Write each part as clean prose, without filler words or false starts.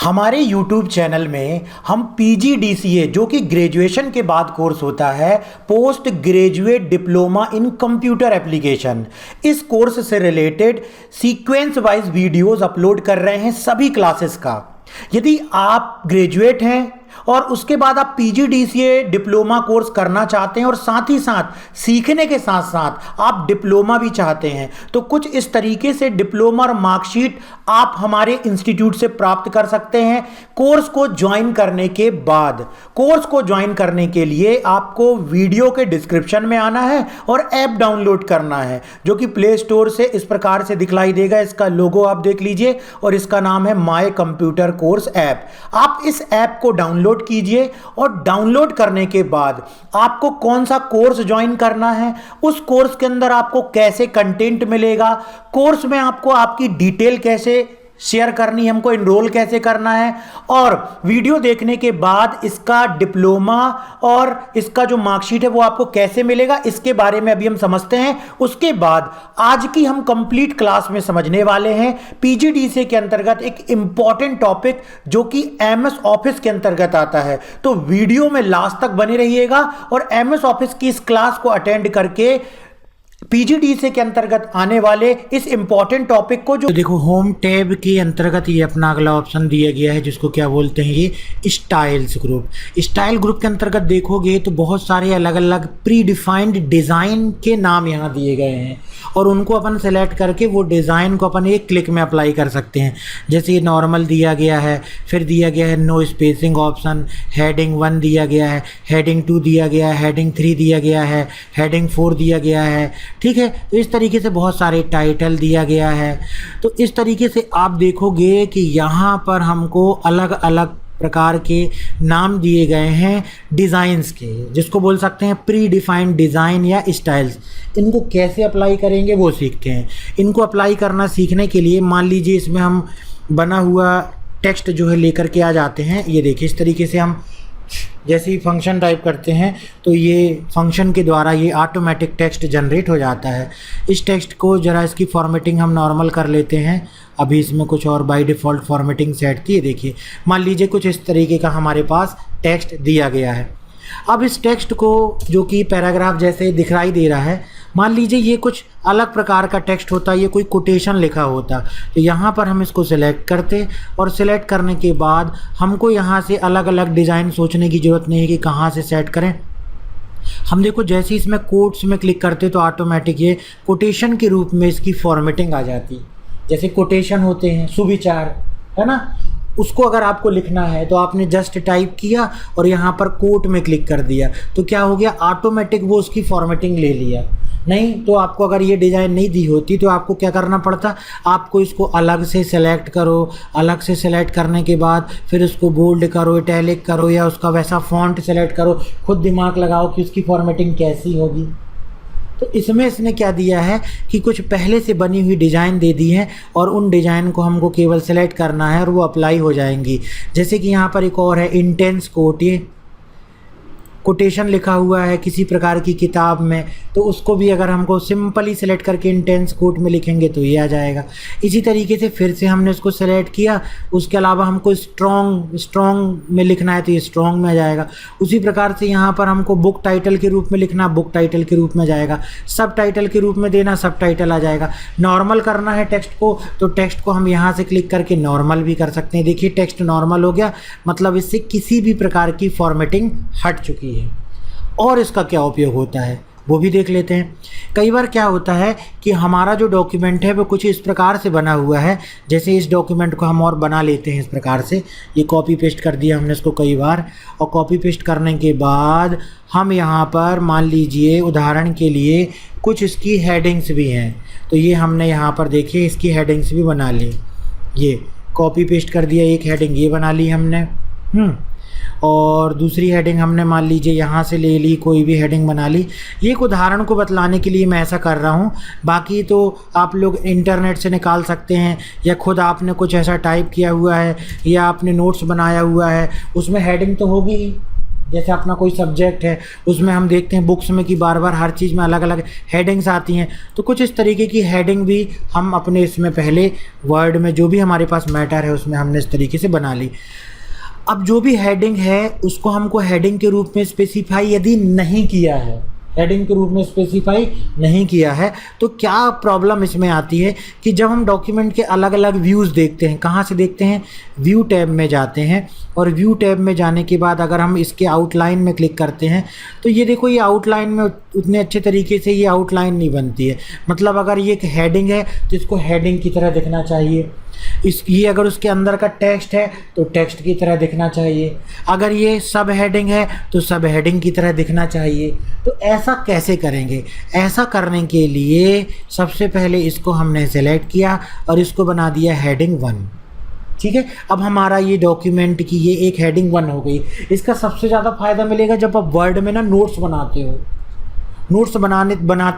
हमारे YouTube channel में हम PGDCA जो कि ग्रेजुएशन के बाद कोर्स होता है, post graduate diploma in computer application, इस कोर्स से related sequence wise videos upload कर रहे हैं सभी क्लासेस का। यदि आप ग्रेजुएट हैं और उसके बाद आप PGDCA डिप्लोमा कोर्स करना चाहते हैं और साथ ही साथ सीखने के साथ साथ आप डिप्लोमा भी चाहते हैं, तो कुछ इस तरीके से डिप्लोमा और मार्कशीट आप हमारे इंस्टीट्यूट से प्राप्त कर सकते हैं। कोर्स को ज्वाइन करने के बाद, कोर्स को ज्वाइन करने के लिए आपको वीडियो के डिस्क्रिप्शन में आना है और ऐप डाउनलोड करना है, जो कि प्ले स्टोर से इस प्रकार से दिखलाई देगा। इसका लोगो आप देख लीजिए और इसका नाम है माय कंप्यूटर कोर्स ऐप। आप इस ऐप को डाउनलोड कीजिए और डाउनलोड करने के बाद आपको कौन सा कोर्स ज्वाइन करना है, उस कोर्स के अंदर आपको कैसे कंटेंट मिलेगा, कोर्स में आपको आपकी डिटेल कैसे शेयर करनी है, हमको इनरोल कैसे करना है, और वीडियो देखने के बाद इसका डिप्लोमा और इसका जो मार्कशीट है वो आपको कैसे मिलेगा, इसके बारे में अभी हम समझते हैं। उसके बाद आज की हम कंप्लीट क्लास में समझने वाले हैं PGDCA के अंतर्गत एक इंपॉर्टेंट टॉपिक जो कि MS ऑफिस के अंतर्गत आता है। तो वीडियो में लास्ट तक बने रहिएगा और MS ऑफिस की इस क्लास को अटेंड करके PGDCA के अंतर्गत आने वाले इस इंपॉर्टेंट टॉपिक को जो देखो होम टैब के अंतर्गत ये अपना अगला ऑप्शन दिया गया है, जिसको क्या बोलते हैं, ये स्टाइल्स ग्रुप। स्टाइल ग्रुप के अंतर्गत देखोगे तो बहुत सारे अलग अलग प्री डिफाइंड डिज़ाइन के नाम यहाँ दिए गए हैं और उनको अपन सेलेक्ट करके वो डिज़ाइन को अपन एक क्लिक में अप्लाई कर सकते हैं। जैसे ये नॉर्मल दिया गया है, फिर दिया गया है नो स्पेसिंग ऑप्शन, हेडिंग 1 दिया गया है, हेडिंग 2 दिया गया है, हेडिंग 3 दिया गया है, हेडिंग 4 दिया गया है। ठीक है, तो इस तरीके से बहुत सारे टाइटल दिया गया है। तो इस तरीके से आप देखोगे कि यहाँ पर हमको अलग अलग प्रकार के नाम दिए गए हैं डिज़ाइंस के, जिसको बोल सकते हैं प्री डिफाइंड डिज़ाइन या स्टाइल्स। इनको कैसे अप्लाई करेंगे वो सीखते हैं। इनको अप्लाई करना सीखने के लिए मान लीजिए इसमें हम बना हुआ टेक्स्ट जो है लेकर के आ जाते हैं। ये देखिए इस तरीके से हम जैसे ही फंक्शन टाइप करते हैं तो ये फंक्शन के द्वारा ये ऑटोमेटिक टेक्स्ट जनरेट हो जाता है। इस टेक्स्ट को ज़रा इसकी फॉर्मेटिंग हम नॉर्मल कर लेते हैं। अभी इसमें कुछ और बाय डिफ़ॉल्ट फॉर्मेटिंग सेट थी। देखिए मान लीजिए कुछ इस तरीके का हमारे पास टेक्स्ट दिया गया है। अब इस टेक्स्ट को जो कि पैराग्राफ जैसे दिखाई दे रहा है, मान लीजिए ये कुछ अलग प्रकार का टेक्स्ट होता, ये कोई कोटेशन लिखा होता, तो यहाँ पर हम इसको सिलेक्ट करते और सिलेक्ट करने के बाद हमको यहाँ से अलग अलग डिज़ाइन सोचने की ज़रूरत नहीं है कि कहाँ से सेट करें। हम देखो जैसे इसमें कोट्स में क्लिक करते तो ऑटोमेटिक ये कोटेशन के रूप में इसकी फॉर्मेटिंग आ जाती। जैसे कोटेशन होते हैं, सुविचार है ना, उसको अगर आपको लिखना है तो आपने जस्ट टाइप किया और यहाँ पर कोट में क्लिक कर दिया तो क्या हो गया, ऑटोमेटिक वो उसकी फॉर्मेटिंग ले लिया। नहीं तो आपको अगर ये डिज़ाइन नहीं दी होती तो आपको क्या करना पड़ता, आपको इसको अलग से सेलेक्ट करो, अलग से सेलेक्ट करने के बाद फिर उसको बोल्ड करो, इटैलिक करो या उसका वैसा फॉन्ट सेलेक्ट करो, खुद दिमाग लगाओ कि उसकी फॉर्मेटिंग कैसी होगी। तो इसमें इसने क्या दिया है कि कुछ पहले से बनी हुई डिज़ाइन दे दी है और उन डिज़ाइन को हमको केवल सेलेक्ट करना है और वो अप्लाई हो जाएंगी। जैसे कि यहाँ पर एक और है इंटेंस कोट, ये कोटेशन लिखा हुआ है किसी प्रकार की किताब में, तो उसको भी अगर हमको सिंपली सेलेक्ट करके इंटेंस कोट में लिखेंगे तो ये आ जाएगा। इसी तरीके से फिर से हमने इसको सेलेक्ट किया, उसके अलावा हमको स्ट्रॉन्ग में लिखना है तो ये स्ट्रॉन्ग में आ जाएगा। उसी प्रकार से यहाँ पर हमको बुक टाइटल के रूप में लिखना, बुक टाइटल के रूप में जाएगा। सब टाइटल के रूप में देना, सब टाइटल आ जाएगा। नॉर्मल करना है टेक्स्ट को तो टेक्स्ट को हम यहाँ से क्लिक करके नॉर्मल भी कर सकते हैं। देखिए टेक्स्ट नॉर्मल हो गया, मतलब इससे किसी भी प्रकार की फॉर्मेटिंग हट चुकी है। और इसका क्या उपयोग होता है वो भी देख लेते हैं। कई बार क्या होता है कि हमारा जो डॉक्यूमेंट है वो कुछ इस प्रकार से बना हुआ है, जैसे इस डॉक्यूमेंट को हम और बना लेते हैं इस प्रकार से। ये कॉपी पेस्ट कर दिया हमने इसको कई बार, और कॉपी पेस्ट करने के बाद हम यहाँ पर मान लीजिए उदाहरण के लिए कुछ इसकी हेडिंग्स भी हैं, तो ये हमने यहाँ पर देखिए इसकी हेडिंग्स भी बना ली। ये कॉपी पेस्ट कर दिया, एक हेडिंग ये बना ली हमने, और दूसरी हेडिंग हमने मान लीजिए यहाँ से ले ली, कोई भी हेडिंग बना ली। ये एक उदाहरण को बतलाने के लिए मैं ऐसा कर रहा हूँ, बाकी तो आप लोग इंटरनेट से निकाल सकते हैं या खुद आपने कुछ ऐसा टाइप किया हुआ है या आपने नोट्स बनाया हुआ है, उसमें हेडिंग तो होगी ही। जैसे अपना कोई सब्जेक्ट है उसमें हम देखते हैं बुक्स में कि बार बार हर चीज़ में अलग अलग हेडिंग्स आती हैं, तो कुछ इस तरीके की हेडिंग भी हम अपने इसमें पहले वर्ड में जो भी हमारे पास मैटर है उसमें हमने इस तरीके से बना ली। अब जो भी हेडिंग है उसको हमको हेडिंग के रूप में स्पेसिफाई यदि नहीं किया है, हेडिंग के रूप में स्पेसिफाई नहीं किया है, तो क्या प्रॉब्लम इसमें आती है कि जब हम डॉक्यूमेंट के अलग अलग व्यूज़ देखते हैं, कहाँ से देखते हैं, व्यू टैब में जाते हैं, और व्यू टैब में जाने के बाद अगर हम इसके आउटलाइन में क्लिक करते हैं तो ये देखो ये आउटलाइन में उतने अच्छे तरीके से ये आउटलाइन नहीं बनती है। मतलब अगर ये एक हेडिंग है तो इसको हेडिंग की तरह दिखना चाहिए, ये अगर उसके अंदर का टेक्स्ट है तो टेक्स्ट की तरह दिखना चाहिए, अगर ये सब हेडिंग है तो सब हेडिंग की तरह दिखना चाहिए। तो ऐसा कैसे करेंगे? ऐसा करने के लिए सबसे पहले इसको हमने सेलेक्ट किया और इसको बना दिया हेडिंग 1। ठीक है, अब हमारा ये डॉक्यूमेंट की ये एक हेडिंग 1 हो गई। इसका सबसे ज़्यादा फ़ायदा मिलेगा जब आप वर्ड में ना नोट्स बनाते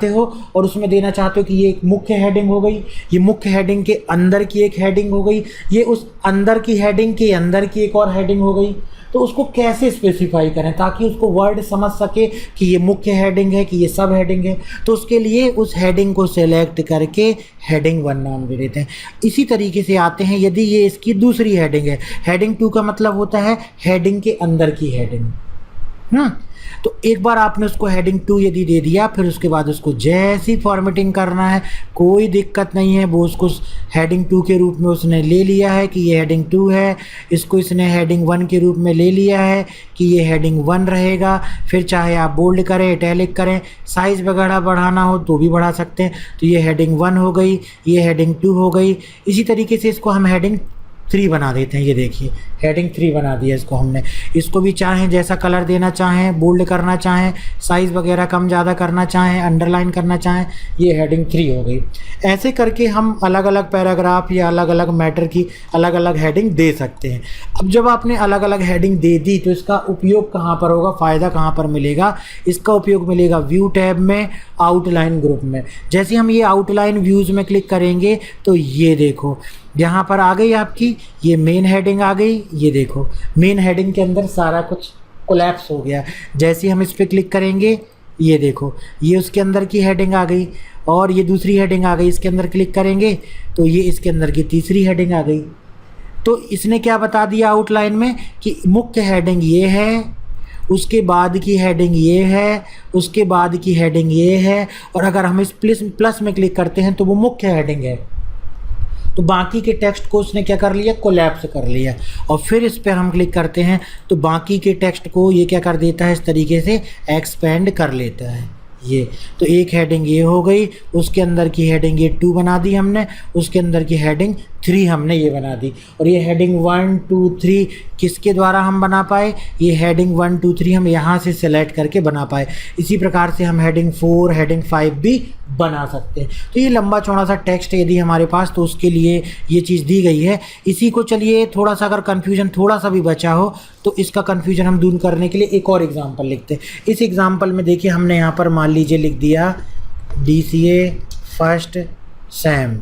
हो और उसमें देना चाहते हो कि ये एक मुख्य हेडिंग हो गई, ये मुख्य हेडिंग के अंदर की एक हेडिंग हो गई, ये उस अंदर की हेडिंग के अंदर की एक और हेडिंग हो गई। तो उसको कैसे स्पेसिफाई करें ताकि उसको वर्ड समझ सके कि ये मुख्य हेडिंग है कि ये सब हेडिंग है? तो उसके लिए उस हेडिंग को सेलेक्ट करके हेडिंग 1 नाम दे देते हैं। इसी तरीके से आते हैं यदि ये इसकी दूसरी हेडिंग है, हेडिंग 2 का मतलब होता है हेडिंग के अंदर की हेडिंग। तो एक बार आपने उसको हेडिंग 2 यदि दे दिया, फिर उसके बाद उसको जैसी फॉर्मेटिंग करना है कोई दिक्कत नहीं है, वो उसको हेडिंग 2 के रूप में उसने ले लिया है कि ये हेडिंग 2 है, इसको इसने हेडिंग 1 के रूप में ले लिया है कि ये हेडिंग 1 रहेगा। फिर चाहे आप बोल्ड करें, इटैलिक करें, साइज़ वगैरह बढ़ाना हो तो भी बढ़ा सकते हैं। तो ये हेडिंग 1 हो गई, ये हेडिंग 2 हो गई। इसी तरीके से इसको हम हेडिंग 3 बना देते हैं। ये देखिए हेडिंग 3 बना दिया इसको हमने। इसको भी चाहें जैसा कलर देना चाहें, बोल्ड करना चाहें, साइज़ वगैरह कम ज़्यादा करना चाहें, अंडरलाइन करना चाहें, ये हेडिंग 3 हो गई। ऐसे करके हम अलग अलग पैराग्राफ या अलग अलग मैटर की अलग अलग हेडिंग दे सकते हैं। अब जब आपने अलग अलग हेडिंग दे दी तो इसका उपयोग कहाँ पर होगा, फ़ायदा कहाँ पर मिलेगा? इसका उपयोग मिलेगा व्यू टैब में, आउटलाइन ग्रुप में। जैसे हम ये आउटलाइन व्यूज़ में क्लिक करेंगे तो ये देखो यहाँ पर आ गई आपकी ये मेन हेडिंग आ गई। ये देखो मेन हेडिंग के अंदर सारा कुछ कोलैप्स हो गया। जैसे ही हम इस पर क्लिक करेंगे ये देखो ये उसके अंदर की हेडिंग आ गई और ये दूसरी हेडिंग आ गई। इसके अंदर क्लिक करेंगे तो ये इसके अंदर की तीसरी हेडिंग आ गई। तो इसने क्या बता दिया आउटलाइन में कि मुख्य हेडिंग ये है, उसके बाद की हेडिंग ये है, उसके बाद की हेडिंग ये है, और अगर हम इस प्लस में क्लिक करते हैं तो वो मुख्य हेडिंग है। तो बाकी के टेक्स्ट को उसने क्या कर लिया, कोलैप्स कर लिया। और फिर इस पर हम क्लिक करते हैं तो बाकी के टेक्स्ट को ये क्या कर देता है, इस तरीके से एक्सपेंड कर लेता है। ये तो एक हेडिंग ये हो गई, उसके अंदर की हेडिंग ये 2 बना दी हमने, उसके अंदर की हेडिंग 3 हमने ये बना दी। और ये हेडिंग 1 2 3 किसके द्वारा हम बना पाए, ये हेडिंग 1 2 3 हम यहाँ से सेलेक्ट करके बना पाए। इसी प्रकार से हम हेडिंग 4 हेडिंग 5 भी बना सकते हैं। तो ये लंबा चौड़ा सा टेक्स्ट यदि हमारे पास तो उसके लिए ये चीज़ दी गई है। इसी को चलिए थोड़ा सा अगर कन्फ्यूजन थोड़ा सा भी बचा हो तो इसका कन्फ्यूजन हम दूर करने के लिए एक और एग्जाम्पल लिखते हैं। इस एग्जाम्पल में देखिए हमने यहाँ पर मान लीजिए लिख दिया DCA फर्स्ट सेम,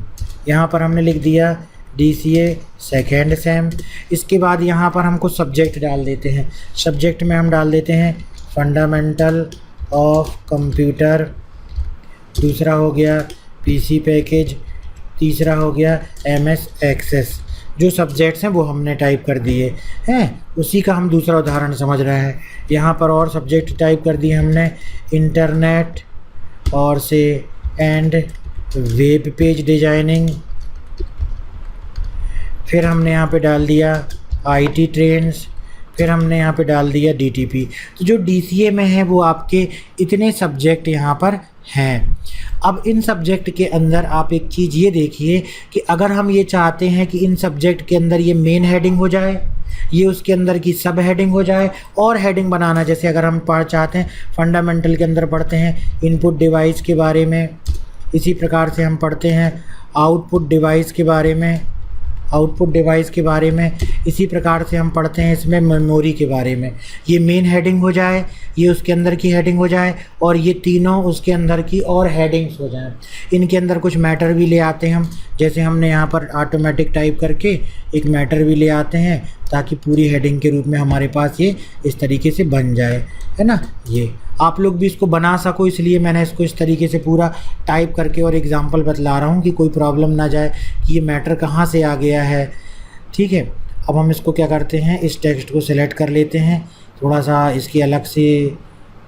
यहाँ पर हमने लिख दिया DCA सेकेंड सेम। इसके बाद यहाँ पर हमको सब्जेक्ट डाल देते हैं। सब्जेक्ट में हम डाल देते हैं फंडामेंटल ऑफ कंप्यूटर, दूसरा हो गया PC पैकेज, तीसरा हो गया MS एक्सेस। जो सब्जेक्ट्स हैं वो हमने टाइप कर दिए हैं। उसी का हम दूसरा उदाहरण समझ रहे हैं। यहाँ पर और सब्जेक्ट टाइप कर दिए हमने, इंटरनेट और से एंड वेब पेज डिजाइनिंग। फिर हमने यहाँ पे डाल दिया IT ट्रेंड्स, फिर हमने यहाँ पे डाल दिया DTP। तो जो DCA में है वो आपके इतने सब्जेक्ट यहाँ पर हैं। अब इन सब्जेक्ट के अंदर आप एक चीज़ ये देखिए कि अगर हम ये चाहते हैं कि इन सब्जेक्ट के अंदर ये मेन हेडिंग हो जाए, ये उसके अंदर की सब हेडिंग हो जाए, और हेडिंग बनाना, जैसे अगर हम चाहते हैं फंडामेंटल के अंदर पढ़ते हैं इनपुट डिवाइस के बारे में, इसी प्रकार से हम पढ़ते हैं आउटपुट डिवाइस के बारे में, इसी प्रकार से हम पढ़ते हैं इसमें मेमोरी के बारे में। ये मेन हेडिंग हो जाए, ये उसके अंदर की हेडिंग हो जाए, और ये तीनों उसके अंदर की और हेडिंग्स हो जाएं। इनके अंदर कुछ मैटर भी ले आते हैं हम, जैसे हमने यहाँ पर ऑटोमेटिक टाइप करके एक मैटर भी ले आते हैं। ताकि पूरी हेडिंग के रूप में हमारे पास ये इस तरीके से बन जाए, है ना। ये आप लोग भी इसको बना सको इसलिए मैंने इसको इस तरीके से पूरा टाइप करके और एग्जांपल बतला रहा हूँ कि कोई प्रॉब्लम ना जाए कि ये मैटर कहाँ से आ गया है, ठीक है। अब हम इसको क्या करते हैं, इस टेक्स्ट को सिलेक्ट कर लेते हैं, थोड़ा सा इसकी अलग से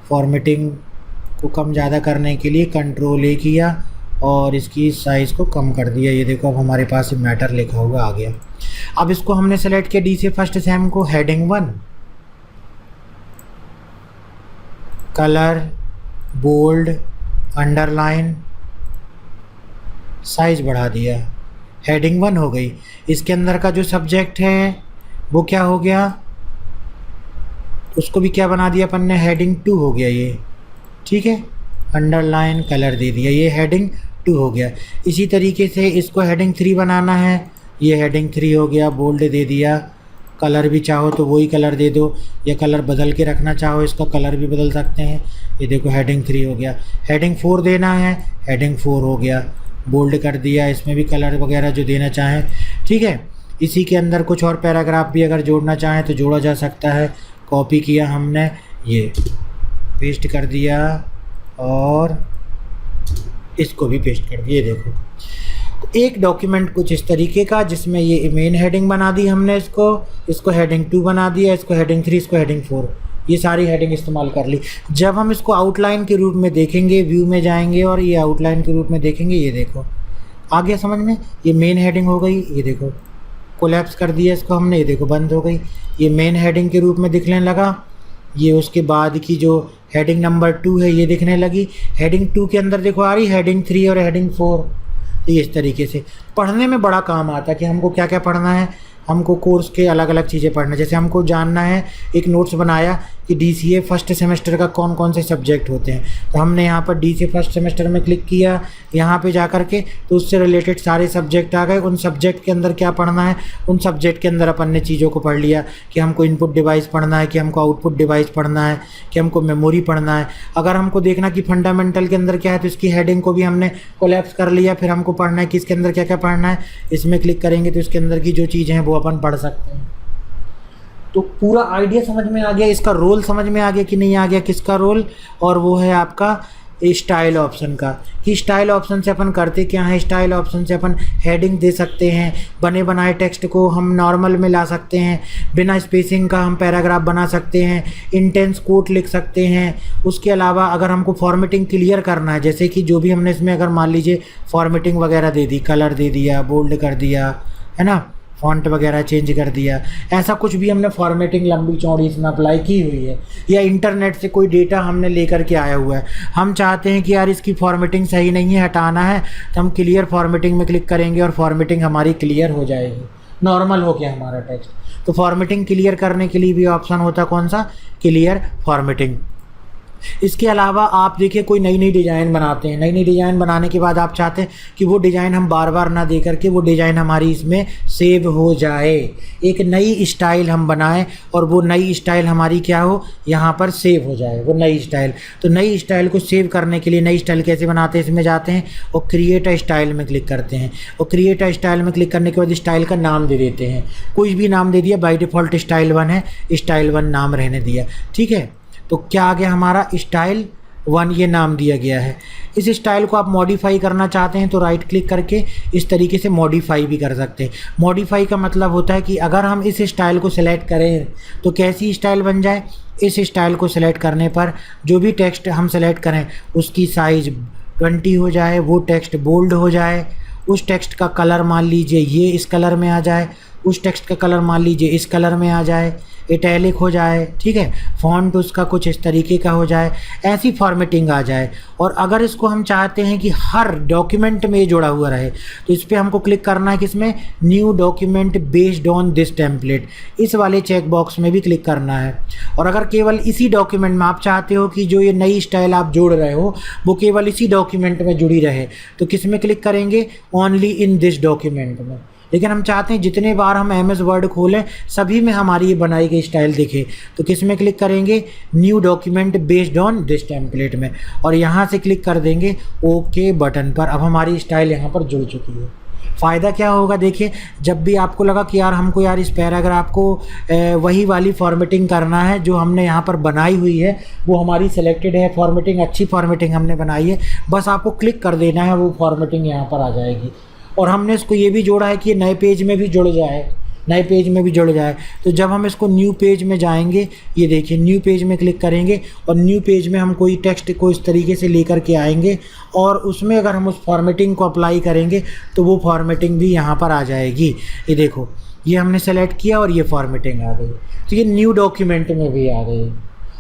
फॉर्मेटिंग को कम ज़्यादा करने के लिए कंट्रोल ए किया और इसकी साइज़ को कम कर दिया। ये देखो अब हमारे पास मैटर लिखा हुआ आ गया। अब इसको हमने सेलेक्ट किया डी से फर्स्ट सेम को, heading 1, colour, bold, underline, size बढ़ा दिया, हेडिंग 1 हो गई। इसके अंदर का जो सब्जेक्ट है वो क्या हो गया, उसको भी क्या बना दिया अपन ने, हेडिंग 2 हो गया ये, ठीक है। अंडरलाइन, कलर दे दिया, ये हेडिंग 2 हो गया। इसी तरीके से इसको हेडिंग 3 बनाना है, ये हेडिंग 3 हो गया, बोल्ड दे दिया, कलर भी चाहो तो वही कलर दे दो, या कलर बदल के रखना चाहो इसका कलर भी बदल सकते हैं। ये देखो हेडिंग 3 हो गया। हेडिंग 4 देना है, हेडिंग 4 हो गया, बोल्ड कर दिया, इसमें भी कलर वगैरह जो देना चाहें, ठीक है। इसी के अंदर कुछ और पैराग्राफ भी अगर जोड़ना चाहें तो जोड़ा जा सकता है। कॉपी किया हमने, ये पेस्ट कर दिया और इसको भी पेस्ट कर दिया। देखो एक डॉक्यूमेंट कुछ इस तरीके का जिसमें ये मेन हेडिंग बना दी हमने, इसको हेडिंग 2 बना दिया, इसको हेडिंग 3, इसको हेडिंग 4, ये सारी हेडिंग इस्तेमाल कर ली। जब हम इसको आउटलाइन के रूप में देखेंगे, व्यू में जाएंगे और ये आउटलाइन के रूप में देखेंगे, ये देखो आ गया समझ में। ये मेन हेडिंग हो गई, ये देखो कोलैप्स कर दिया इसको हमने, ये देखो बंद हो गई, ये मेन हेडिंग के रूप में दिखने लगा। ये उसके बाद की जो हेडिंग नंबर 2 है ये दिखने लगी। हेडिंग 2 के अंदर देखो आ रही हेडिंग 3 और हेडिंग 4। तो ये इस तरीके से पढ़ने में बड़ा काम आता है कि हमको क्या क्या पढ़ना है। हमको कोर्स के अलग अलग चीज़ें पढ़ना, जैसे हमको जानना है, एक नोट्स बनाया कि DCA फर्स्ट सेमेस्टर का कौन कौन से सब्जेक्ट होते हैं, तो हमने यहाँ पर DCA फर्स्ट सेमेस्टर में क्लिक किया, यहाँ पे जा कर के तो उससे रिलेटेड सारे सब्जेक्ट आ गए। उन सब्जेक्ट के अंदर क्या पढ़ना है, उन सब्जेक्ट के अंदर अपन ने चीज़ों को पढ़ लिया कि हमको इनपुट डिवाइस पढ़ना है, कि हमको आउटपुट डिवाइस पढ़ना है, कि हमको मेमोरी पढ़ना है। अगर हमको देखना कि फंडामेंटल के अंदर क्या है तो इसकी हेडिंग को भी हमने कोलैप्स कर लिया। फिर हमको पढ़ना है कि इसके अंदर क्या क्या पढ़ना है, इसमें क्लिक करेंगे तो इसके अंदर की जो चीज़ें हैं वो अपन पढ़ सकते हैं। तो पूरा आइडिया समझ में आ गया, इसका रोल समझ में आ गया कि नहीं आ गया, किसका रोल, और वो है आपका स्टाइल ऑप्शन का। कि स्टाइल ऑप्शन से अपन करते क्या है, स्टाइल ऑप्शन से अपन हेडिंग दे सकते हैं, बने बनाए टेक्स्ट को हम नॉर्मल में ला सकते हैं, बिना स्पेसिंग का हम पैराग्राफ बना सकते हैं, इंटेंस कोट लिख सकते हैं। उसके अलावा अगर हमको फॉर्मेटिंग क्लियर करना है, जैसे कि जो भी हमने इसमें अगर मान लीजिए फॉर्मेटिंग वगैरह दे दी, कलर दे दिया, बोल्ड कर दिया, है ना, फॉन्ट वगैरह चेंज कर दिया, ऐसा कुछ भी हमने फॉर्मेटिंग लंबी चौड़ी इसमें अप्लाई की हुई है, या इंटरनेट से कोई डेटा हमने लेकर के आया हुआ है, हम चाहते हैं कि यार इसकी फॉर्मेटिंग सही नहीं है, हटाना है, तो हम क्लियर फॉर्मेटिंग में क्लिक करेंगे और फॉर्मेटिंग हमारी क्लियर हो जाएगी, नॉर्मल हो गया हमारा टेक्स्ट। तो फॉर्मेटिंग क्लियर करने के लिए भी ऑप्शन होता है कौन सा, क्लियर फॉर्मेटिंग। इसके अलावा आप देखिए कोई नई नई डिज़ाइन बनाते हैं, नई नई डिज़ाइन बनाने के बाद आप चाहते हैं कि वो डिज़ाइन हम बार बार ना दे करके वो डिज़ाइन हमारी इसमें सेव हो जाए, एक नई स्टाइल हम बनाएं और वो नई स्टाइल हमारी क्या हो, यहाँ पर सेव हो जाए वो नई स्टाइल। तो नई स्टाइल को सेव करने के लिए नई स्टाइल कैसे बनाते हैं, इसमें जाते हैं और क्रिएट अ स्टाइल में क्लिक करते हैं, और क्रिएट अ स्टाइल में क्लिक करने के बाद स्टाइल का नाम दे देते हैं, कोई भी नाम दे दिया, बाय डिफ़ॉल्ट स्टाइल 1 है, स्टाइल 1 नाम रहने दिया, ठीक है। तो क्या आ गया हमारा, स्टाइल 1 ये नाम दिया गया है। इस स्टाइल को आप मॉडिफाई करना चाहते हैं तो राइट क्लिक करके इस तरीके से मॉडिफाई भी कर सकते हैं। मॉडिफाई का मतलब होता है कि अगर हम इस स्टाइल को सिलेक्ट करें तो कैसी स्टाइल बन जाए, इस स्टाइल को सिलेक्ट करने पर जो भी टेक्स्ट हम सेलेक्ट करें उसकी साइज़ 20 हो जाए, वो टेक्स्ट बोल्ड हो जाए, उस टेक्स्ट का कलर मान लीजिए ये इस कलर में आ जाए, उस टेक्स्ट का कलर मान लीजिए इस कलर में आ जाए, इटैलिक हो जाए, ठीक है, फॉन्ट उसका कुछ इस तरीके का हो जाए, ऐसी फॉर्मेटिंग आ जाए। और अगर इसको हम चाहते हैं कि हर डॉक्यूमेंट में ये जुड़ा हुआ रहे तो इस पर हमको क्लिक करना है, किसमें, new document based on this template, इस वाले चेक बॉक्स में भी क्लिक करना है। और अगर केवल इसी डॉक्यूमेंट में आप चाहते हो कि जो ये नई स्टाइल आप जोड़ रहे हो वो केवल इसी डॉक्यूमेंट में जुड़ी रहे तो किस में क्लिक करेंगे, ओनली इन दिस डॉक्यूमेंट में। लेकिन हम चाहते हैं जितने बार हम MS वर्ड खोलें सभी में हमारी ये बनाई गई स्टाइल दिखे, तो किस में क्लिक करेंगे, new document based on this template में, और यहाँ से क्लिक कर देंगे ओके बटन पर। अब हमारी स्टाइल यहाँ पर जुड़ चुकी है। फ़ायदा क्या होगा देखिए, जब भी आपको लगा कि यार हमको यार इस पैराग्राफ को वही वाली फॉर्मेटिंग करना है जो हमने यहाँ पर बनाई हुई है, वो हमारी सिलेक्टेड है फॉर्मेटिंग, अच्छी फॉर्मेटिंग हमने बनाई है, बस आपको क्लिक कर देना है, वो फॉर्मेटिंग यहाँ पर आ जाएगी। और हमने इसको ये भी जोड़ा है कि ये नए पेज में भी जुड़ जाए, नए पेज में भी जुड़ जाए। तो जब हम इसको न्यू पेज में जाएंगे, ये देखिए न्यू पेज में क्लिक करेंगे और न्यू पेज में हम कोई टेक्स्ट को इस तरीके से लेकर के आएंगे और उसमें अगर हम उस फॉर्मेटिंग को अप्लाई करेंगे तो वो फॉर्मेटिंग भी यहाँ पर आ जाएगी। ये देखो, ये हमने सेलेक्ट किया और ये फॉर्मेटिंग आ गई, तो ये न्यू डॉक्यूमेंट में भी आ गई।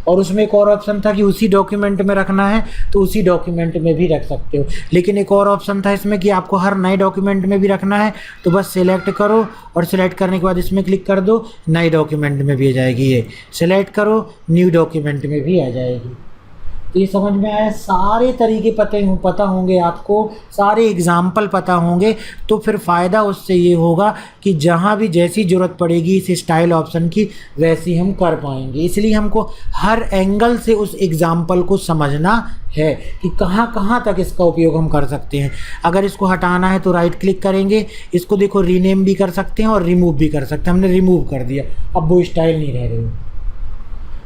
और उसमें एक और ऑप्शन था कि उसी डॉक्यूमेंट में रखना है तो उसी डॉक्यूमेंट में भी रख सकते हो, लेकिन एक और ऑप्शन था इसमें कि आपको हर नए डॉक्यूमेंट में भी रखना है तो बस सिलेक्ट करो और सिलेक्ट करने के बाद इसमें क्लिक कर दो, नए डॉक्यूमेंट में भी आ जाएगी। ये सिलेक्ट करो, न्यू डॉक्यूमेंट में भी आ जाएगी। तो ये समझ में आया, सारे तरीके पता होंगे आपको, सारे एग्जाम्पल पता होंगे, तो फिर फ़ायदा उससे ये होगा कि जहाँ भी जैसी ज़रूरत पड़ेगी इस स्टाइल ऑप्शन की वैसी हम कर पाएंगे। इसलिए हमको हर एंगल से उस एग्ज़ाम्पल को समझना है कि कहाँ कहाँ तक इसका उपयोग हम कर सकते हैं। अगर इसको हटाना है तो राइट क्लिक करेंगे, इसको देखो रीनेम भी कर सकते हैं और रिमूव भी कर सकते हैं। हमने रिमूव कर दिया, अब वो स्टाइल नहीं रह रही।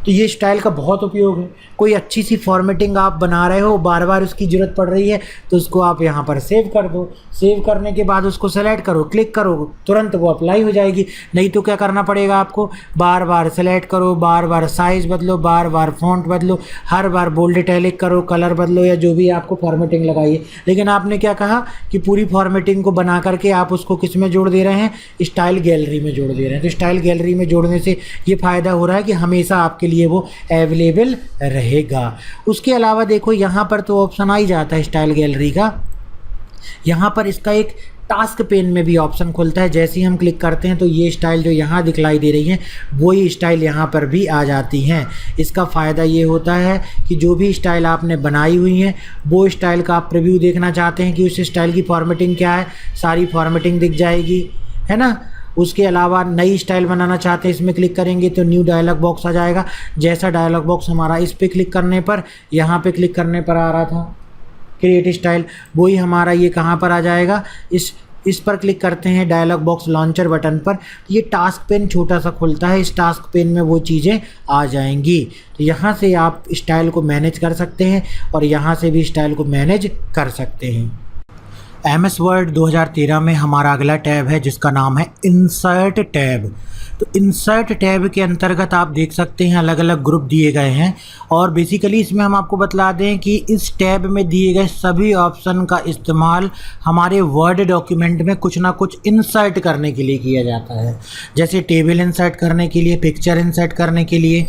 तो ये स्टाइल का बहुत उपयोग है। कोई अच्छी सी फॉर्मेटिंग आप बना रहे हो, बार बार उसकी ज़रूरत पड़ रही है, तो उसको आप यहाँ पर सेव कर दो। सेव करने के बाद उसको सेलेक्ट करो, क्लिक करो, तुरंत वो अप्लाई हो जाएगी। नहीं तो क्या करना पड़ेगा आपको, बार बार सेलेक्ट करो, बार बार साइज़ बदलो, बार बार फॉन्ट बदलो, हर बार बोल्ड इटैलिक करो, कलर बदलो, या जो भी आपको फॉर्मेटिंग लगाई है। लेकिन आपने क्या कहा कि पूरी फॉर्मेटिंग को बना करके आप उसको किस में जोड़ दे रहे हैं, स्टाइल गैलरी में जोड़ दे रहे हैं। तो स्टाइल गैलरी में जोड़ने से ये फ़ायदा हो रहा है कि हमेशा आपके लिए वो अवेलेबल रहेगा। उसके अलावा देखो यहाँ पर तो ऑप्शन आ ही जाता है स्टाइल गैलरी का। यहाँ पर इसका एक टास्क पेन में भी ऑप्शन खुलता है। जैसे ही हम क्लिक करते हैं तो ये स्टाइल जो यहाँ दिखलाई दे रही है वही स्टाइल यहाँ पर भी आ जाती हैं। इसका फ़ायदा ये होता है कि जो भी स्टाइल आपने बनाई हुई है वो स्टाइल का आप प्रीव्यू देखना चाहते हैं कि उस स्टाइल की फॉर्मेटिंग क्या है, सारी फॉर्मेटिंग दिख जाएगी, है ना। उसके अलावा नई स्टाइल बनाना चाहते हैं, इसमें क्लिक करेंगे तो न्यू डायलॉग बॉक्स आ जाएगा। जैसा डायलॉग बॉक्स हमारा इस पे क्लिक करने पर, यहाँ पे क्लिक करने पर आ रहा था क्रिएट स्टाइल, वही हमारा ये कहाँ पर आ जाएगा, इस पर क्लिक करते हैं डायलॉग बॉक्स लॉन्चर बटन पर, ये टास्क पेन छोटा सा खुलता है। इस टास्क पेन में वो चीज़ें आ जाएंगी। तो यहाँ से आप स्टाइल को मैनेज कर सकते हैं और यहाँ से भी स्टाइल को मैनेज कर सकते हैं। MS वर्ड 2013 में हमारा अगला टैब है जिसका नाम है इंसर्ट टैब। तो इंसर्ट टैब के अंतर्गत आप देख सकते हैं अलग अलग ग्रुप दिए गए हैं और बेसिकली इसमें हम आपको बतला दें कि इस टैब में दिए गए सभी ऑप्शन का इस्तेमाल हमारे वर्ड डॉक्यूमेंट में कुछ ना कुछ इंसर्ट करने के लिए किया जाता है। जैसे टेबल इंसर्ट करने के लिए, पिक्चर इंसर्ट करने के लिए,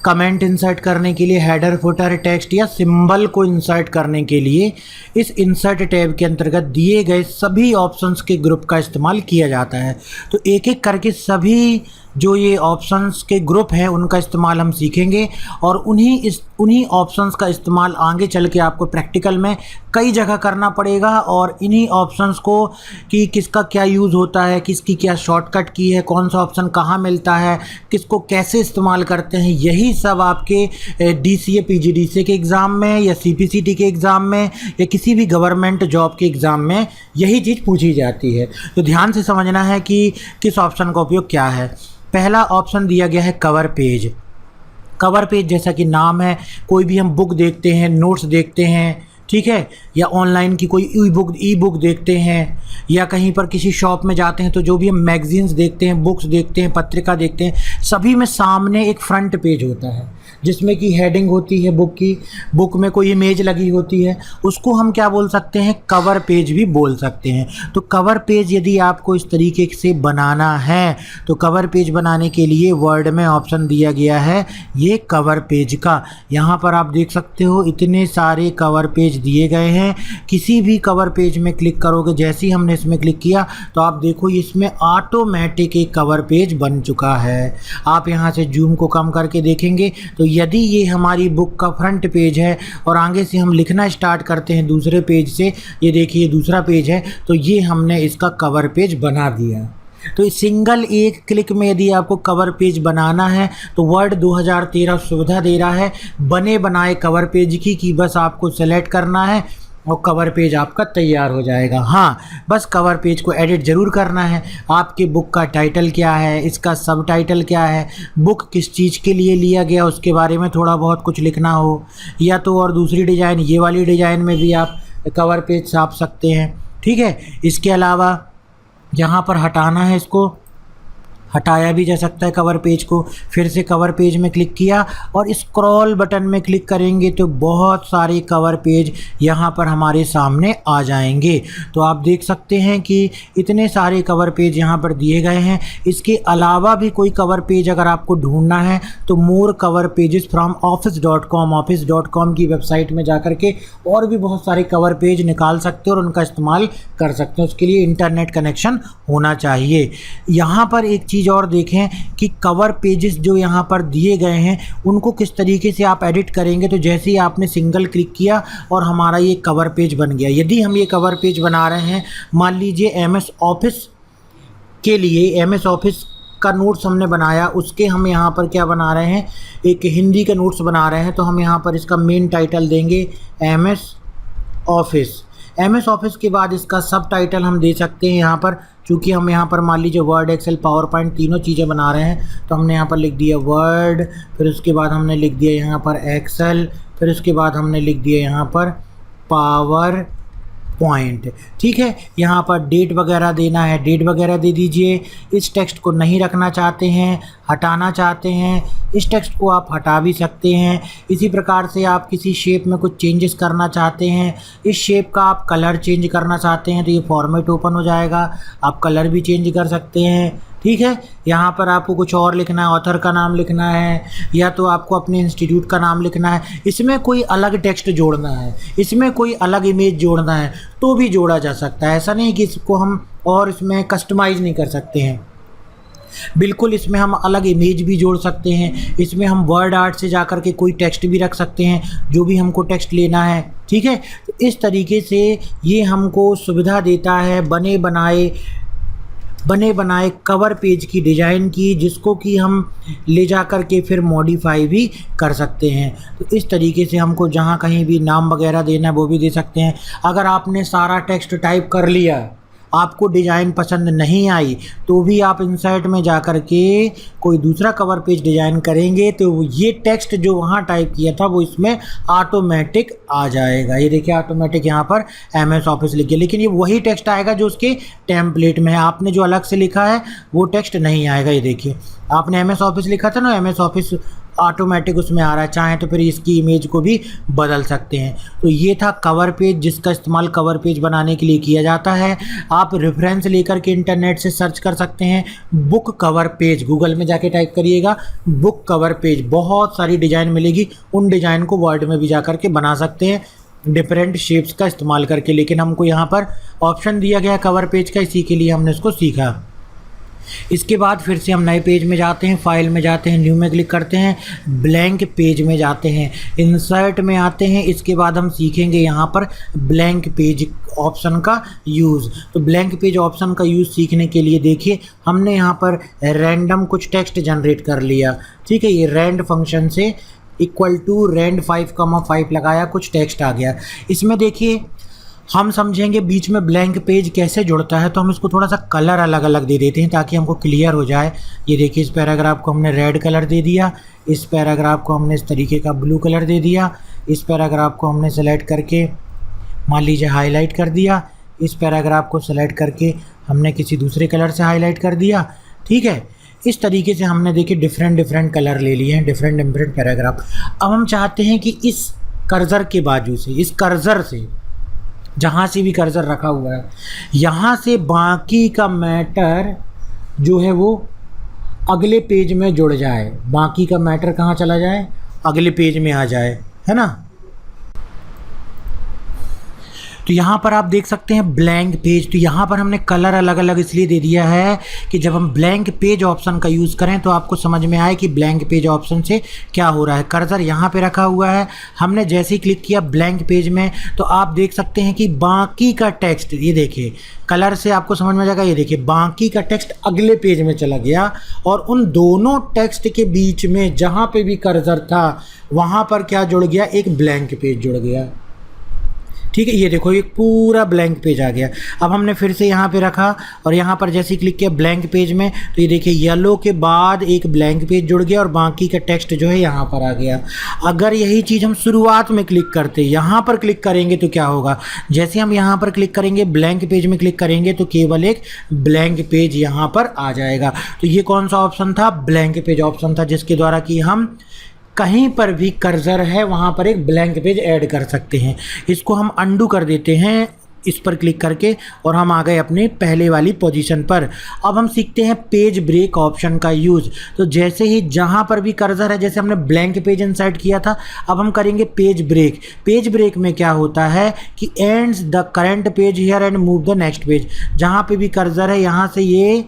कमेंट इंसर्ट करने के लिए, हेडर फुटर टेक्स्ट या सिंबल को इंसर्ट करने के लिए इस इंसर्ट टैब के अंतर्गत दिए गए सभी ऑप्शंस के ग्रुप का इस्तेमाल किया जाता है। तो एक एक करके सभी जो ये ऑप्शंस के ग्रुप हैं उनका इस्तेमाल हम सीखेंगे और उन्हीं ऑप्शंस का इस्तेमाल आगे चल के आपको प्रैक्टिकल में कई जगह करना पड़ेगा और इन्हीं ऑप्शंस को कि किसका क्या यूज़ होता है, किसकी क्या शॉर्टकट की है, कौन सा ऑप्शन कहाँ मिलता है, किसको कैसे इस्तेमाल करते हैं, यही सब आपके DCA PGDCA के एग्ज़ाम में या CPCT के एग्ज़ाम में या किसी भी गवर्नमेंट जॉब के एग्ज़ाम में यही चीज़ पूछी जाती है। तो ध्यान से समझना है कि किस ऑप्शन का उपयोग क्या है। पहला ऑप्शन दिया गया है कवर पेज। कवर पेज जैसा कि नाम है, कोई भी हम बुक देखते हैं, नोट्स देखते हैं, ठीक है, या ऑनलाइन की कोई ई बुक देखते हैं या कहीं पर किसी शॉप में जाते हैं तो जो भी हम मैगजीन्स देखते हैं, बुक्स देखते हैं, पत्रिका देखते हैं, सभी में सामने एक फ्रंट पेज होता है जिसमें कि हेडिंग होती है बुक की, बुक में कोई इमेज लगी होती है, उसको हम क्या बोल सकते हैं, कवर पेज भी बोल सकते हैं। तो कवर पेज यदि आपको इस तरीके से बनाना है तो कवर पेज बनाने के लिए वर्ड में ऑप्शन दिया गया है ये कवर पेज का। यहाँ पर आप देख सकते हो इतने सारे कवर पेज दिए गए हैं। किसी भी कवर पेज में क्लिक करोगे, जैसे ही हमने इसमें क्लिक किया तो आप देखो इसमें ऑटोमेटिक एक कवर पेज बन चुका है। आप यहाँ से जूम को कम करके देखेंगे तो यदि ये हमारी बुक का फ्रंट पेज है और आगे से हम लिखना स्टार्ट करते हैं दूसरे पेज से, ये देखिए दूसरा पेज है, तो ये हमने इसका कवर पेज बना दिया। तो सिंगल एक क्लिक में यदि आपको कवर पेज बनाना है तो वर्ड 2013 सुविधा दे रहा है बने बनाए कवर पेज की, कि बस आपको सेलेक्ट करना है, और कवर पेज आपका तैयार हो जाएगा। हाँ, बस कवर पेज को एडिट ज़रूर करना है। आपके बुक का टाइटल क्या है, इसका सब टाइटल क्या है, बुक किस चीज़ के लिए लिया गया उसके बारे में थोड़ा बहुत कुछ लिखना हो, या तो और दूसरी डिज़ाइन, ये वाली डिज़ाइन में भी आप कवर पेज छाप सकते हैं। ठीक है, इसके अलावा यहाँ पर हटाना है, इसको हटाया भी जा सकता है कवर पेज को। फिर से कवर पेज में क्लिक किया और स्क्रॉल बटन में क्लिक करेंगे तो बहुत सारे कवर पेज यहाँ पर हमारे सामने आ जाएंगे। तो आप देख सकते हैं कि इतने सारे कवर पेज यहाँ पर दिए गए हैं। इसके अलावा भी कोई कवर पेज अगर आपको ढूंढना है तो मोर कवर पेजेस फ्रॉम office.com की वेबसाइट में जा कर के और भी बहुत सारे कवर पेज निकाल सकते हैं और उनका इस्तेमाल कर सकते हैं। उसके लिए इंटरनेट कनेक्शन होना चाहिए। यहाँ पर एक चीज़ और देखें कि कवर पेजेस जो यहाँ पर दिए गए हैं उनको किस तरीके से आप एडिट करेंगे। तो जैसे ही आपने सिंगल क्लिक किया और हमारा ये कवर पेज बन गया। यदि हम ये कवर पेज बना रहे हैं, मान लीजिए एमएस ऑफिस के लिए, एमएस ऑफिस का नोट्स हमने बनाया, उसके हम यहाँ पर क्या बना रहे हैं, एक हिंदी का नोट्स बना रहे हैं, तो हम यहाँ पर इसका मेन टाइटल देंगे एमएस ऑफिस। एमएस ऑफिस के बाद इसका सब टाइटल हम दे सकते हैं यहाँ पर, चूँकि हम यहाँ पर मान लीजिए वर्ड, एक्सेल, पावर पॉइंट तीनों चीज़ें बना रहे हैं, तो हमने यहाँ पर लिख दिया वर्ड, फिर उसके बाद हमने लिख दिया यहाँ पर एक्सेल, फिर उसके बाद हमने लिख दिया यहाँ पर पावर पॉइंट। ठीक है, यहाँ पर डेट वगैरह देना है, डेट वगैरह दे दीजिए। इस टेक्स्ट को नहीं रखना चाहते हैं, हटाना चाहते हैं, इस टेक्स्ट को आप हटा भी सकते हैं। इसी प्रकार से आप किसी शेप में कुछ चेंजेस करना चाहते हैं, इस शेप का आप कलर चेंज करना चाहते हैं तो ये फॉर्मेट ओपन हो जाएगा, आप कलर भी चेंज कर सकते हैं। ठीक है, यहाँ पर आपको कुछ और लिखना है, ऑथर का नाम लिखना है या तो आपको अपने इंस्टीट्यूट का नाम लिखना है, इसमें कोई अलग टेक्स्ट जोड़ना है, इसमें कोई अलग इमेज जोड़ना है तो भी जोड़ा जा सकता है। ऐसा नहीं कि इसको हम और इसमें कस्टमाइज़ नहीं कर सकते हैं, बिल्कुल इसमें हम अलग इमेज भी जोड़ सकते हैं। इसमें हम वर्ड आर्ट से जाकर के कोई टेक्स्ट भी रख सकते हैं, जो भी हमको टेक्स्ट लेना है। ठीक है, तो इस तरीके से ये हमको सुविधा देता है बने बनाए कवर पेज की डिज़ाइन की, जिसको कि हम ले जा कर के फिर मॉडिफाई भी कर सकते हैं। तो इस तरीके से हमको जहाँ कहीं भी नाम वगैरह देना है वो भी दे सकते हैं। अगर आपने सारा टेक्स्ट टाइप कर लिया, आपको डिज़ाइन पसंद नहीं आई, तो भी आप इंसर्ट में जा कर के कोई दूसरा कवर पेज डिज़ाइन करेंगे तो ये टेक्स्ट जो वहाँ टाइप किया था वो इसमें ऑटोमेटिक आ जाएगा। ये देखिए ऑटोमेटिक यहाँ पर एमएस ऑफिस लिख गया, लेकिन ये वही टेक्स्ट आएगा जो उसके टेम्पलेट में है। आपने जो अलग से लिखा है वो टेक्स्ट नहीं आएगा। ये देखिए आपने एमएस ऑफिस लिखा था ना, एमएस ऑफिस ऑटोमेटिक उसमें आ रहा है। चाहे तो फिर इसकी इमेज को भी बदल सकते हैं। तो ये था कवर पेज, जिसका इस्तेमाल कवर पेज बनाने के लिए किया जाता है। आप रेफरेंस लेकर के इंटरनेट से सर्च कर सकते हैं, बुक कवर पेज, गूगल में जाके टाइप करिएगा बुक कवर पेज, बहुत सारी डिज़ाइन मिलेगी। उन डिज़ाइन को वर्ड में भी जा कर के बना सकते हैं डिफरेंट शेप्स का इस्तेमाल करके। लेकिन हमको यहाँ पर ऑप्शन दिया गया कवर पेज का, इसी के लिए हमने इसको सीखा। इसके बाद फिर से हम नए पेज में जाते हैं, फाइल में जाते हैं, न्यू में क्लिक करते हैं, ब्लैंक पेज में जाते हैं, इंसर्ट में आते हैं। इसके बाद हम सीखेंगे यहाँ पर ब्लैंक पेज ऑप्शन का यूज़। तो ब्लैंक पेज ऑप्शन का यूज़ सीखने के लिए देखिए हमने यहाँ पर रैंडम कुछ टेक्स्ट जनरेट कर लिया। ठीक है, ये रैंड फंक्शन से इक्वल टू रैंड 5,5 लगाया, कुछ टेक्स्ट आ गया। इसमें देखिए हम समझेंगे बीच में ब्लैंक पेज कैसे जुड़ता है, तो हम इसको थोड़ा सा कलर अलग अलग दे देते हैं ताकि हमको क्लियर हो जाए। ये देखिए इस पैराग्राफ को हमने रेड कलर दे दिया, इस पैराग्राफ को हमने इस तरीके का ब्लू कलर दे दिया, इस पैराग्राफ को हमने सेलेक्ट करके मान लीजिए हाईलाइट कर दिया, इस पैराग्राफ को सेलेक्ट करके हमने किसी दूसरे कलर से हाईलाइट कर दिया। ठीक है, इस तरीके से हमने देखिए डिफरेंट कलर ले लिए हैं, डिफरेंट पैराग्राफ। अब हम चाहते हैं कि इस कर्सर के बाजू से, इस कर्सर से, जहाँ से भी कर्सर रखा हुआ है, यहाँ से बाकी का मैटर जो है वो अगले पेज में जुड़ जाए। बाकी का मैटर कहाँ चला जाए, अगले पेज में आ जाए, है ना। तो यहाँ पर आप देख सकते हैं ब्लैंक पेज। तो यहाँ पर हमने कलर अलग अलग इसलिए दे दिया है कि जब हम ब्लैंक पेज ऑप्शन का यूज़ करें तो आपको समझ में आए कि ब्लैंक पेज ऑप्शन से क्या हो रहा है। कर्सर यहाँ पे रखा हुआ है, हमने जैसे ही क्लिक किया ब्लैंक पेज में तो आप देख सकते हैं कि बाकी का टेक्स्ट, ये देखिए कलर से आपको समझ में आ जाएगा। ये देखिए बाकी का टेक्स्ट अगले पेज में चला गया और उन दोनों टेक्स्ट के बीच में जहाँ पे भी कर्सर था वहाँ पर क्या जुड़ गया, एक ब्लैंक पेज जुड़ गया। ठीक है, ये देखो ये पूरा ब्लैंक पेज आ गया। अब हमने फिर से यहाँ पे रखा और यहाँ पर जैसे क्लिक किया ब्लैंक पेज में, तो ये देखिए येलो के बाद एक ब्लैंक पेज जुड़ गया और बाकी का टेक्स्ट जो है यहाँ पर आ गया। अगर यही चीज़ हम शुरुआत में क्लिक करते, यहाँ पर क्लिक करेंगे तो क्या होगा, जैसे हम यहाँ पर क्लिक करेंगे ब्लैंक पेज में क्लिक करेंगे तो केवल एक ब्लैंक पेज यहाँ पर आ जाएगा। तो ये कौन सा ऑप्शन था, ब्लैंक पेज ऑप्शन था, जिसके द्वारा कि हम कहीं पर भी कर्सर है वहाँ पर एक ब्लैंक पेज ऐड कर सकते हैं। इसको हम अंडू कर देते हैं इस पर क्लिक करके और हम आ गए अपने पहले वाली पोजीशन पर। अब हम सीखते हैं पेज ब्रेक ऑप्शन का यूज़। तो जैसे ही जहाँ पर भी कर्सर है, जैसे हमने ब्लैंक पेज इंसर्ट किया था, अब हम करेंगे पेज ब्रेक। पेज ब्रेक में क्या होता है कि ends the current page here and move the next page. जहाँ पे भी कर्सर है यहाँ से ये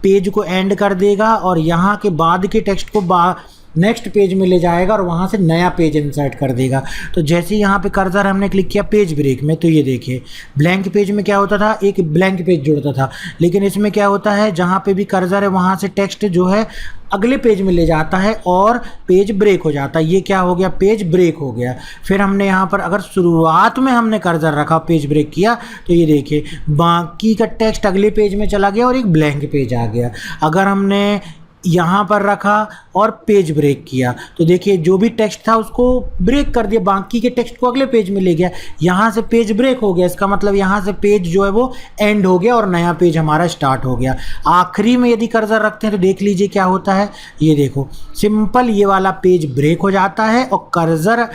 पेज को एंड कर देगा और यहाँ के बाद के टेक्स्ट को नेक्स्ट पेज में ले जाएगा और वहाँ से नया पेज इंसर्ट कर देगा। तो जैसे यहाँ पे कर्सर हमने क्लिक किया पेज ब्रेक में, तो ये देखिए ब्लैंक पेज में क्या होता था, एक ब्लैंक पेज जुड़ता था, लेकिन इसमें क्या होता है जहाँ पे भी कर्सर है वहाँ से टेक्स्ट जो है अगले पेज में ले जाता है और पेज ब्रेक हो जाता है। ये क्या हो गया, पेज ब्रेक हो गया। फिर हमने यहाँ पर अगर शुरुआत में हमने कर्सर रखा, पेज ब्रेक किया, तो ये देखिए बाकी का टेक्स्ट अगले पेज में चला गया और एक ब्लैंक पेज आ गया। अगर हमने यहाँ पर रखा और पेज ब्रेक किया तो देखिए जो भी टेक्स्ट था उसको ब्रेक कर दिया, बाकी के टेक्स्ट को अगले पेज में ले गया। यहाँ से पेज ब्रेक हो गया, इसका मतलब यहाँ से पेज जो है वो एंड हो गया और नया पेज हमारा स्टार्ट हो गया। आखिरी में यदि कर्सर रखते हैं तो देख लीजिए क्या होता है, ये देखो सिंपल ये वाला पेज ब्रेक हो जाता है और कर्सर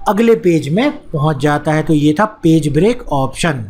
अगले पेज में पहुँच जाता है। तो ये था पेज ब्रेक ऑप्शन।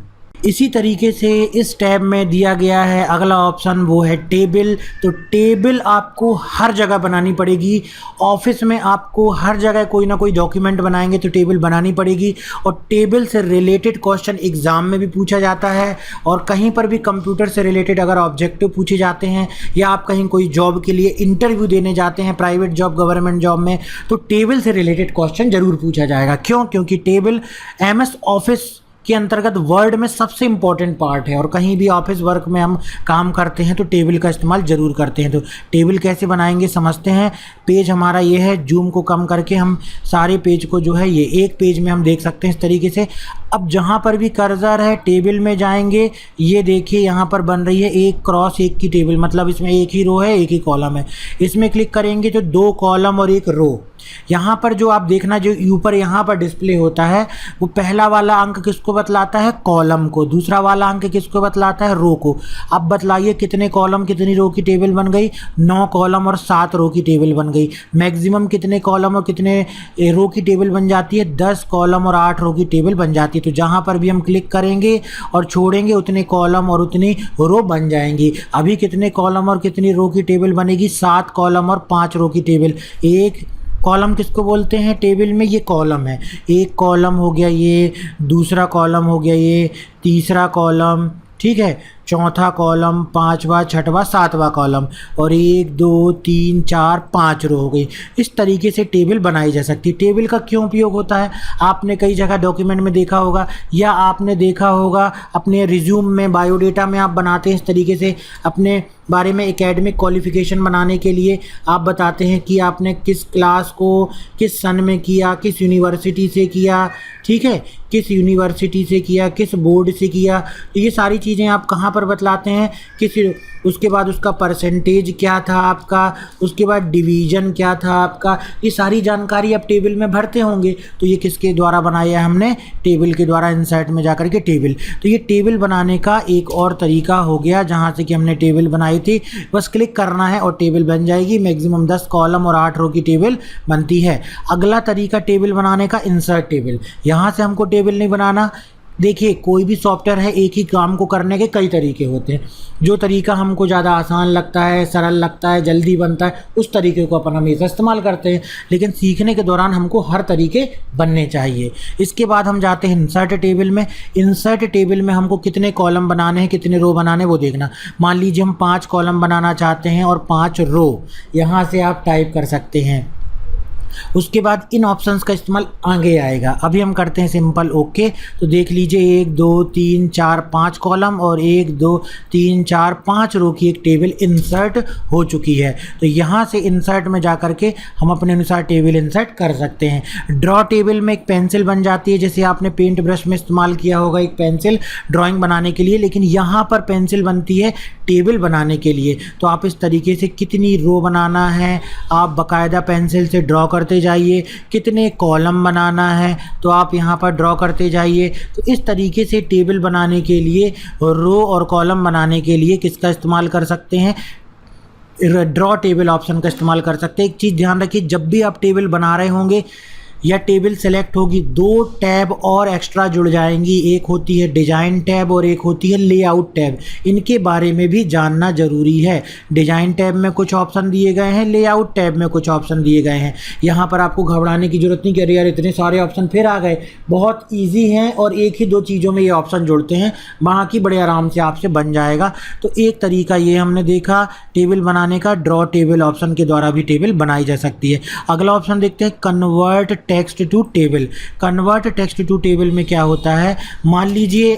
इसी तरीके से इस टैब में दिया गया है अगला ऑप्शन, वो है टेबल। तो टेबल आपको हर जगह बनानी पड़ेगी। ऑफिस में आपको हर जगह कोई ना कोई डॉक्यूमेंट बनाएंगे तो टेबल बनानी पड़ेगी और टेबल से रिलेटेड क्वेश्चन एग्ज़ाम में भी पूछा जाता है और कहीं पर भी कंप्यूटर से रिलेटेड अगर ऑब्जेक्टिव पूछे जाते हैं या आप कहीं कोई जॉब के लिए इंटरव्यू देने जाते हैं, प्राइवेट जॉब गवर्नमेंट जॉब में, तो टेबल से रिलेटेड क्वेश्चन ज़रूर पूछा जाएगा। क्यों? क्योंकि टेबल MS ऑफिस के अंतर्गत वर्ड में सबसे इम्पॉर्टेंट पार्ट है और कहीं भी ऑफिस वर्क में हम काम करते हैं तो टेबल का इस्तेमाल ज़रूर करते हैं। तो टेबल कैसे बनाएंगे समझते हैं। पेज हमारा ये है, जूम को कम करके हम सारे पेज को जो है ये एक पेज में हम देख सकते हैं इस तरीके से। अब जहाँ पर भी कर्सर है टेबल में जाएंगे, ये देखिए यहाँ पर बन रही है 1x1 की टेबल, मतलब इसमें एक ही रो है एक ही कॉलम है। इसमें क्लिक करेंगे तो 2 कॉलम और 1 रो। यहाँ पर जो आप देखना जो ऊपर यहाँ पर डिस्प्ले होता है वो पहला वाला अंक किसको बतलाता है, कॉलम को, दूसरा वाला अंक किसको बतलाता है, रो को। अब बतलाइए कितने कॉलम कितनी रो की टेबल बन गई, 9 कॉलम और 7 रो की टेबल बन गई। मैक्सिमम कितने कॉलम और कितने रो की टेबल बन जाती है, 10 कॉलम और 8 रो की टेबल बन जाती है। तो जहाँ पर भी हम क्लिक करेंगे और छोड़ेंगे उतने कॉलम और उतनी रो बन जाएंगी। अभी कितने कॉलम और कितनी रो की टेबल बनेगी, 7 कॉलम और 5 रो की टेबल। एक कॉलम किसको बोलते हैं टेबल में, ये कॉलम है, एक कॉलम हो गया ये, दूसरा कॉलम हो गया ये, तीसरा कॉलम, ठीक है, चौथा कॉलम, 5वां 6वां 7वां कॉलम और 1 2 3 4 5 रो हो गई। इस तरीके से टेबल बनाई जा सकती है। टेबल का क्यों उपयोग होता है, आपने कई जगह डॉक्यूमेंट में देखा होगा या आपने देखा होगा अपने रिज्यूम में, बायोडेटा में आप बनाते हैं इस तरीके से। अपने बारे में एकेडमिक क्वालिफ़िकेशन बनाने के लिए आप बताते हैं कि आपने किस क्लास को किस सन में किया, किस यूनिवर्सिटी से किया, ठीक है, किस यूनिवर्सिटी से किया, किस बोर्ड से किया। तो ये सारी चीज़ें आप कहाँ पर बतलाते हैं, किस, उसके बाद उसका परसेंटेज क्या था आपका, उसके बाद डिवीज़न क्या था आपका, ये सारी जानकारी आप टेबल में भरते होंगे। तो ये किसके द्वारा बनाया है हमने, टेबल के द्वारा, इंसर्ट में जाकर के टेबल। तो ये टेबल बनाने का एक और तरीका हो गया जहाँ से कि हमने टेबल बनाई थी, बस क्लिक करना है और टेबल बन जाएगी। मैक्सिमम 10 कॉलम और 8 रो की टेबल बनती है। अगला तरीका टेबल बनाने का, इंसर्ट टेबल। यहाँ से हमको टेबल नहीं बनाना। देखिए कोई भी सॉफ्टवेयर है, एक ही काम को करने के कई तरीके होते हैं। जो तरीका हमको ज़्यादा आसान लगता है, सरल लगता है, जल्दी बनता है, उस तरीके को अपन हमेशा इस्तेमाल करते हैं, लेकिन सीखने के दौरान हमको हर तरीके बनने चाहिए। इसके बाद हम जाते हैं इंसर्ट टेबल में। इंसर्ट टेबल में हमको कितने कॉलम बनाने हैं, कितने रो बनाने हैं वो देखना। मान लीजिए हम 5 कॉलम बनाना चाहते हैं और 5 रो, यहाँ से आप टाइप कर सकते हैं उसके बाद इन ऑप्शंस का इस्तेमाल आगे आएगा। अभी हम करते हैं सिंपल ओके। तो देख लीजिए 1 2 3 4 5 कॉलम और 1 2 3 4 5 रो की एक टेबल इंसर्ट हो चुकी है। तो यहाँ से इंसर्ट में जा कर के हम अपने अनुसार टेबल इंसर्ट कर सकते हैं। ड्रॉ टेबल में एक पेंसिल बन जाती है, जैसे आपने पेंट ब्रश में इस्तेमाल किया होगा एक पेंसिल ड्राइंग बनाने के लिए, लेकिन यहाँ पर पेंसिल बनती है टेबल बनाने के लिए। तो आप इस तरीके से कितनी रो बनाना है आप बाकायदा पेंसिल से ड्रॉ करते जाइए, कितने कॉलम बनाना है तो आप यहाँ पर ड्रॉ करते जाइए। तो इस तरीके से टेबल बनाने के लिए, रो और कॉलम बनाने के लिए किसका इस्तेमाल कर सकते हैं, ड्रॉ टेबल ऑप्शन का इस्तेमाल कर सकते हैं। एक चीज़ ध्यान रखिए, जब भी आप टेबल बना रहे होंगे या टेबल सेलेक्ट होगी, 2 टैब और एक्स्ट्रा जुड़ जाएंगी। एक होती है डिज़ाइन टैब और एक होती है लेआउट टैब। इनके बारे में भी जानना ज़रूरी है। डिज़ाइन टैब में कुछ ऑप्शन दिए गए हैं, लेआउट टैब में कुछ ऑप्शन दिए गए हैं। यहाँ पर आपको घबराने की ज़रूरत नहीं कि अरे यार इतने सारे ऑप्शन फिर आ गए। बहुत ईजी हैं और एक ही 2 चीज़ों में ये ऑप्शन जुड़ते हैं, बाकी बड़े आराम से आपसे बन जाएगा। तो एक तरीका ये हमने देखा टेबल बनाने का, ड्रॉ टेबल ऑप्शन के द्वारा भी टेबल बनाई जा सकती है। अगला ऑप्शन देखते हैं convert text to table. Convert text to table में क्या होता है, मान लीजिए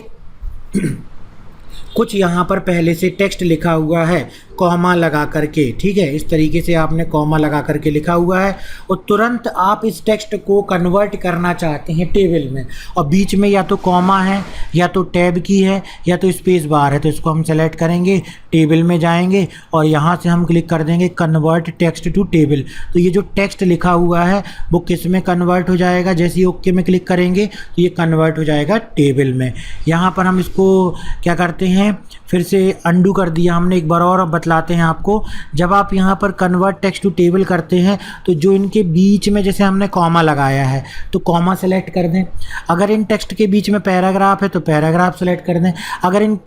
कुछ यहाँ पर पहले से टेक्स्ट लिखा हुआ है कॉमा लगा करके, ठीक है, इस तरीके से आपने कॉमा लगा करके लिखा हुआ है और तुरंत आप इस टेक्स्ट को कन्वर्ट करना चाहते हैं टेबल में, और बीच में या तो कॉमा है या तो टैब की है या तो स्पेस बार है। तो इसको हम सेलेक्ट करेंगे, टेबल में जाएंगे और यहाँ से हम क्लिक कर देंगे कन्वर्ट टेक्स्ट टू टेबल। तो ये जो टेक्स्ट लिखा हुआ है वो किस में कन्वर्ट हो जाएगा, जैसे ही ओके में क्लिक करेंगे तो ये कन्वर्ट हो जाएगा टेबल में। यहाँ पर हम इसको क्या करते हैं, फिर से अंडू कर दिया हमने, एक बार और बतलाते हैं आपको। जब आप यहाँ पर कन्वर्ट टेक्स्ट टू टेबल करते हैं तो जो इनके बीच में जैसे हमने कॉमा लगाया है तो कॉमा सेलेक्ट कर दें। अगर इन टेक्स्ट के बीच में पैराग्राफ है तो पैराग्राफ सेलेक्ट कर दें। अगर इन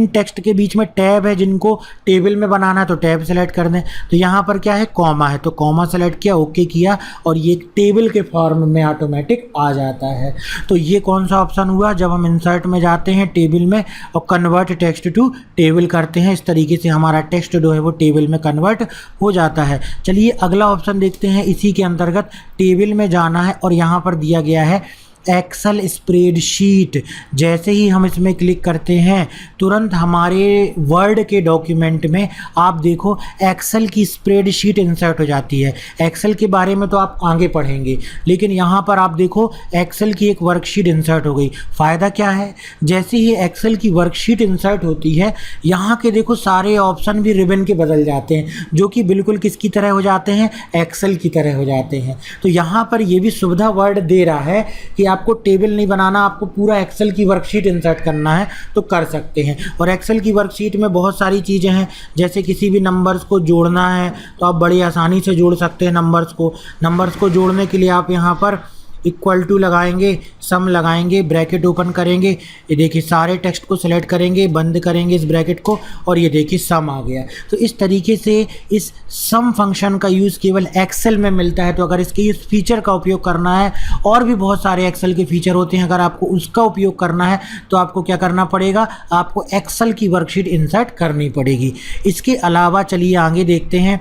टेक्स्ट के बीच में टैब है जिनको टेबल में बनाना है तो टैब सेलेक्ट कर दें। तो यहाँ पर क्या है, कॉमा है तो कॉमा सेलेक्ट किया, ओके किया और ये टेबल के फॉर्म में ऑटोमेटिक आ जाता है। तो ये कौन सा ऑप्शन हुआ, जब हम इंसर्ट में जाते हैं टेबल में और कन्वर्ट टेक्स्ट टू टेबल करते हैं, इस तरीके से हमारा टेक्स्ट जो है वो टेबल में कन्वर्ट हो जाता है। चलिए अगला ऑप्शन देखते हैं। इसी के अंतर्गत टेबल में जाना है और यहाँ पर दिया गया है एक्सेल स्प्रेडशीट। जैसे ही हम इसमें क्लिक करते हैं तुरंत हमारे वर्ड के डॉक्यूमेंट में आप देखो एक्सेल की स्प्रेडशीट इंसर्ट हो जाती है। एक्सेल के बारे में तो आप आगे पढ़ेंगे, लेकिन यहाँ पर आप देखो एक्सेल की एक वर्कशीट इंसर्ट हो गई। फ़ायदा क्या है, जैसे ही एक्सेल की वर्कशीट इंसर्ट होती है यहाँ के देखो सारे ऑप्शन भी रिबन के बदल जाते हैं, जो कि बिल्कुल किसकी तरह हो जाते हैं, एक्सेल की तरह हो जाते हैं। तो यहाँ पर ये भी सुविधा वर्ड दे रहा है कि आपको टेबल नहीं बनाना, आपको पूरा एक्सेल की वर्कशीट इंसर्ट करना है तो कर सकते हैं। और एक्सेल की वर्कशीट में बहुत सारी चीज़ें हैं, जैसे किसी भी नंबर्स को जोड़ना है तो आप बड़ी आसानी से जोड़ सकते हैं नंबर्स को जोड़ने के लिए आप यहाँ पर इक्वल टू लगाएंगे, सम लगाएंगे, ब्रैकेट ओपन करेंगे, ये देखिए सारे टेक्स्ट को सेलेक्ट करेंगे, बंद करेंगे इस ब्रैकेट को और ये देखिए सम आ गया। तो इस तरीके से इस सम फंक्शन का यूज़ केवल एक्सेल में मिलता है। तो अगर इसके इस फीचर का उपयोग करना है, और भी बहुत सारे एक्सेल के फीचर होते हैं, अगर आपको उसका उपयोग करना है तो आपको क्या करना पड़ेगा, आपको एक्सेल की वर्कशीट इंसर्ट करनी पड़ेगी। इसके अलावा चलिए आगे देखते हैं।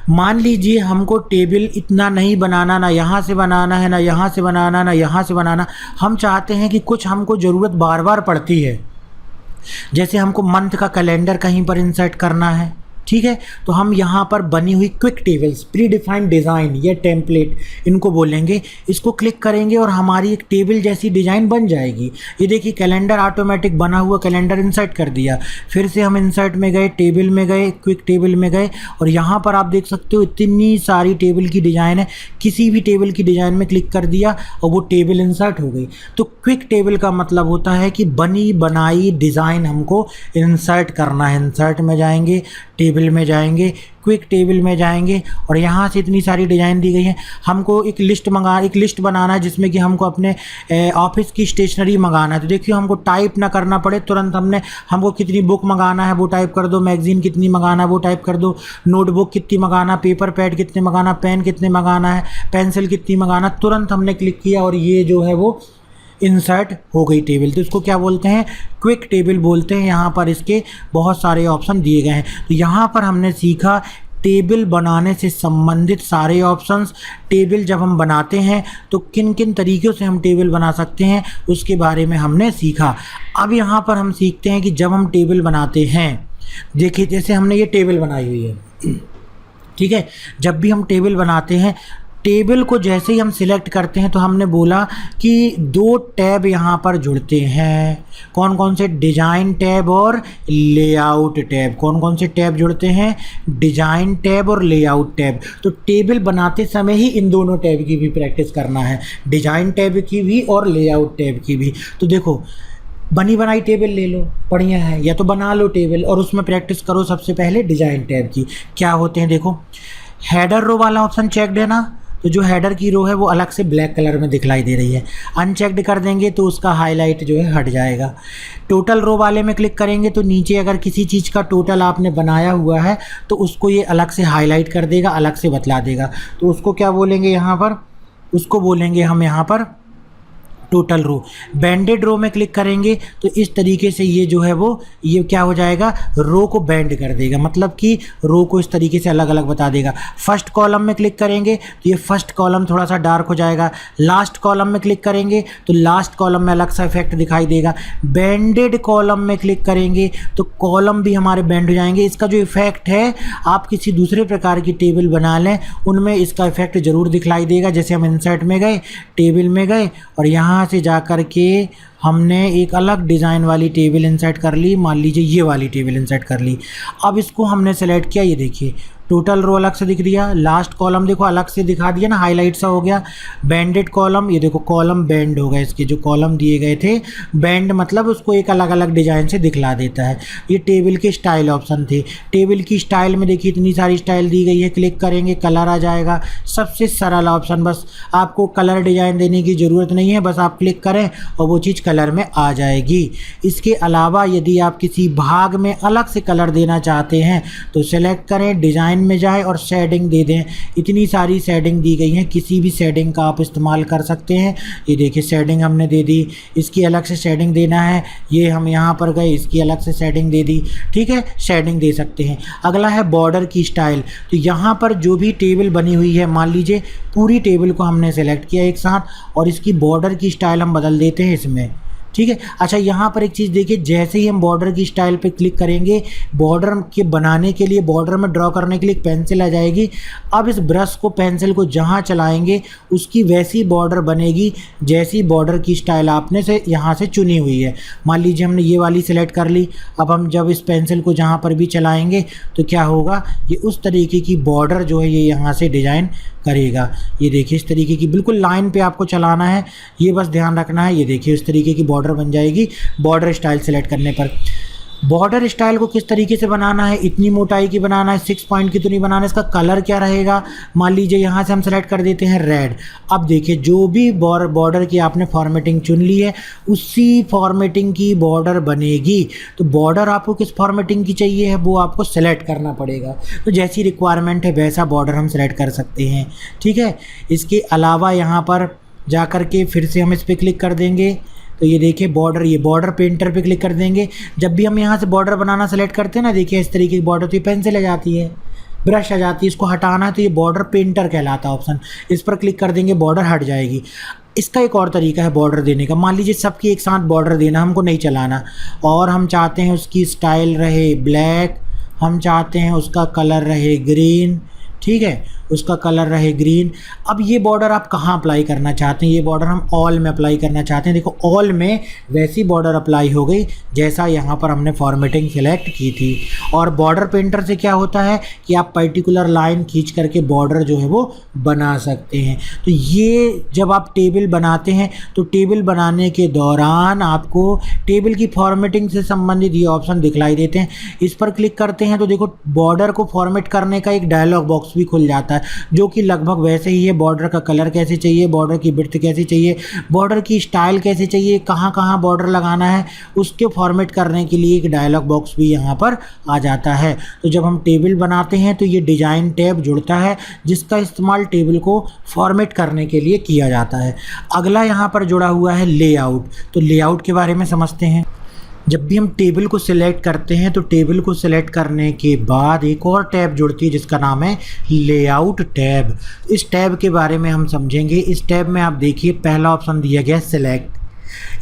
मान लीजिए हमको टेबल इतना नहीं बनाना, ना यहाँ से बनाना है, ना यहाँ से बनाना, ना यहाँ से बनाना। हम चाहते हैं कि कुछ हमको ज़रूरत बार बार पड़ती है, जैसे हमको मंथ का कैलेंडर कहीं पर इंसर्ट करना है, ठीक है। तो हम यहाँ पर बनी हुई quick tables, pre defined design या टेम्पलेट इनको बोलेंगे, इसको क्लिक करेंगे और हमारी एक टेबल जैसी डिज़ाइन बन जाएगी। ये देखिए कैलेंडर ऑटोमेटिक बना हुआ कैलेंडर इंसर्ट कर दिया। फिर से हम इंसर्ट में गए, टेबल में गए, क्विक टेबल में गए और यहाँ पर आप देख सकते हो इतनी सारी टेबल की डिज़ाइन है। किसी भी टेबल की डिज़ाइन में क्लिक कर दिया और वो टेबल इंसर्ट हो गई। तो क्विक टेबल का मतलब होता है कि बनी बनाई डिज़ाइन हमको इंसर्ट करना है। इंसर्ट में जाएंगे, टेबल में जाएंगे, क्विक टेबल में जाएंगे और यहाँ से इतनी सारी डिज़ाइन दी गई है। हमको एक लिस्ट बनाना है जिसमें कि हमको अपने ऑफिस की स्टेशनरी मंगाना है। तो देखिए हमको टाइप ना करना पड़े, तुरंत हमको कितनी बुक मंगाना है वो टाइप कर दो, मैगज़ीन कितनी मंगाना है वो टाइप कर दो, नोटबुक कितनी मंगाना, पेपर पैड कितने मंगाना, पेन कितने मंगाना है, पेंसिल कितनी मंगाना। तुरंत हमने क्लिक किया और ये जो है वो इंसर्ट हो गई टेबल। तो इसको क्या बोलते हैं, क्विक टेबल बोलते हैं। यहाँ पर इसके बहुत सारे ऑप्शन दिए गए हैं। तो यहाँ पर हमने सीखा टेबल बनाने से संबंधित सारे ऑप्शंस। टेबल जब हम बनाते हैं तो किन किन तरीक़ों से हम टेबल बना सकते हैं उसके बारे में हमने सीखा। अब यहाँ पर हम सीखते हैं कि जब हम टेबल बनाते हैं, देखिए जैसे हमने ये टेबल बनाई हुई है, ठीक है। जब भी हम टेबल बनाते हैं, टेबल को जैसे ही हम सिलेक्ट करते हैं तो हमने बोला कि 2 टैब यहाँ पर जुड़ते हैं। कौन कौन से? डिज़ाइन टैब और लेआउट टैब। कौन कौन से टैब जुड़ते हैं? डिज़ाइन टैब और लेआउट टैब। तो टेबल बनाते समय ही इन दोनों टैब की भी प्रैक्टिस करना है, डिज़ाइन टैब की भी और लेआउट टैब की भी। तो देखो, बनी बनाई टेबल ले लो, बढ़िया है, या तो बना लो टेबल और उसमें प्रैक्टिस करो सबसे पहले डिज़ाइन टैब की। क्या होते हैं देखो, हेडर रो वाला ऑप्शन चेकड है ना, तो जो हेडर की रो है वो अलग से ब्लैक कलर में दिखलाई दे रही है। अनचेक्ड कर देंगे तो उसका हाईलाइट जो है हट जाएगा। टोटल रो वाले में क्लिक करेंगे तो नीचे अगर किसी चीज़ का टोटल आपने बनाया हुआ है तो उसको ये अलग से हाईलाइट कर देगा, अलग से बतला देगा। तो उसको क्या बोलेंगे यहाँ पर? उसको बोलेंगे हम यहाँ पर टोटल रो। बैंडेड रो में क्लिक करेंगे तो इस तरीके से ये जो है वो ये क्या हो जाएगा, रो को बैंड कर देगा, मतलब कि रो को इस तरीके से अलग अलग बता देगा। फर्स्ट कॉलम में क्लिक करेंगे तो ये फर्स्ट कॉलम थोड़ा सा डार्क हो जाएगा। लास्ट कॉलम में क्लिक करेंगे तो लास्ट कॉलम में अलग सा इफेक्ट दिखाई देगा। बैंडेड कॉलम में क्लिक करेंगे तो कॉलम भी हमारे बैंड हो जाएंगे। इसका जो इफेक्ट है, आप किसी दूसरे प्रकार की टेबल बना लें उनमें इसका इफेक्ट ज़रूर दिखलाई देगा। जैसे हम इंसर्ट में गए, टेबल में गए और यहाँ से जा कर के हमने एक अलग डिज़ाइन वाली टेबल इंसर्ट कर ली, मान लीजिए ये वाली टेबल इंसर्ट कर ली। अब इसको हमने सेलेक्ट किया, ये देखिए टोटल रो अलग से दिख दिया, लास्ट कॉलम देखो अलग से दिखा दिया ना, हाईलाइट सा हो गया। बैंडेड कॉलम, ये देखो कॉलम बैंड हो गए, इसके जो कॉलम दिए गए थे बैंड, मतलब उसको एक अलग अलग डिज़ाइन से दिखला देता है। ये टेबल के स्टाइल ऑप्शन थे। टेबल की स्टाइल में देखिए इतनी सारी स्टाइल दी गई है, क्लिक करेंगे कलर आ जाएगा। सबसे सरल ऑप्शन, बस आपको कलर डिज़ाइन देने की ज़रूरत नहीं है, बस आप क्लिक करें और वो चीज़ कलर में आ जाएगी। इसके अलावा यदि आप किसी भाग में अलग से कलर देना चाहते हैं तो सेलेक्ट करें, डिज़ाइन में जाएं और शेडिंग दे दें। इतनी सारी शेडिंग दी गई है, किसी भी शेडिंग का आप इस्तेमाल कर सकते हैं। ये देखिए शेडिंग हमने दे दी, इसकी अलग से शेडिंग देना है, ये हम यहाँ पर गए इसकी अलग से शेडिंग दे दी, ठीक है, शेडिंग दे सकते हैं। अगला है बॉर्डर की स्टाइल। तो यहाँ पर जो भी टेबल बनी हुई है, मान लीजिए पूरी टेबल को हमने सेलेक्ट किया एक साथ और इसकी बॉर्डर की स्टाइल हम बदल देते हैं इसमें, ठीक है। अच्छा, यहाँ पर एक चीज़ देखिए, जैसे ही हम बॉर्डर की स्टाइल पे क्लिक करेंगे, बॉर्डर के बनाने के लिए, बॉर्डर में ड्रॉ करने के लिए एक पेंसिल आ जाएगी। अब इस ब्रश को, पेंसिल को जहाँ चलाएंगे उसकी वैसी बॉर्डर बनेगी जैसी बॉर्डर की स्टाइल आपने से यहाँ से चुनी हुई है। मान लीजिए हमने ये वाली सेलेक्ट कर ली, अब हम जब इस पेंसिल को जहाँ पर भी चलाएँगे तो क्या होगा, ये उस तरीके की बॉर्डर जो है ये यहाँ से डिज़ाइन करेगा। ये देखिए इस तरीके की बिल्कुल लाइन पे आपको चलाना है, ये बस ध्यान रखना है। ये देखिए इस तरीके की बॉर्डर बन जाएगी बॉर्डर स्टाइल सेलेक्ट करने पर। बॉर्डर स्टाइल को किस तरीके से बनाना है, इतनी मोटाई की बनाना है, 6 पॉइंट की तो नहीं बनाना है। इसका कलर क्या रहेगा, मान लीजिए यहाँ से हम सेलेक्ट कर देते हैं रेड। अब देखिए जो भी बॉर्डर की आपने फॉर्मेटिंग चुन ली है उसी फॉर्मेटिंग की बॉर्डर बनेगी। तो बॉर्डर आपको किस फॉर्मेटिंग की चाहिए है वो आपको सेलेक्ट करना पड़ेगा। तो जैसी रिक्वायरमेंट है वैसा बॉर्डर हम सेलेक्ट कर सकते हैं, ठीक है। इसके अलावा यहाँ पर जा कर के फिर से हम इस पर क्लिक कर देंगे तो ये देखिए बॉर्डर, ये बॉर्डर पेंटर पे क्लिक कर देंगे। जब भी हम यहाँ से बॉर्डर बनाना सेलेक्ट करते हैं ना, देखिए इस तरीके की बॉर्डर, तो ये पेंसिल आ जाती है, ब्रश आ जाती है, इसको हटाना है तो ये बॉर्डर पेंटर कहलाता है ऑप्शन, इस पर क्लिक कर देंगे बॉर्डर हट जाएगी। इसका एक और तरीका है बॉर्डर देने का, मान लीजिए सबकी एक साथ बॉर्डर देना, हमको नहीं चलाना और हम चाहते हैं उसकी स्टाइल रहे ब्लैक, हम चाहते हैं उसका कलर रहे ग्रीन, ठीक है, उसका कलर रहे ग्रीन। अब ये बॉर्डर आप कहाँ अप्लाई करना चाहते हैं, ये बॉर्डर हम ऑल में अप्लाई करना चाहते हैं। देखो ऑल में वैसी बॉर्डर अप्लाई हो गई जैसा यहाँ पर हमने फॉर्मेटिंग सेलेक्ट की थी। और बॉर्डर पेंटर से क्या होता है कि आप पर्टिकुलर लाइन खींच करके बॉर्डर जो है वो बना सकते हैं। तो ये जब आप टेबल बनाते हैं तो टेबल बनाने के दौरान आपको टेबल की फॉर्मेटिंग से संबंधित ये ऑप्शन दिखलाई देते हैं। इस पर क्लिक करते हैं तो देखो बॉर्डर को फॉर्मेट करने का एक डायलॉग बॉक्स भी खुल जाता है जो कि लगभग वैसे ही है। बॉर्डर का कलर कैसे चाहिए, बॉर्डर की विड्थ कैसे चाहिए, बॉर्डर की स्टाइल कैसे चाहिए, कहाँ कहाँ बॉर्डर लगाना है, उसके फॉर्मेट करने के लिए एक डायलॉग बॉक्स भी यहाँ पर आ जाता है। तो जब हम टेबल बनाते हैं तो ये डिज़ाइन टैब जुड़ता है जिसका इस्तेमाल टेबल को फॉर्मेट करने के लिए किया जाता है। अगला यहाँ पर जुड़ा हुआ है लेआउट। तो लेआउट के बारे में समझते हैं। जब भी हम टेबल को सिलेक्ट करते हैं तो टेबल को सिलेक्ट करने के बाद एक और टैब जुड़ती है जिसका नाम है लेआउट टैब। इस टैब के बारे में हम समझेंगे। इस टैब में आप देखिए पहला ऑप्शन दिया गया है सिलेक्ट।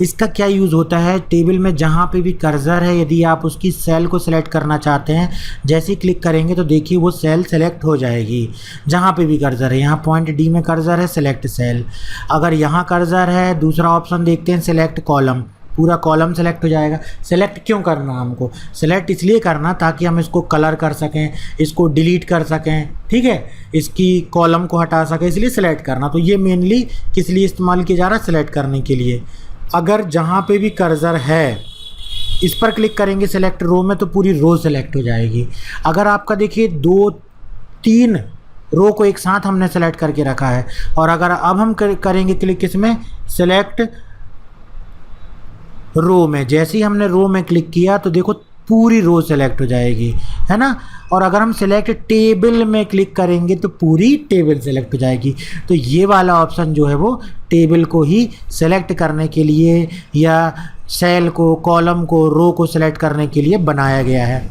इसका क्या यूज़ होता है, टेबल में जहाँ पे भी कर्सर है यदि आप उसकी सेल को सिलेक्ट करना चाहते हैं, जैसे ही क्लिक करेंगे तो देखिए वो सेल सेलेक्ट हो जाएगी जहाँ पे भी कर्सर है। यहाँ पॉइंट डी में कर्सर है, सिलेक्ट सेल। अगर यहाँ कर्सर है, दूसरा ऑप्शन देखते हैं सिलेक्ट कॉलम, पूरा कॉलम सेलेक्ट हो जाएगा। सेलेक्ट क्यों करना हमको, सेलेक्ट इसलिए करना ताकि हम इसको कलर कर सकें, इसको डिलीट कर सकें, ठीक है, इसकी कॉलम को हटा सकें, इसलिए सेलेक्ट करना। तो ये मेनली किस लिए इस्तेमाल किया जा रहा है, सेलेक्ट करने के लिए। अगर जहाँ पे भी कर्सर है इस पर क्लिक करेंगे सेलेक्ट रो में तो पूरी रो सेलेक्ट हो जाएगी। अगर आपका देखिए 2-3 रो को एक साथ हमने सेलेक्ट करके रखा है और अगर अब हम करेंगे क्लिक इसमें सेलेक्ट रो में, जैसे ही हमने रो में क्लिक किया तो देखो पूरी रो सेलेक्ट हो जाएगी, है ना। और अगर हम सेलेक्ट टेबल में क्लिक करेंगे तो पूरी टेबल सेलेक्ट हो जाएगी। तो ये वाला ऑप्शन जो है वो टेबल को ही सेलेक्ट करने के लिए या सेल को, कॉलम को, रो को सेलेक्ट करने के लिए बनाया गया है।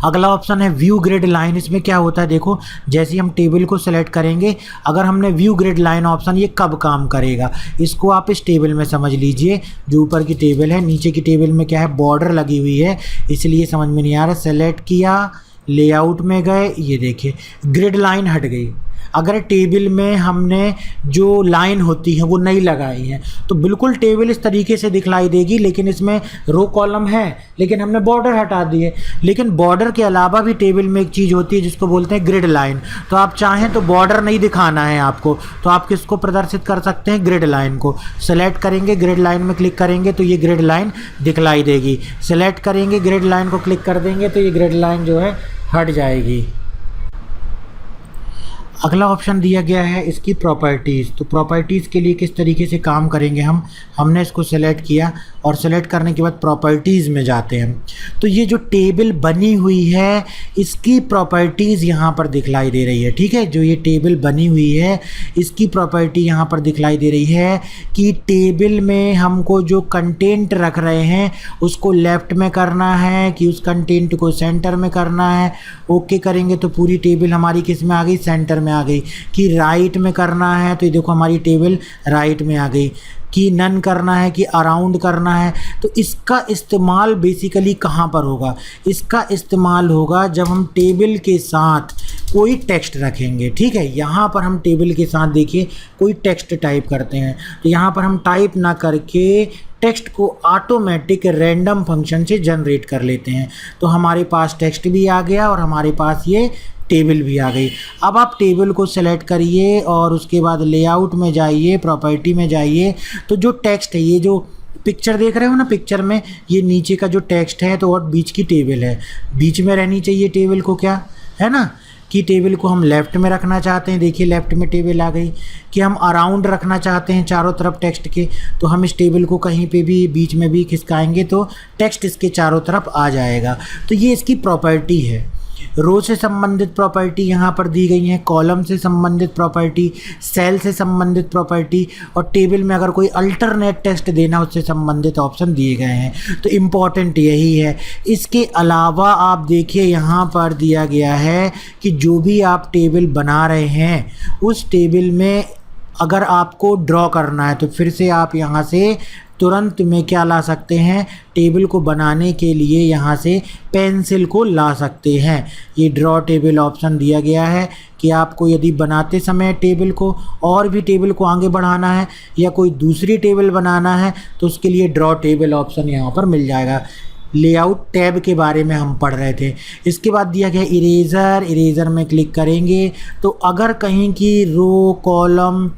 अगला ऑप्शन है व्यू ग्रिड लाइन। इसमें क्या होता है देखो, जैसे ही हम टेबल को सेलेक्ट करेंगे, अगर हमने व्यू ग्रिड लाइन ऑप्शन, ये कब काम करेगा इसको आप इस टेबल में समझ लीजिए। जो ऊपर की टेबल है, नीचे की टेबल में क्या है, बॉर्डर लगी हुई है, इसलिए समझ में नहीं आ रहा। सेलेक्ट किया, लेआउट में गए, ये देखिए ग्रिड लाइन हट गई। अगर टेबल में हमने जो लाइन होती है वो नहीं लगाई है तो बिल्कुल टेबल इस तरीके से दिखलाई देगी, लेकिन इसमें रो कॉलम है लेकिन हमने बॉर्डर हटा दिए। लेकिन बॉर्डर के अलावा भी टेबल में एक चीज़ होती है जिसको बोलते हैं ग्रिड लाइन। तो आप चाहें तो बॉर्डर नहीं दिखाना है आपको तो आप किसको प्रदर्शित कर सकते हैं, ग्रिड लाइन को। सेलेक्ट करेंगे, ग्रिड लाइन में क्लिक करेंगे तो ये ग्रिड लाइन दिखलाई देगी। सेलेक्ट करेंगे, ग्रिड लाइन को क्लिक कर देंगे तो ये ग्रिड लाइन जो है हट जाएगी। अगला ऑप्शन दिया गया है इसकी प्रॉपर्टीज़। तो प्रॉपर्टीज़ के लिए किस तरीके से काम करेंगे हमने इसको सेलेक्ट किया और सेलेक्ट करने के बाद प्रॉपर्टीज़ में जाते हैं। तो ये जो टेबल बनी हुई है इसकी प्रॉपर्टीज़ यहाँ पर दिखलाई दे रही है, ठीक है। जो ये टेबल बनी हुई है इसकी प्रॉपर्टी यहाँ पर दिखलाई दे रही है कि टेबल में हमको जो कंटेंट रख रहे हैं उसको लेफ़्ट में करना है कि उस कंटेंट को सेंटर में करना है। ओके करेंगे तो पूरी टेबल हमारी किस में आ गई, सेंटर में आ गई। कि राइट में करना है तो ये देखो हमारी टेबल राइट में आ गई। कि नन करना है कि अराउंड करना है। तो इसका इस्तेमाल बेसिकली कहाँ पर होगा, इसका इस्तेमाल होगा जब हम टेबल के साथ कोई टेक्स्ट रखेंगे, ठीक है। यहाँ पर हम टेबल के साथ देखिए कोई टेक्स्ट टाइप करते हैं तो यहाँ पर हम टाइप ना करके टेक्स्ट को ऑटोमेटिक रैंडम फंक्शन से जनरेट कर लेते हैं। तो हमारे पास टेक्स्ट भी आ गया और हमारे पास ये टेबल भी आ गई। अब आप टेबल को सेलेक्ट करिए और उसके बाद लेआउट में जाइए, प्रॉपर्टी में जाइए। तो जो टेक्स्ट है, ये जो पिक्चर देख रहे हो ना, पिक्चर में ये नीचे का जो टेक्स्ट है तो और बीच की टेबल है, बीच में रहनी चाहिए टेबल को, क्या है ना। कि टेबल को हम लेफ़्ट में रखना चाहते हैं, देखिए लेफ़्ट में टेबल आ गई। कि हम अराउंड रखना चाहते हैं चारों तरफ टेक्स्ट के, तो हम इस टेबल को कहीं पे भी बीच में भी खिसकाएंगे तो टेक्स्ट इसके चारों तरफ आ जाएगा। तो ये इसकी प्रॉपर्टी है। रो से संबंधित प्रॉपर्टी यहाँ पर दी गई हैं, कॉलम से संबंधित प्रॉपर्टी, सेल से संबंधित प्रॉपर्टी और टेबल में अगर कोई अल्टरनेट टेक्स्ट देना उससे संबंधित ऑप्शन दिए गए हैं। तो इम्पॉर्टेंट यही है। इसके अलावा आप देखिए यहाँ पर दिया गया है कि जो भी आप टेबल बना रहे हैं उस टेबल में अगर आपको ड्रॉ करना है तो फिर से आप यहाँ से तुरंत में क्या ला सकते हैं, टेबल को बनाने के लिए यहाँ से पेंसिल को ला सकते हैं। ये ड्रॉ टेबल ऑप्शन दिया गया है कि आपको यदि बनाते समय टेबल को और भी टेबल को आगे बढ़ाना है या कोई दूसरी टेबल बनाना है तो उसके लिए ड्रॉ टेबल ऑप्शन यहाँ पर मिल जाएगा। लेआउट टैब के बारे में हम पढ़ रहे थे। इसके बाद दिया गया इरेज़र। इरेज़र में क्लिक करेंगे तो अगर कहीं की रो, कॉलम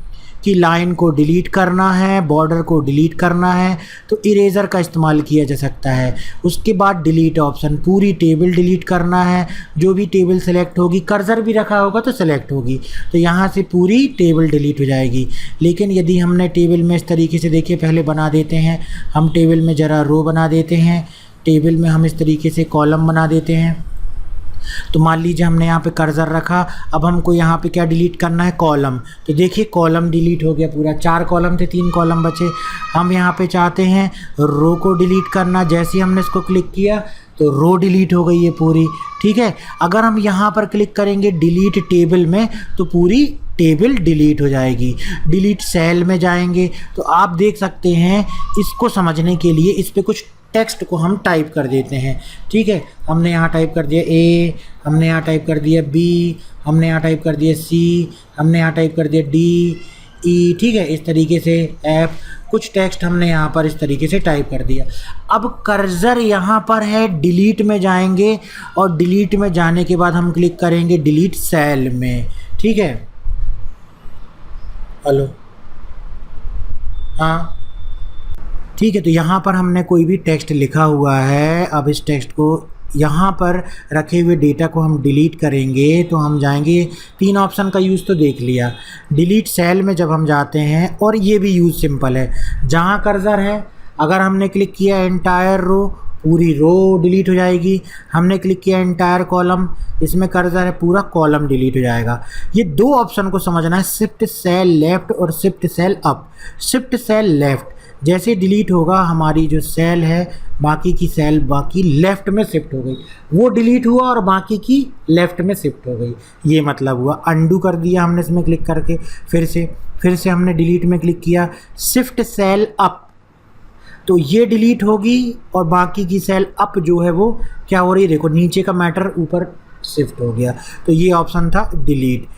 की लाइन को डिलीट करना है, बॉर्डर को डिलीट करना है तो इरेज़र का इस्तेमाल किया जा सकता है। उसके बाद डिलीट ऑप्शन, पूरी टेबल डिलीट करना है, जो भी टेबल सेलेक्ट होगी, कर्सर भी रखा होगा तो सेलेक्ट होगी तो यहाँ से पूरी टेबल डिलीट हो जाएगी। लेकिन यदि हमने टेबल में इस तरीके से, देखिए पहले बना देते हैं हम टेबल में ज़रा रो बना देते हैं, टेबल में हम इस तरीके से कॉलम बना देते हैं। तो मान लीजिए हमने यहाँ पे कर्सर रखा, अब हमको यहाँ पे क्या डिलीट करना है, कॉलम। तो देखिए कॉलम डिलीट हो गया पूरा, 4 कॉलम थे 3 कॉलम बचे। हम यहाँ पे चाहते हैं रो को डिलीट करना, जैसे ही हमने इसको क्लिक किया तो रो डिलीट हो गई है पूरी, ठीक है। अगर हम यहाँ पर क्लिक करेंगे डिलीट टेबल में तो पूरी टेबल डिलीट हो जाएगी। डिलीट सेल में जाएंगे तो आप देख सकते हैं, इसको समझने के लिए इस पर कुछ टेक्स्ट को हम टाइप कर देते हैं, ठीक है। हमने यहाँ टाइप कर दिया ए, हमने यहाँ टाइप कर दिया बी, हमने यहाँ टाइप कर दिया सी, हमने यहाँ टाइप कर दिया डी ई, ठीक है। इस तरीके से एफ, कुछ टेक्स्ट हमने यहाँ पर इस तरीके से टाइप कर दिया। अब कर्सर यहाँ पर है, डिलीट में जाएंगे और डिलीट में जाने के बाद हम क्लिक करेंगे डिलीट सेल में, ठीक है। हेलो, हाँ ठीक है। तो यहाँ पर हमने कोई भी टेक्स्ट लिखा हुआ है, अब इस टेक्स्ट को यहाँ पर रखे हुए डेटा को हम डिलीट करेंगे तो हम जाएंगे, 3 ऑप्शन का यूज़ तो देख लिया। डिलीट सेल में जब हम जाते हैं, और ये भी यूज़ सिंपल है, जहाँ कर्सर है अगर हमने क्लिक किया एंटायर रो, पूरी रो डिलीट हो जाएगी। हमने क्लिक किया एंटायर कॉलम, इसमें कर्सर है, पूरा कॉलम डिलीट हो जाएगा। ये 2 ऑप्शन को समझना है, शिफ्ट सेल लेफ़्ट और shift cell up. Shift cell left जैसे डिलीट होगा, हमारी जो सेल है बाकी की सेल बाकी लेफ़्ट में शिफ्ट हो गई, वो डिलीट हुआ और बाकी की लेफ़्ट में शिफ्ट हो गई, ये मतलब हुआ। अंडू कर दिया हमने इसमें क्लिक करके, फिर से हमने डिलीट में क्लिक किया, शिफ्ट सेल अप, तो ये डिलीट होगी और बाकी की सेल अप जो है वो क्या हो रही है, देखो नीचे का मैटर ऊपर शिफ्ट हो गया। तो ये ऑप्शन था डिलीट।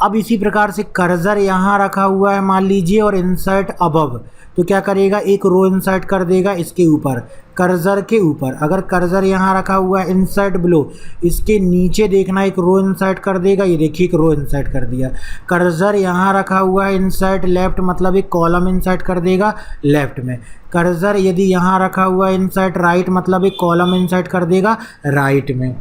अब इसी प्रकार से कर्सर यहाँ रखा हुआ है मान लीजिए, और इंसर्ट अबव, तो क्या करेगा, एक रो इंसर्ट कर देगा इसके ऊपर, कर्सर के ऊपर। अगर कर्सर यहाँ रखा हुआ है इंसर्ट बिलो, इसके नीचे देखना एक रो इंसर्ट कर देगा, ये देखिए एक रो इंसर्ट कर दिया। कर्सर यहाँ रखा हुआ है इंसर्ट लेफ्ट, मतलब एक कॉलम इंसर्ट कर देगा लेफ्ट में। कर्सर यदि यहाँ रखा हुआ है इंसर्ट राइट, मतलब एक कॉलम इंसर्ट कर देगा राइट में।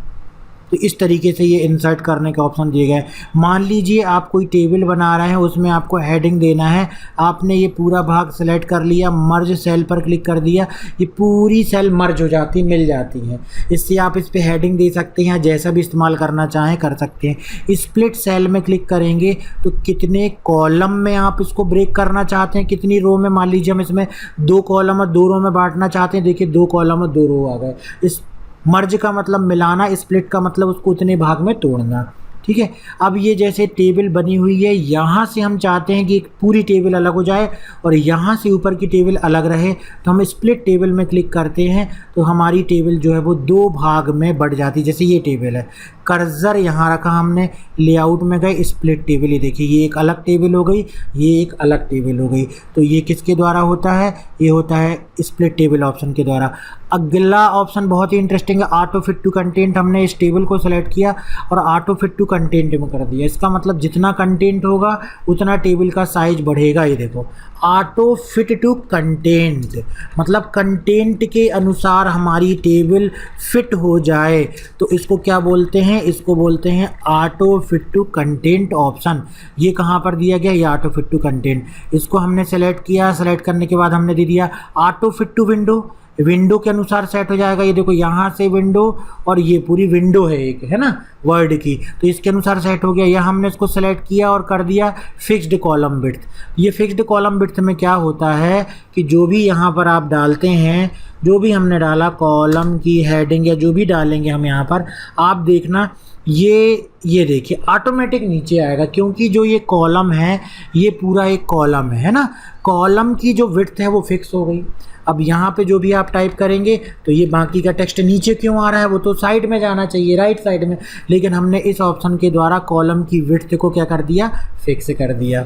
तो इस तरीके से ये इंसर्ट करने का ऑप्शन दिए गए। मान लीजिए आप कोई टेबल बना रहे हैं, उसमें आपको हेडिंग देना है, आपने ये पूरा भाग सेलेक्ट कर लिया, मर्ज सेल पर क्लिक कर दिया, ये पूरी सेल मर्ज हो जाती, मिल जाती हैं। इससे आप इस पे हेडिंग दे सकते हैं, जैसा भी इस्तेमाल करना चाहें कर सकते हैं। स्प्लिट सेल में क्लिक करेंगे तो कितने कॉलम में आप इसको ब्रेक करना चाहते हैं, कितनी रो में, मान लीजिए हम इसमें 2 कॉलम और 2 रो में बांटना चाहते हैं, देखिए 2 कॉलम और 2 रो आ गए। इस मर्ज का मतलब मिलाना, स्प्लिट का मतलब उसको उतने भाग में तोड़ना, ठीक है। अब ये जैसे टेबल बनी हुई है, यहाँ से हम चाहते हैं कि एक पूरी टेबल अलग हो जाए और यहाँ से ऊपर की टेबल अलग रहे, तो हम स्प्लिट टेबल में क्लिक करते हैं तो हमारी टेबल जो है वो 2 भाग में बढ़ जाती है। जैसे ये टेबल है, कर्सर यहाँ रखा हमने, लेआउट में गए, स्प्लिट टेबल, ये देखिए ये एक अलग टेबल हो गई, ये एक अलग टेबल हो गई। तो ये किसके द्वारा होता है, ये होता है स्प्लिट टेबल ऑप्शन के द्वारा। अगला ऑप्शन बहुत ही इंटरेस्टिंग है, ऑटो फिट टू कंटेंट। हमने इस टेबल को सेलेक्ट किया और ऑटो फिट टू कंटेंट में कर दिया। इसका मतलब जितना कंटेंट होगा उतना टेबल का साइज बढ़ेगा। ये देखो ऑटो फिट टू कंटेंट, मतलब कंटेंट के अनुसार हमारी टेबल फिट हो जाए, तो इसको क्या बोलते हैं, इसको बोलते हैं auto fit to content option. ये कहाँ पर दिया गया, ये ऑटो फिट टू कंटेंट। इसको हमने सेलेक्ट किया, सेलेक्ट करने के बाद हमने दे दिया auto fit to window, window के अनुसार सेट हो जाएगा। ये देखो यहाँ से विंडो, और ये पूरी विंडो है एक, है ना, वर्ड की, तो इसके अनुसार सेट हो गया। यह हमने इसको सेलेक्ट किया और कर दिया फिक्स्ड कॉलम विड्थ। ये फिक्स्ड कॉलम विड्थ में क्या होता है कि जो भी यहाँ पर आप डालते हैं, जो भी हमने डाला कॉलम की हेडिंग या जो भी डालेंगे हम यहाँ पर, आप देखना ये देखिए ऑटोमेटिक नीचे आएगा, क्योंकि जो ये कॉलम है ये पूरा एक कॉलम है ना, कॉलम की जो विड्थ है वो फिक्स हो गई। अब यहाँ पे जो भी आप टाइप करेंगे तो ये बाकी का टेक्स्ट नीचे क्यों आ रहा है, वो तो साइड में जाना चाहिए, राइट साइड में, लेकिन हमने इस ऑप्शन के द्वारा कॉलम की विड्थ को क्या कर दिया, फिक्स कर दिया।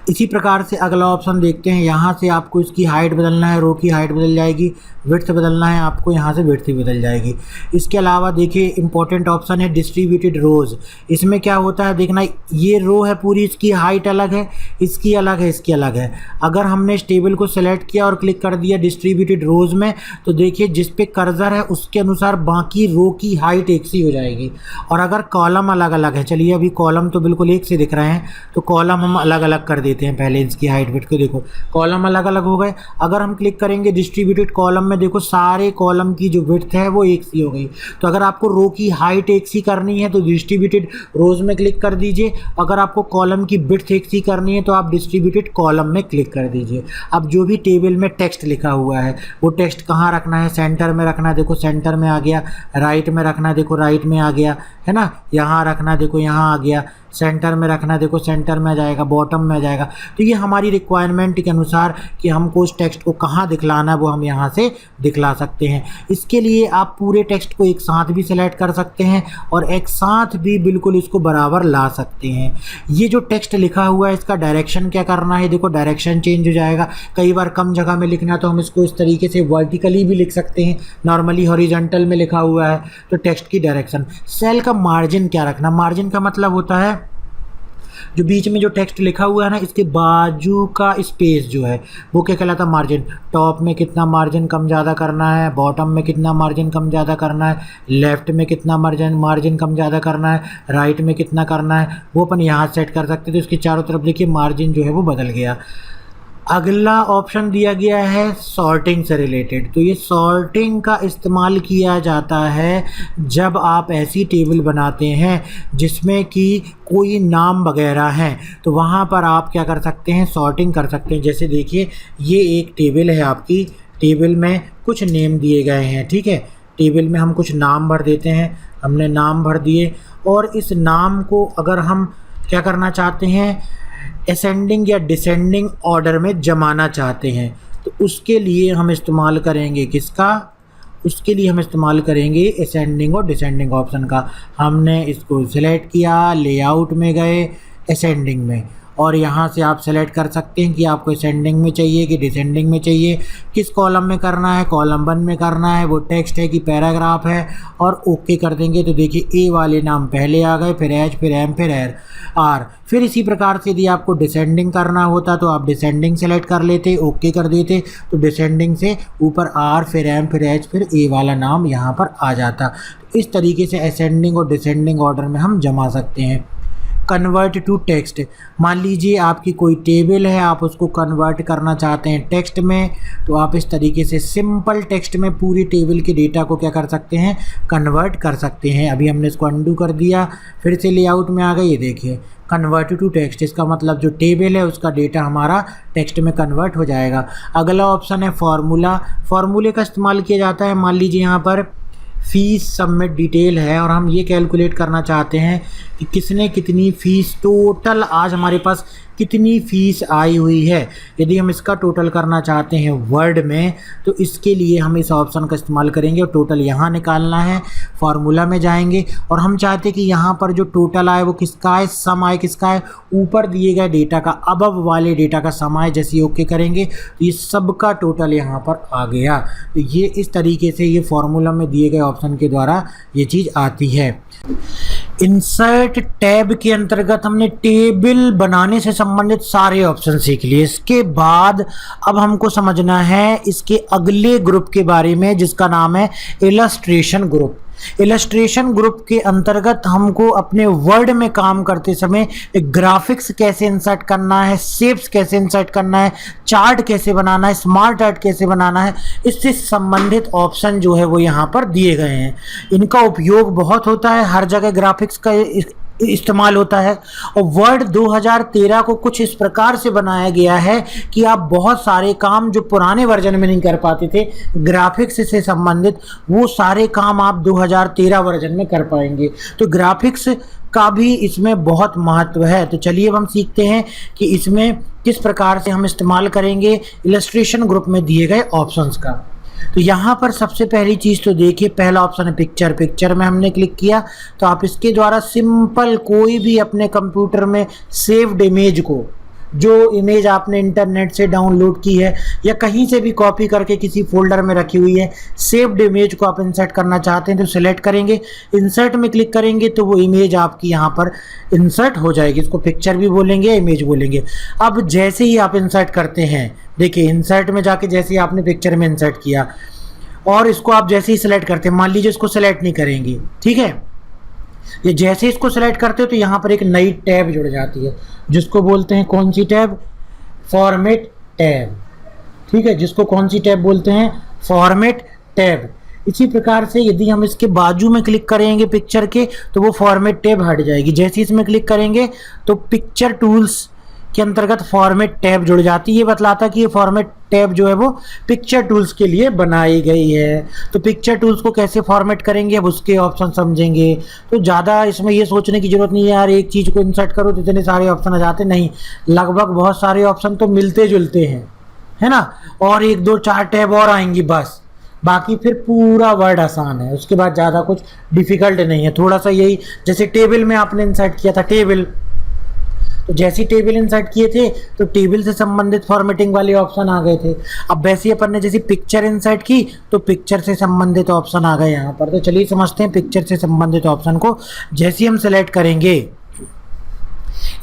इसी प्रकार से अगला ऑप्शन देखते हैं। यहाँ से आपको इसकी हाइट बदलना है, रो की हाइट बदल जाएगी, विड्थ बदलना है आपको, यहाँ से विड्थ ही बदल जाएगी। इसके अलावा देखिए इंपॉर्टेंट ऑप्शन है डिस्ट्रीब्यूटेड रोज़। इसमें क्या होता है देखना, ये रो है पूरी, इसकी हाइट अलग है, इसकी अलग है, इसकी अलग है। अगर हमने इस टेबल को सेलेक्ट किया और क्लिक कर दिया डिस्ट्रीब्यूटेड रोज़ में, तो देखिए जिस पे कर्सर है उसके अनुसार बाकी रो की हाइट एक सी हो जाएगी। और अगर कॉलम अलग अलग है, चलिए अभी कॉलम तो बिल्कुल एक से दिख रहे हैं, तो कॉलम हम अलग अलग कर देते हैं पहले इसकी हाइट विड्थ को। देखो कॉलम अलग अलग हो गए। अगर हम क्लिक करेंगे डिस्ट्रीब्यूटेड कॉलम में, देखो सारे कॉलम की जो विड्थ है वो एक सी हो गई। तो अगर आपको रो की हाइट एक सी करनी है तो डिस्ट्रीब्यूटेड रोज में क्लिक कर दीजिए। अगर आपको कॉलम की विड्थ एक सी करनी है तो आप डिस्ट्रीब्यूटेड कॉलम में क्लिक कर दीजिए। अब जो भी टेबल में टेक्स्ट लिखा हुआ है वो टेक्स्ट कहाँ रखना है, सेंटर में रखना है, देखो सेंटर में आ गया। राइट में रखना है, देखो राइट में आ गया, है ना। यहाँ रखना, देखो यहाँ आ गया। सेंटर में रखना, देखो सेंटर में आ जाएगा, बॉटम में आ जाएगा। तो ये हमारी रिक्वायरमेंट के अनुसार कि हमको उस टेक्स्ट को कहाँ दिखलाना है वो हम यहाँ से दिखला सकते हैं। इसके लिए आप पूरे टेक्स्ट को एक साथ भी सिलेक्ट कर सकते हैं और एक साथ भी बिल्कुल इसको बराबर ला सकते हैं। ये जो टेक्स्ट लिखा हुआ है इसका डायरेक्शन क्या करना है, देखो डायरेक्शन चेंज हो जाएगा। कई बार कम जगह में लिखना तो हम इसको इस तरीके से वर्टिकली भी लिख सकते हैं, नॉर्मली हॉरिजॉन्टल में लिखा हुआ है तो टेक्स्ट की डायरेक्शन। सेल का मार्जिन क्या रखना, मार्जिन का मतलब होता है जो बीच में जो टेक्स्ट लिखा हुआ है ना इसके बाजू का स्पेस जो है वो क्या कहलाता है, मार्जिन। टॉप में कितना मार्जिन कम ज़्यादा करना है, बॉटम में कितना मार्जिन कम ज़्यादा करना है, लेफ़्ट में कितना मार्जिन कम ज़्यादा करना है, राइट में कितना करना है, वो अपन यहाँ सेट कर सकते हैं। तो इसकी चारों तरफ देखिए मार्जिन जो है वो बदल गया। अगला ऑप्शन दिया गया है सॉर्टिंग से रिलेटेड। तो ये सॉर्टिंग का इस्तेमाल किया जाता है जब आप ऐसी टेबल बनाते हैं जिसमें कि कोई नाम वगैरह हैं, तो वहाँ पर आप क्या कर सकते हैं, सॉर्टिंग कर सकते हैं। जैसे देखिए ये एक टेबल है आपकी, टेबल में कुछ नेम दिए गए हैं, ठीक है। टेबल में हम कुछ नाम भर देते हैं, हमने नाम भर दिए और इस नाम को अगर हम क्या करना चाहते हैं, असेंडिंग या डिसेंडिंग ऑर्डर में जमाना चाहते हैं तो उसके लिए हम इस्तेमाल करेंगे किसका, उसके लिए हम इस्तेमाल करेंगे असेंडिंग और डिसेंडिंग ऑप्शन का। हमने इसको सिलेक्ट किया, लेआउट में गए, असेंडिंग में, और यहाँ से आप सेलेक्ट कर सकते हैं कि आपको असेंडिंग में चाहिए कि डिसेंडिंग में चाहिए, किस कॉलम में करना है, कॉलम 1 में करना है, वो टेक्स्ट है कि पैराग्राफ है, और ओके कर देंगे। तो देखिए ए वाले नाम पहले आ गए, फिर एच, फिर एम, फिर आर। फिर इसी प्रकार से यदि आपको डिसेंडिंग करना होता तो आप डिसेंडिंग सेलेक्ट कर लेते, ओके कर देते, तो डिसेंडिंग से ऊपर आर, फिर एम, फिर एच, फिर ए वाला नाम यहाँ पर आ जाता। इस तरीके से असेंडिंग और डिसेंडिंग ऑर्डर में हम जमा सकते हैं। कन्वर्ट टू टेक्स्ट, मान लीजिए आपकी कोई टेबल है, आप उसको कन्वर्ट करना चाहते हैं टेक्स्ट में, तो आप इस तरीके से सिंपल टेक्स्ट में पूरी टेबल के डेटा को क्या कर सकते हैं, कन्वर्ट कर सकते हैं। अभी हमने इसको अंडू कर दिया, फिर से लेआउट में आ गए, ये देखिए कन्वर्ट टू टेक्स्ट, इसका मतलब जो टेबल है उसका डेटा हमारा टेक्स्ट में कन्वर्ट हो जाएगा। अगला ऑप्शन है फार्मूला। फार्मूले का इस्तेमाल किया जाता है, मान लीजिए यहाँ पर फ़ीस सबमिट डिटेल है और हम ये कैलकुलेट करना चाहते हैं कि किसने कितनी फ़ीस, टोटल आज हमारे पास कितनी फ़ीस आई हुई है। यदि हम इसका टोटल करना चाहते हैं वर्ड में तो इसके लिए हम इस ऑप्शन का इस्तेमाल करेंगे और टोटल यहाँ निकालना है। फार्मूला में जाएंगे और हम चाहते हैं कि यहाँ पर जो टोटल आए वो किसका है, सम आए किसका है, ऊपर दिए गए डेटा का, अबव वाले डेटा का सम आए। जैसे ही ओके करेंगे तो ये सब का टोटल यहाँ पर आ गया। तो ये इस तरीके से ये फार्मूला में दिए गए ऑप्शन के द्वारा ये चीज़ आती है। इंसर्ट टैब के अंतर्गत हमने टेबल बनाने से संबंधित सारे ऑप्शन सीख लिए। इसके बाद अब हमको समझना है इसके अगले ग्रुप के बारे में जिसका नाम है इलस्ट्रेशन ग्रुप। इलस्ट्रेशन ग्रुप के अंतर्गत हमको अपने वर्ड में काम करते समय ग्राफिक्स कैसे इंसर्ट करना है, शेप्स कैसे इंसर्ट करना है, चार्ट कैसे बनाना है, स्मार्ट आर्ट कैसे बनाना है, इससे संबंधित ऑप्शन जो है वो यहाँ पर दिए गए हैं। इनका उपयोग बहुत होता है, हर जगह ग्राफिक्स का इस्तेमाल होता है। और वर्ड 2013 को कुछ इस प्रकार से बनाया गया है कि आप बहुत सारे काम जो पुराने वर्जन में नहीं कर पाते थे ग्राफिक्स से संबंधित, वो सारे काम आप 2013 वर्जन में कर पाएंगे। तो ग्राफिक्स का भी इसमें बहुत महत्व है। तो चलिए अब हम सीखते हैं कि इसमें किस प्रकार से हम इस्तेमाल करेंगे इलस्ट्रेशन ग्रुप में दिए गए ऑप्शंस का। तो यहाँ पर सबसे पहली चीज़ तो देखिए, पहला ऑप्शन है पिक्चर। पिक्चर में हमने क्लिक किया तो आप इसके द्वारा सिंपल कोई भी अपने कंप्यूटर में सेव्ड इमेज को, जो इमेज आपने इंटरनेट से डाउनलोड की है या कहीं से भी कॉपी करके किसी फोल्डर में रखी हुई है, सेव्ड इमेज को आप इंसर्ट करना चाहते हैं तो सिलेक्ट करेंगे, इंसर्ट में क्लिक करेंगे तो वो इमेज आपकी यहाँ पर इंसर्ट हो जाएगी। इसको पिक्चर भी बोलेंगे, इमेज बोलेंगे। अब जैसे ही आप इंसर्ट करते हैं, देखिए इंसर्ट में जाके जैसे ही आपने पिक्चर में इंसर्ट किया और इसको आप जैसे ही सिलेक्ट करते हैं, मान लीजिए इसको सिलेक्ट नहीं करेंगे, ठीक है, ये जैसे इसको सेलेक्ट करते हो तो यहाँ पर एक नई टैब जुड़ जाती है, जिसको बोलते हैं कौन सी टैब? Format tab. ठीक है, जिसको कौन सी टैब बोलते हैं? Format tab. इसी प्रकार से यदि हम इसके बाजू में क्लिक करेंगे पिक्चर के तो वो फॉर्मेट टैब हट जाएगी। जैसे इसमें क्लिक करेंगे तो पिक्चर टूल्स के अंतर्गत फॉर्मेट टैब जुड़ जाती है। ये बतलाता है कि ये फॉर्मेट टैब जो है वो पिक्चर टूल्स के लिए बनाई गई है। तो पिक्चर टूल्स को कैसे फॉर्मेट करेंगे अब उसके ऑप्शन समझेंगे। तो ज़्यादा इसमें ये सोचने की जरूरत नहीं है यार एक चीज़ को इंसर्ट करो तो इतने सारे ऑप्शन आ जाते, नहीं, लगभग बहुत सारे ऑप्शन तो मिलते जुलते हैं, है ना। और 1 2 4 टैब और आएंगी बस, बाकी फिर पूरा वर्ड आसान है। उसके बाद ज़्यादा कुछ डिफ़िकल्ट नहीं है। थोड़ा सा यही, जैसे टेबल में आपने इंसर्ट किया था टेबल, तो जैसे टेबल इंसर्ट किए थे तो टेबल से संबंधित फॉर्मेटिंग वाले ऑप्शन आ गए थे। अब वैसे ही अपन ने जैसे पिक्चर इंसर्ट की तो पिक्चर से संबंधित ऑप्शन आ गए यहाँ पर। तो चलिए समझते हैं पिक्चर से संबंधित ऑप्शन को। जैसे हम सेलेक्ट करेंगे,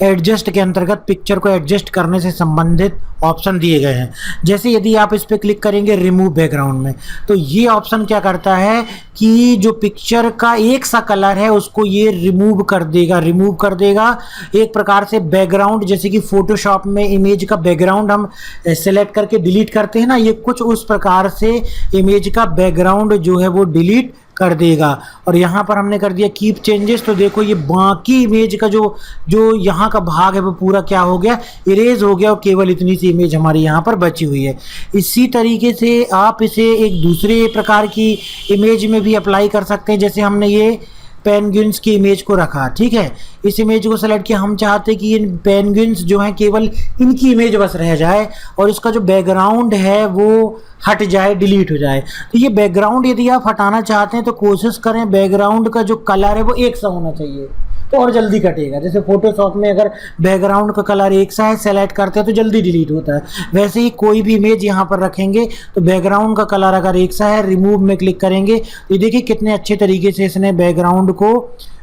एडजस्ट के अंतर्गत पिक्चर को एडजस्ट करने से संबंधित ऑप्शन दिए गए हैं। जैसे यदि आप इस पर क्लिक करेंगे रिमूव बैकग्राउंड में, तो ये ऑप्शन क्या करता है कि जो पिक्चर का एक सा कलर है उसको ये रिमूव कर देगा। एक प्रकार से बैकग्राउंड, जैसे कि फोटोशॉप में इमेज का बैकग्राउंड हम सेलेक्ट करके डिलीट करते हैं ना, ये कुछ उस प्रकार से इमेज का बैकग्राउंड जो है वो डिलीट कर देगा। और यहाँ पर हमने कर दिया कीप चेंजेस, तो देखो ये बाकी इमेज का जो यहाँ का भाग है वो पूरा क्या हो गया? इरेज हो गया, और केवल इतनी सी इमेज हमारी यहाँ पर बची हुई है। इसी तरीके से आप इसे एक दूसरे प्रकार की इमेज में भी अप्लाई कर सकते हैं। जैसे हमने ये पेंगुइन्स की इमेज को रखा, ठीक है, इस इमेज को सेलेक्ट किया, हम चाहते हैं कि ये पेंगुइन्स जो हैं केवल इनकी इमेज बस रह जाए और इसका जो बैकग्राउंड है वो हट जाए, डिलीट हो जाए। तो ये बैकग्राउंड यदि आप हटाना चाहते हैं तो कोशिश करें बैकग्राउंड का जो कलर है वो एक सा होना चाहिए, तो और जल्दी कटेगा। जैसे फोटोशॉप में अगर बैकग्राउंड का कलर एक सा है, सेलेक्ट करते हैं तो जल्दी डिलीट होता है, वैसे ही कोई भी इमेज यहाँ पर रखेंगे तो बैकग्राउंड का कलर अगर एक सा है, रिमूव में क्लिक करेंगे तो ये देखिए कितने अच्छे तरीके से इसने बैकग्राउंड को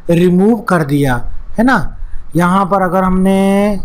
रिमूव कर दिया, है ना। यहाँ पर अगर हमने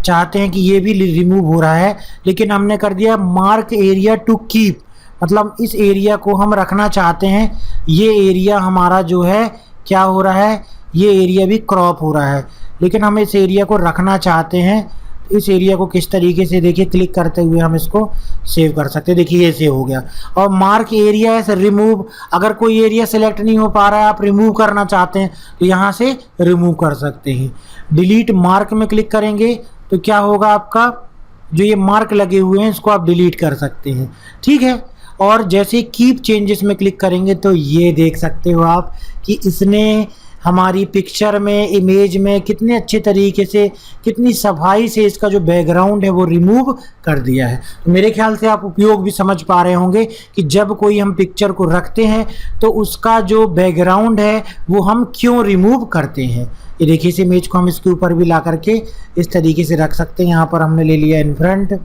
चाहते हैं कि ये भी रिमूव हो रहा है, लेकिन हमने कर दिया मार्क एरिया टू कीप, मतलब इस एरिया को हम रखना चाहते हैं। ये एरिया हमारा जो है क्या हो रहा है, ये एरिया भी क्रॉप हो रहा है, लेकिन हम इस एरिया को रखना चाहते हैं। इस एरिया को किस तरीके से, देखिए क्लिक करते हुए हम इसको सेव कर सकते हैं। देखिए ये सेव हो गया। और मार्क एरिया है रिमूव, अगर कोई एरिया सेलेक्ट नहीं हो पा रहा है, आप रिमूव करना चाहते हैं तो यहाँ से रिमूव कर सकते हैं। डिलीट मार्क में क्लिक करेंगे तो क्या होगा, आपका जो ये मार्क लगे हुए हैं इसको आप डिलीट कर सकते हैं, ठीक है। और जैसे कीप चेंजेस में क्लिक करेंगे तो ये देख सकते हो आप कि इसने हमारी पिक्चर में, इमेज में कितने अच्छे तरीके से, कितनी सफाई से इसका जो बैकग्राउंड है वो रिमूव कर दिया है। तो मेरे ख्याल से आप उपयोग भी समझ पा रहे होंगे कि जब कोई हम पिक्चर को रखते हैं तो उसका जो बैकग्राउंड है वो हम क्यों रिमूव करते हैं। ये देखिए इस इमेज को हम इसके ऊपर भी ला करके इस तरीके से रख सकते हैं। यहाँ पर हमने ले लिया इन फ्रंट,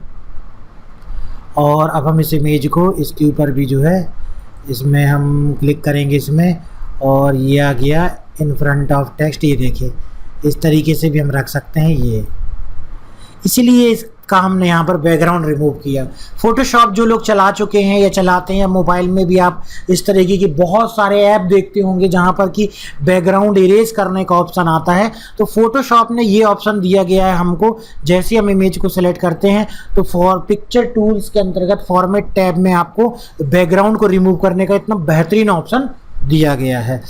और अब हम इस इमेज को इसके ऊपर भी जो है इसमें हम क्लिक करेंगे इसमें, और ये आ गया इन फ्रंट ऑफ टेक्स्ट। ये देखिए इस तरीके से भी हम रख सकते हैं ये, इसीलिए इसका हमने यहाँ पर बैकग्राउंड रिमूव किया। फोटोशॉप जो लोग चला चुके हैं या चलाते हैं, मोबाइल में भी आप इस तरीके की बहुत सारे ऐप देखते होंगे जहाँ पर कि बैकग्राउंड इरेज करने का ऑप्शन आता है। तो फोटोशॉप ने ये ऑप्शन दिया गया है हमको, जैसे हम इमेज को सेलेक्ट करते हैं तो फॉर पिक्चर टूल्स के अंतर्गत फॉर्मेट टैब में आपको बैकग्राउंड को रिमूव करने का इतना बेहतरीन ऑप्शन दिया गया है।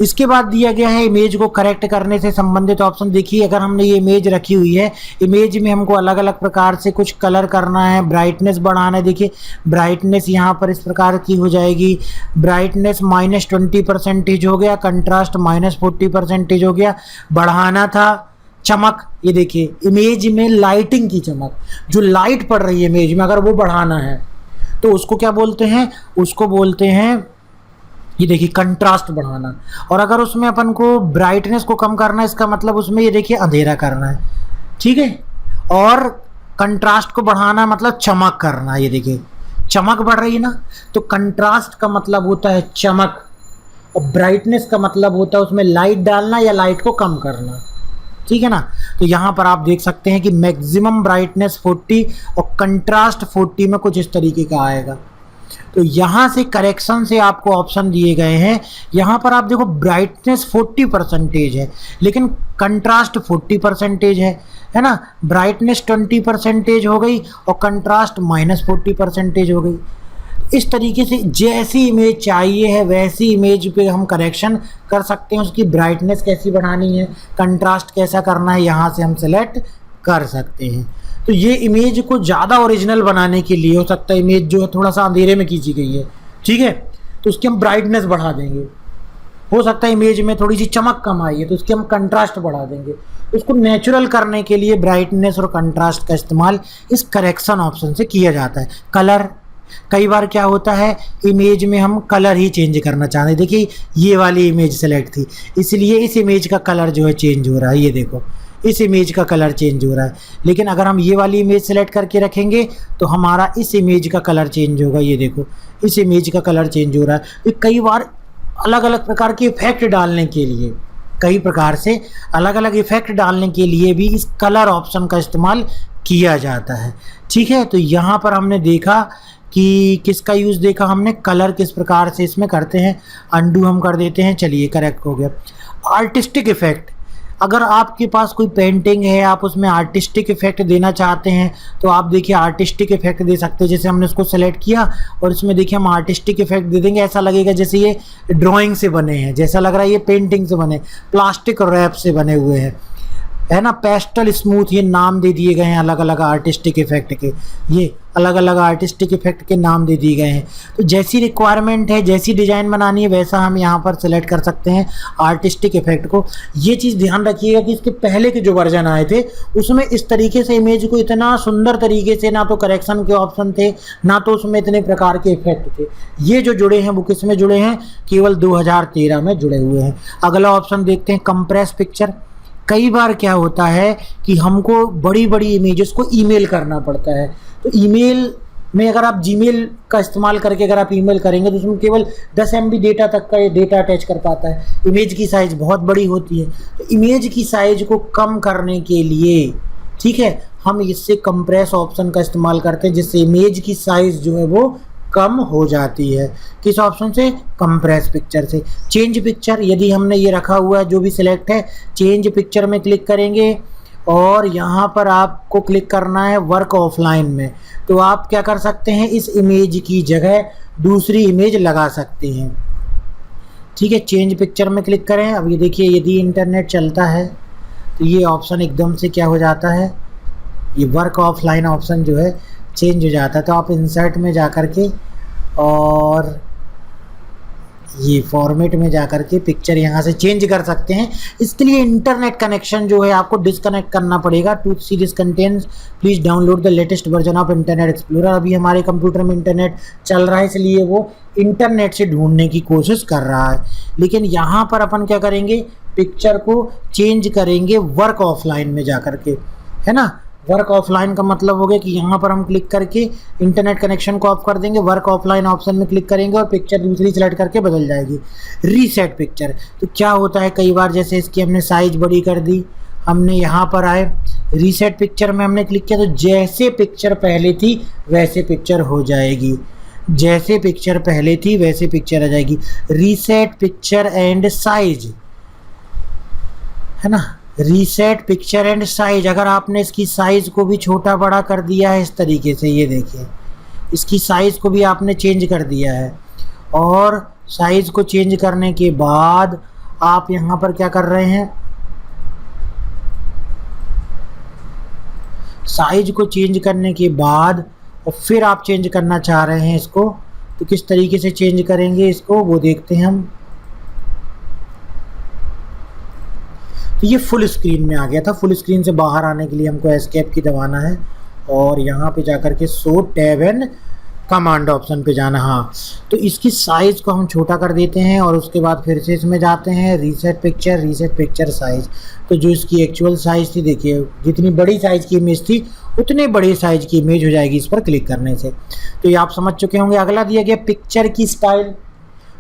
इसके बाद दिया गया है इमेज को करेक्ट करने से संबंधित ऑप्शन। देखिए अगर हमने ये इमेज रखी हुई है, इमेज में हमको अलग अलग प्रकार से कुछ कलर करना है, ब्राइटनेस बढ़ाना है। देखिए ब्राइटनेस यहाँ पर इस प्रकार की हो जाएगी, ब्राइटनेस -20% हो गया, कंट्रास्ट -40% हो गया। बढ़ाना था चमक, ये देखिए इमेज में लाइटिंग की चमक, जो लाइट पड़ रही है इमेज में, अगर वो बढ़ाना है तो उसको क्या बोलते हैं, उसको बोलते हैं, ये देखिए कंट्रास्ट बढ़ाना। और अगर उसमें अपन को ब्राइटनेस को कम करना है, इसका मतलब उसमें ये देखिए अंधेरा करना है, ठीक है। और कंट्रास्ट को बढ़ाना मतलब चमक करना, ये देखिए चमक बढ़ रही है ना, तो कंट्रास्ट का मतलब होता है चमक, और ब्राइटनेस का मतलब होता है उसमें लाइट डालना या लाइट को कम करना, ठीक है ना। तो यहाँ पर आप देख सकते हैं कि मैक्सिमम ब्राइटनेस 40 और कंट्रास्ट 40 में कुछ इस तरीके का आएगा। तो यहाँ से करेक्शन से आपको ऑप्शन दिए गए हैं। यहाँ पर आप देखो ब्राइटनेस 40% है, लेकिन कंट्रास्ट 40% है ना। ब्राइटनेस 20% हो गई और कंट्रास्ट -40% हो गई। इस तरीके से जैसी इमेज चाहिए है वैसी इमेज पे हम करेक्शन कर सकते हैं। उसकी ब्राइटनेस कैसी बढ़ानी है, कंट्रास्ट कैसा करना है, यहाँ से हम सेलेक्ट कर सकते हैं। तो ये इमेज को ज़्यादा ओरिजिनल बनाने के लिए हो सकता है इमेज जो है थोड़ा सा अंधेरे में खींची गई है, ठीक है, तो उसकी हम ब्राइटनेस बढ़ा देंगे। हो सकता है इमेज में थोड़ी सी चमक कम आई है तो उसकी हम कंट्रास्ट बढ़ा देंगे। उसको नेचुरल करने के लिए ब्राइटनेस और कंट्रास्ट का इस्तेमाल इस करेक्शन ऑप्शन से किया जाता है। कलर, कई बार क्या होता है इमेज में हम कलर ही चेंज करना चाहते हैं। देखिए ये वाली इमेज सेलेक्ट थी, इसलिए इस इमेज का कलर जो है चेंज हो रहा है। ये देखो इस इमेज का कलर चेंज हो रहा है, लेकिन अगर हम ये वाली इमेज सेलेक्ट करके रखेंगे तो हमारा इस इमेज का कलर चेंज होगा। ये देखो इस इमेज का कलर चेंज हो रहा है। तो कई बार अलग अलग प्रकार के इफेक्ट डालने के लिए, कई प्रकार से अलग अलग इफेक्ट डालने के लिए भी इस कलर ऑप्शन का इस्तेमाल किया जाता है, ठीक है। तो यहाँ पर हमने देखा कि किसका यूज़ देखा हमने, कलर किस प्रकार से इसमें करते हैं। अंडू हम कर देते हैं, चलिए करेक्ट हो गया। आर्टिस्टिक इफेक्ट, अगर आपके पास कोई पेंटिंग है आप उसमें आर्टिस्टिक इफेक्ट देना चाहते हैं तो आप देखिए आर्टिस्टिक इफेक्ट दे सकते हैं। जैसे हमने उसको सेलेक्ट किया और इसमें देखिए हम आर्टिस्टिक इफेक्ट दे देंगे, ऐसा लगेगा जैसे ये ड्राइंग से बने हैं, जैसा लग रहा है ये पेंटिंग से बने, प्लास्टिक रैप से बने हुए हैं, है ना। पेस्टल स्मूथ, ये नाम दे दिए गए हैं अलग अलग आर्टिस्टिक इफेक्ट के, ये अलग अलग आर्टिस्टिक इफेक्ट के नाम दे दिए गए हैं। तो जैसी रिक्वायरमेंट है, जैसी डिज़ाइन बनानी है वैसा हम यहाँ पर सेलेक्ट कर सकते हैं आर्टिस्टिक इफेक्ट को। ये चीज़ ध्यान रखिएगा कि इसके पहले के जो वर्जन आए थे उसमें इस तरीके से इमेज को इतना सुंदर तरीके से ना तो करेक्शन के ऑप्शन थे ना तो उसमें इतने प्रकार के इफेक्ट थे। ये जो जुड़े हैं वो किस में जुड़े हैं, केवल 2013 में जुड़े हुए हैं। अगला ऑप्शन देखते हैं कंप्रेस पिक्चर। कई बार क्या होता है कि हमको बड़ी बड़ी इमेजेस को ईमेल करना पड़ता है, तो ईमेल में अगर आप जीमेल का इस्तेमाल करके अगर आप ईमेल करेंगे तो उसमें केवल 10 MB डेटा तक का ये डेटा अटैच कर पाता है। इमेज की साइज़ बहुत बड़ी होती है, तो इमेज की साइज़ को कम करने के लिए, ठीक है, हम इससे कंप्रेस ऑप्शन का इस्तेमाल करते हैं जिससे इमेज की साइज़ जो है वो कम हो जाती है। किस ऑप्शन से, कंप्रेस पिक्चर से। चेंज पिक्चर, यदि हमने ये रखा हुआ है जो भी सिलेक्ट है, चेंज पिक्चर में क्लिक करेंगे और यहाँ पर आपको क्लिक करना है वर्क ऑफलाइन में। तो आप क्या कर सकते हैं, इस इमेज की जगह दूसरी इमेज लगा सकते हैं, ठीक है। चेंज पिक्चर में क्लिक करें। अब ये देखिए यदि इंटरनेट चलता है तो ये ऑप्शन एकदम से क्या हो जाता है, ये वर्क ऑफलाइन ऑप्शन जो है चेंज हो जाता है। तो आप इंसर्ट में जा कर के और ये फॉर्मेट में जा कर के पिक्चर यहाँ से चेंज कर सकते हैं। इसके लिए इंटरनेट कनेक्शन जो है आपको डिस्कनेक्ट करना पड़ेगा। To see this contents please download the latest version of Internet Explorer. अभी हमारे कंप्यूटर में इंटरनेट चल रहा है इसलिए वो इंटरनेट से ढूंढने की कोशिश कर रहा है। लेकिन यहाँ पर अपन क्या करेंगे, पिक्चर को चेंज करेंगे वर्क ऑफलाइन में जा कर के, है ना। वर्क ऑफलाइन का मतलब हो गया कि यहाँ पर हम क्लिक करके इंटरनेट कनेक्शन को ऑफ कर देंगे, वर्क ऑफलाइन ऑप्शन में क्लिक करेंगे और पिक्चर दूसरी सेलेक्ट करके बदल जाएगी। रीसेट पिक्चर, तो क्या होता है कई बार जैसे इसकी हमने साइज बड़ी कर दी, हमने यहाँ पर आए रीसेट पिक्चर में हमने क्लिक किया तो जैसे पिक्चर पहले थी वैसे पिक्चर हो जाएगी, जैसे पिक्चर पहले थी वैसे पिक्चर आ जाएगी। रीसेट पिक्चर एंड साइज, है ना, रीसेट पिक्चर एंड साइज। अगर आपने इसकी साइज़ को भी छोटा बड़ा कर दिया है इस तरीके से, ये देखिए इसकी साइज़ को भी आपने चेंज कर दिया है और साइज़ को चेंज करने के बाद आप यहाँ पर क्या कर रहे हैं, साइज को चेंज करने के बाद और फिर आप चेंज करना चाह रहे हैं इसको, तो किस तरीके से चेंज करेंगे इसको वो देखते हैं हम। तो ये फुल स्क्रीन में आ गया था। फुल स्क्रीन से बाहर आने के लिए हमको एस्केप की दबाना है और यहाँ पे जाकर के show tab and command option पे जाना। हाँ, तो इसकी साइज़ को हम छोटा कर देते हैं और उसके बाद फिर से इसमें जाते हैं रीसेट पिक्चर साइज़। तो जो इसकी एक्चुअल साइज़ थी, देखिए जितनी बड़ी साइज़ की इमेज थी उतने बड़े साइज़ की इमेज हो जाएगी इस पर क्लिक करने से। तो ये आप समझ चुके होंगे। अगला दिया गया पिक्चर की स्टाइल।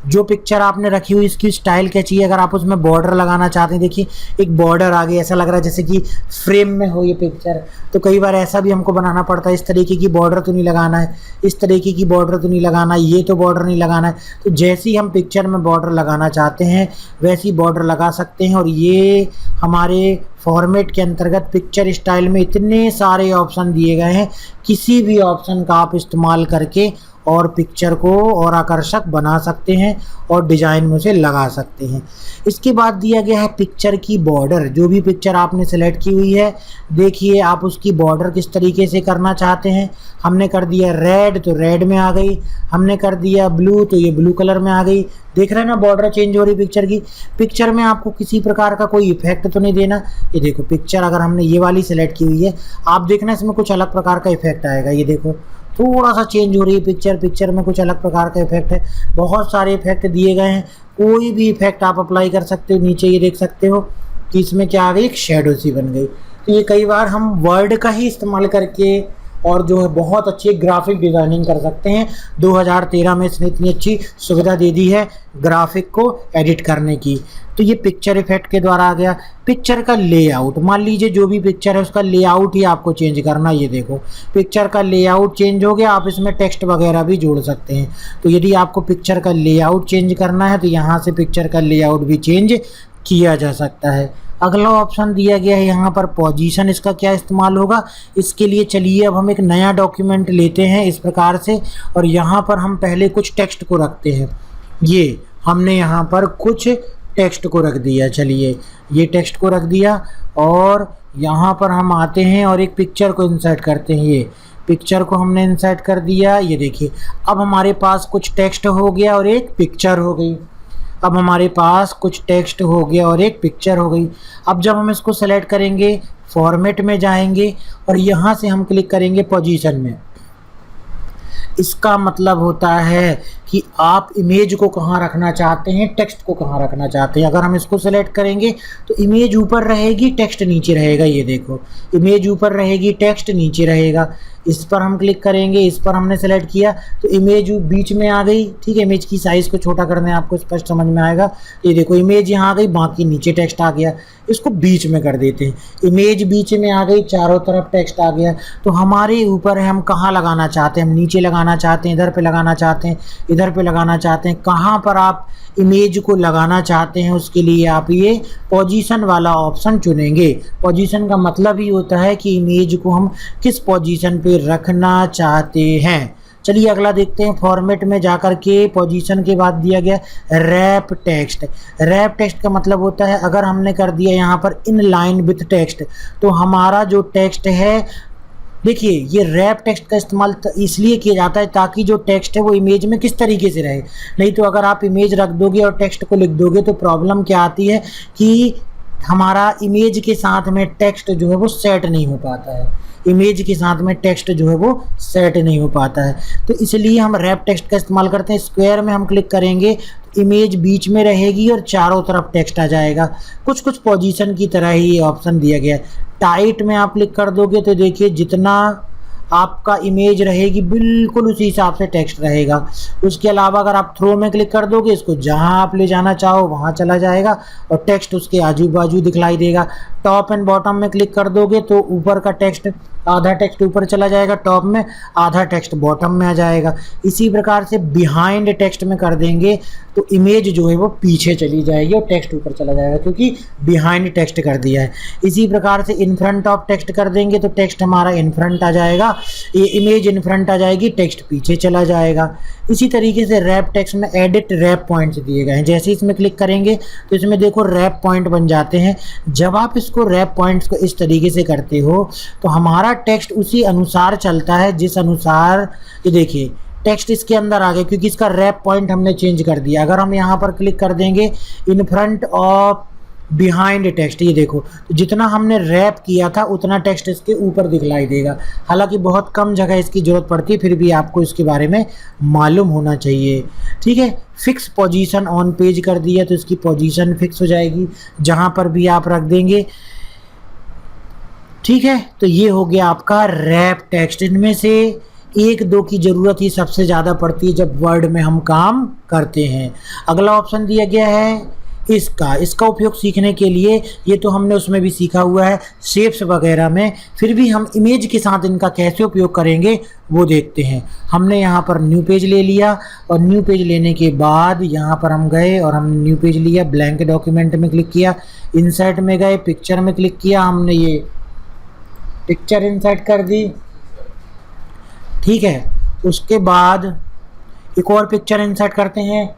जो पिक्चर आपने रखी हुई इसकी स्टाइल क्या चाहिए, अगर आप उसमें बॉर्डर लगाना चाहते हैं, देखिए एक बॉर्डर आ गई, ऐसा लग रहा है जैसे कि फ्रेम में हो ये पिक्चर। तो कई बार ऐसा भी हमको बनाना पड़ता है, इस तरीके की बॉर्डर तो नहीं लगाना है, इस तरीके की बॉर्डर तो नहीं लगाना है, ये तो बॉर्डर नहीं लगाना है। तो जैसी हम पिक्चर में बॉर्डर लगाना चाहते हैं वैसी बॉर्डर लगा सकते हैं। और ये हमारे फॉर्मेट के अंतर्गत पिक्चर स्टाइल में इतने सारे ऑप्शन दिए गए हैं, किसी भी ऑप्शन का आप इस्तेमाल करके और पिक्चर को और आकर्षक बना सकते हैं और डिज़ाइन में उसे लगा सकते हैं। इसके बाद दिया गया है पिक्चर की बॉर्डर। जो भी पिक्चर आपने सेलेक्ट की हुई है, देखिए आप उसकी बॉर्डर किस तरीके से करना चाहते हैं। हमने कर दिया रेड तो रेड में आ गई, हमने कर दिया ब्लू तो ये ब्लू कलर में आ गई। देख रहे हैं ना बॉर्डर चेंज हो रही पिक्चर की। पिक्चर में आपको किसी प्रकार का कोई इफेक्ट तो नहीं देना। ये देखो पिक्चर अगर हमने ये वाली सेलेक्ट की हुई है, आप देखना इसमें कुछ अलग प्रकार का इफेक्ट आएगा। ये देखो थोड़ा सा चेंज हो रही है पिक्चर, पिक्चर में कुछ अलग प्रकार का इफेक्ट है। बहुत सारे इफेक्ट दिए गए हैं, कोई भी इफेक्ट आप अप्लाई कर सकते हो। नीचे ये देख सकते हो कि इसमें क्या आ गई, एक शेडो सी बन गई। तो ये कई बार हम वर्ड का ही इस्तेमाल करके और जो है बहुत अच्छी ग्राफिक डिज़ाइनिंग कर सकते हैं। 2013 में इसने इतनी अच्छी सुविधा दे दी है ग्राफिक को एडिट करने की। तो ये पिक्चर इफेक्ट के द्वारा आ गया। पिक्चर का लेआउट, मान लीजिए जो भी पिक्चर है उसका लेआउट ही आपको चेंज करना। ये देखो पिक्चर का लेआउट चेंज हो गया, आप इसमें टेक्स्ट वगैरह भी जोड़ सकते हैं। तो यदि आपको पिक्चर का लेआउट चेंज करना है तो यहाँ से पिक्चर का लेआउट भी चेंज किया जा सकता है। अगला ऑप्शन दिया गया है यहाँ पर पोजीशन, इसका क्या इस्तेमाल होगा। इसके लिए चलिए अब हम एक नया डॉक्यूमेंट लेते हैं इस प्रकार से, और यहाँ पर हम पहले कुछ टेक्स्ट को रखते हैं। ये हमने यहाँ पर कुछ टेक्स्ट को रख दिया। चलिए ये टेक्स्ट को रख दिया और यहाँ पर हम आते हैं और एक पिक्चर को इंसर्ट करते हैं। ये पिक्चर को हमने इंसर्ट कर दिया। ये देखिए अब हमारे पास कुछ टेक्स्ट हो गया और एक पिक्चर हो गई। अब हमारे पास कुछ टेक्स्ट हो गया और एक पिक्चर हो गई। अब जब हम इसको सेलेक्ट करेंगे, फॉर्मेट में जाएंगे और यहाँ से हम क्लिक करेंगे पोजीशन में। इसका मतलब होता है कि आप इमेज को कहाँ रखना चाहते हैं, टेक्स्ट को कहाँ रखना चाहते हैं। अगर हम इसको सेलेक्ट करेंगे तो इमेज ऊपर रहेगी, टेक्स्ट नीचे रहेगा। ये देखो इमेज ऊपर रहेगी, टेक्स्ट नीचे रहेगा। इस पर हम क्लिक करेंगे, इस पर हमने सेलेक्ट किया तो इमेज बीच में आ गई। ठीक है, इमेज की साइज़ को छोटा करने आपको स्पष्ट समझ में आएगा। ये देखो इमेज यहाँ आ गई, बाकी नीचे टेक्स्ट आ गया। इसको बीच में कर देते हैं, इमेज बीच में आ गई, चारों तरफ टेक्स्ट आ गया। तो हमारे ऊपर है हम कहाँ लगाना चाहते हैं, हम नीचे लगाना चाहते हैं, इधर पे लगाना चाहते हैं, इधर पे लगाना चाहते हैं, कहाँ पर आप इमेज को लगाना चाहते हैं उसके लिए आप ये पोजीशन वाला ऑप्शन चुनेंगे। पोजीशन का मतलब ही होता है कि इमेज को हम किस पोजीशन पे रखना चाहते हैं। चलिए अगला देखते हैं। फॉर्मेट में जाकर के पोजीशन के बाद दिया गया रैप टेक्स्ट। रैप टेक्स्ट का मतलब होता है अगर हमने कर दिया यहाँ पर इन लाइन विथ टेक्स्ट, तो हमारा जो टेक्स्ट है, देखिए ये रैप टेक्स्ट का इस्तेमाल इसलिए किया जाता है ताकि जो टेक्स्ट है वो इमेज में किस तरीके से रहे। नहीं तो अगर आप इमेज रख दोगे और टेक्स्ट को लिख दोगे तो प्रॉब्लम क्या आती है कि हमारा इमेज के साथ में टेक्स्ट जो है वो सेट नहीं हो पाता है। इमेज के साथ में टेक्स्ट जो है वो सेट नहीं हो पाता है। तो इसलिए हम रैप टेक्स्ट का इस्तेमाल करते हैं। स्क्वायर में हम क्लिक करेंगे तो इमेज बीच में रहेगी और चारों तरफ टेक्स्ट आ जाएगा। कुछ कुछ पोजीशन की तरह ही ये ऑप्शन दिया गया है। टाइट में आप क्लिक कर दोगे तो देखिए जितना आपका इमेज रहेगी बिल्कुल उसी हिसाब से टेक्स्ट रहेगा। उसके अलावा अगर आप थ्रो में क्लिक कर दोगे, इसको जहां आप ले जाना चाहो वहां चला जाएगा और टेक्स्ट उसके आजू बाजू दिखलाई देगा। टॉप एंड बॉटम में क्लिक कर दोगे तो ऊपर का टेक्स्ट, आधा टेक्स्ट ऊपर चला जाएगा टॉप में, आधा टेक्स्ट बॉटम में आ जाएगा। इसी प्रकार से बिहाइंड टेक्स्ट में कर देंगे तो इमेज जो है वो पीछे चली जाएगी और टेक्स्ट ऊपर चला जाएगा, क्योंकि बिहाइंड टेक्स्ट कर दिया है। इसी प्रकार से इन फ्रंट ऑफ टेक्स्ट कर देंगे तो टेक्स्ट हमारा इन फ्रंट आ जाएगा, ये इमेज इन फ्रंट आ जाएगी, टेक्स्ट पीछे चला जाएगा। इसी तरीके से रैप टेक्स्ट में एडिट रैप पॉइंट्स दिए गए हैं। जैसे इसमें क्लिक करेंगे तो इसमें देखो रैप पॉइंट बन जाते हैं। जब आप इसको रैप पॉइंट्स को इस तरीके से करते हो तो हमारा टेक्स्ट उसी अनुसार चलता है जिस अनुसार, ये देखिए टेक्स्ट इसके अंदर आ गया क्योंकि इसका रैप पॉइंट हमने चेंज कर दिया। अगर हम यहाँ पर क्लिक कर देंगे in front of behind text, ये देखो तो जितना हमने रैप किया था उतना टेक्स्ट इसके ऊपर दिखलाई देगा। हालांकि बहुत कम जगह इसकी ज़रूरत पड़ती है, फिर भी आपको इसके बारे में मालूम होना चाहिए। ठीक है, फिक्स पोजीशन ऑन पेज कर दिया तो इसकी पोजीशन फिक्स हो जाएगी जहाँ पर भी आप रख देंगे। ठीक है, तो ये हो गया आपका रैप टेक्स्ट। इनमें से एक दो की ज़रूरत ही सबसे ज़्यादा पड़ती है जब वर्ड में हम काम करते हैं। अगला ऑप्शन दिया गया है इसका उपयोग सीखने के लिए, ये तो हमने उसमें भी सीखा हुआ है शेप्स वगैरह में, फिर भी हम इमेज के साथ इनका कैसे उपयोग करेंगे वो देखते हैं। हमने यहाँ पर न्यू पेज ले लिया और न्यू पेज लेने के बाद यहाँ पर हम गए और हमने न्यू पेज लिया, ब्लैंक डॉक्यूमेंट में क्लिक किया, इंसर्ट में गए, पिक्चर में क्लिक किया, हमने ये पिक्चर इंसर्ट कर दी। ठीक है, उसके बाद एक और पिक्चर इंसर्ट करते हैं।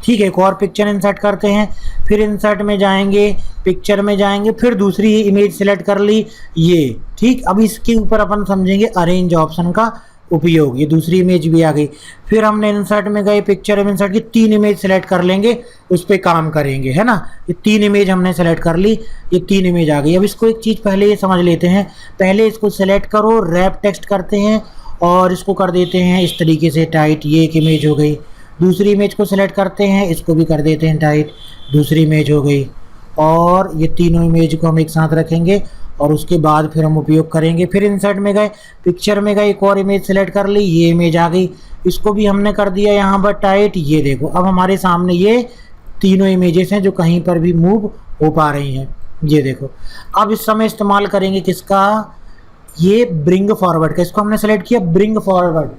ठीक है, एक और पिक्चर इंसर्ट करते हैं, फिर इंसर्ट में जाएंगे, पिक्चर में जाएंगे, फिर दूसरी इमेज सेलेक्ट कर ली ये। ठीक, अब इसके ऊपर अपन समझेंगे अरेंज ऑप्शन का उपयोग। ये दूसरी इमेज भी आ गई, फिर हमने इंसर्ट में गए, पिक्चर में इंसर्ट की 3 इमेज सेलेक्ट कर लेंगे, उस पर काम करेंगे, है ना। ये 3 इमेज हमने सेलेक्ट कर ली, ये 3 इमेज आ गई। अब इसको एक चीज़ पहले ये समझ लेते हैं, पहले इसको सेलेक्ट करो, रैप टेक्स्ट करते हैं और इसको कर देते हैं इस तरीके से टाइट, ये एक इमेज हो गई। दूसरी इमेज को सिलेक्ट करते हैं, इसको भी कर देते हैं टाइट, दूसरी इमेज हो गई। और ये तीनों इमेज को हम एक साथ रखेंगे और उसके बाद फिर हम उपयोग करेंगे। फिर इंसर्ट में गए, पिक्चर में गए, एक और इमेज सेलेक्ट कर ली, ये इमेज आ गई, इसको भी हमने कर दिया यहाँ पर टाइट। ये देखो अब हमारे सामने ये तीनों इमेजेस हैं जो कहीं पर भी मूव हो पा रही हैं। ये देखो, अब इस समय इस्तेमाल करेंगे किसका, ये ब्रिंग फॉरवर्ड का। इसको हमने सेलेक्ट किया, ब्रिंग फॉरवर्ड,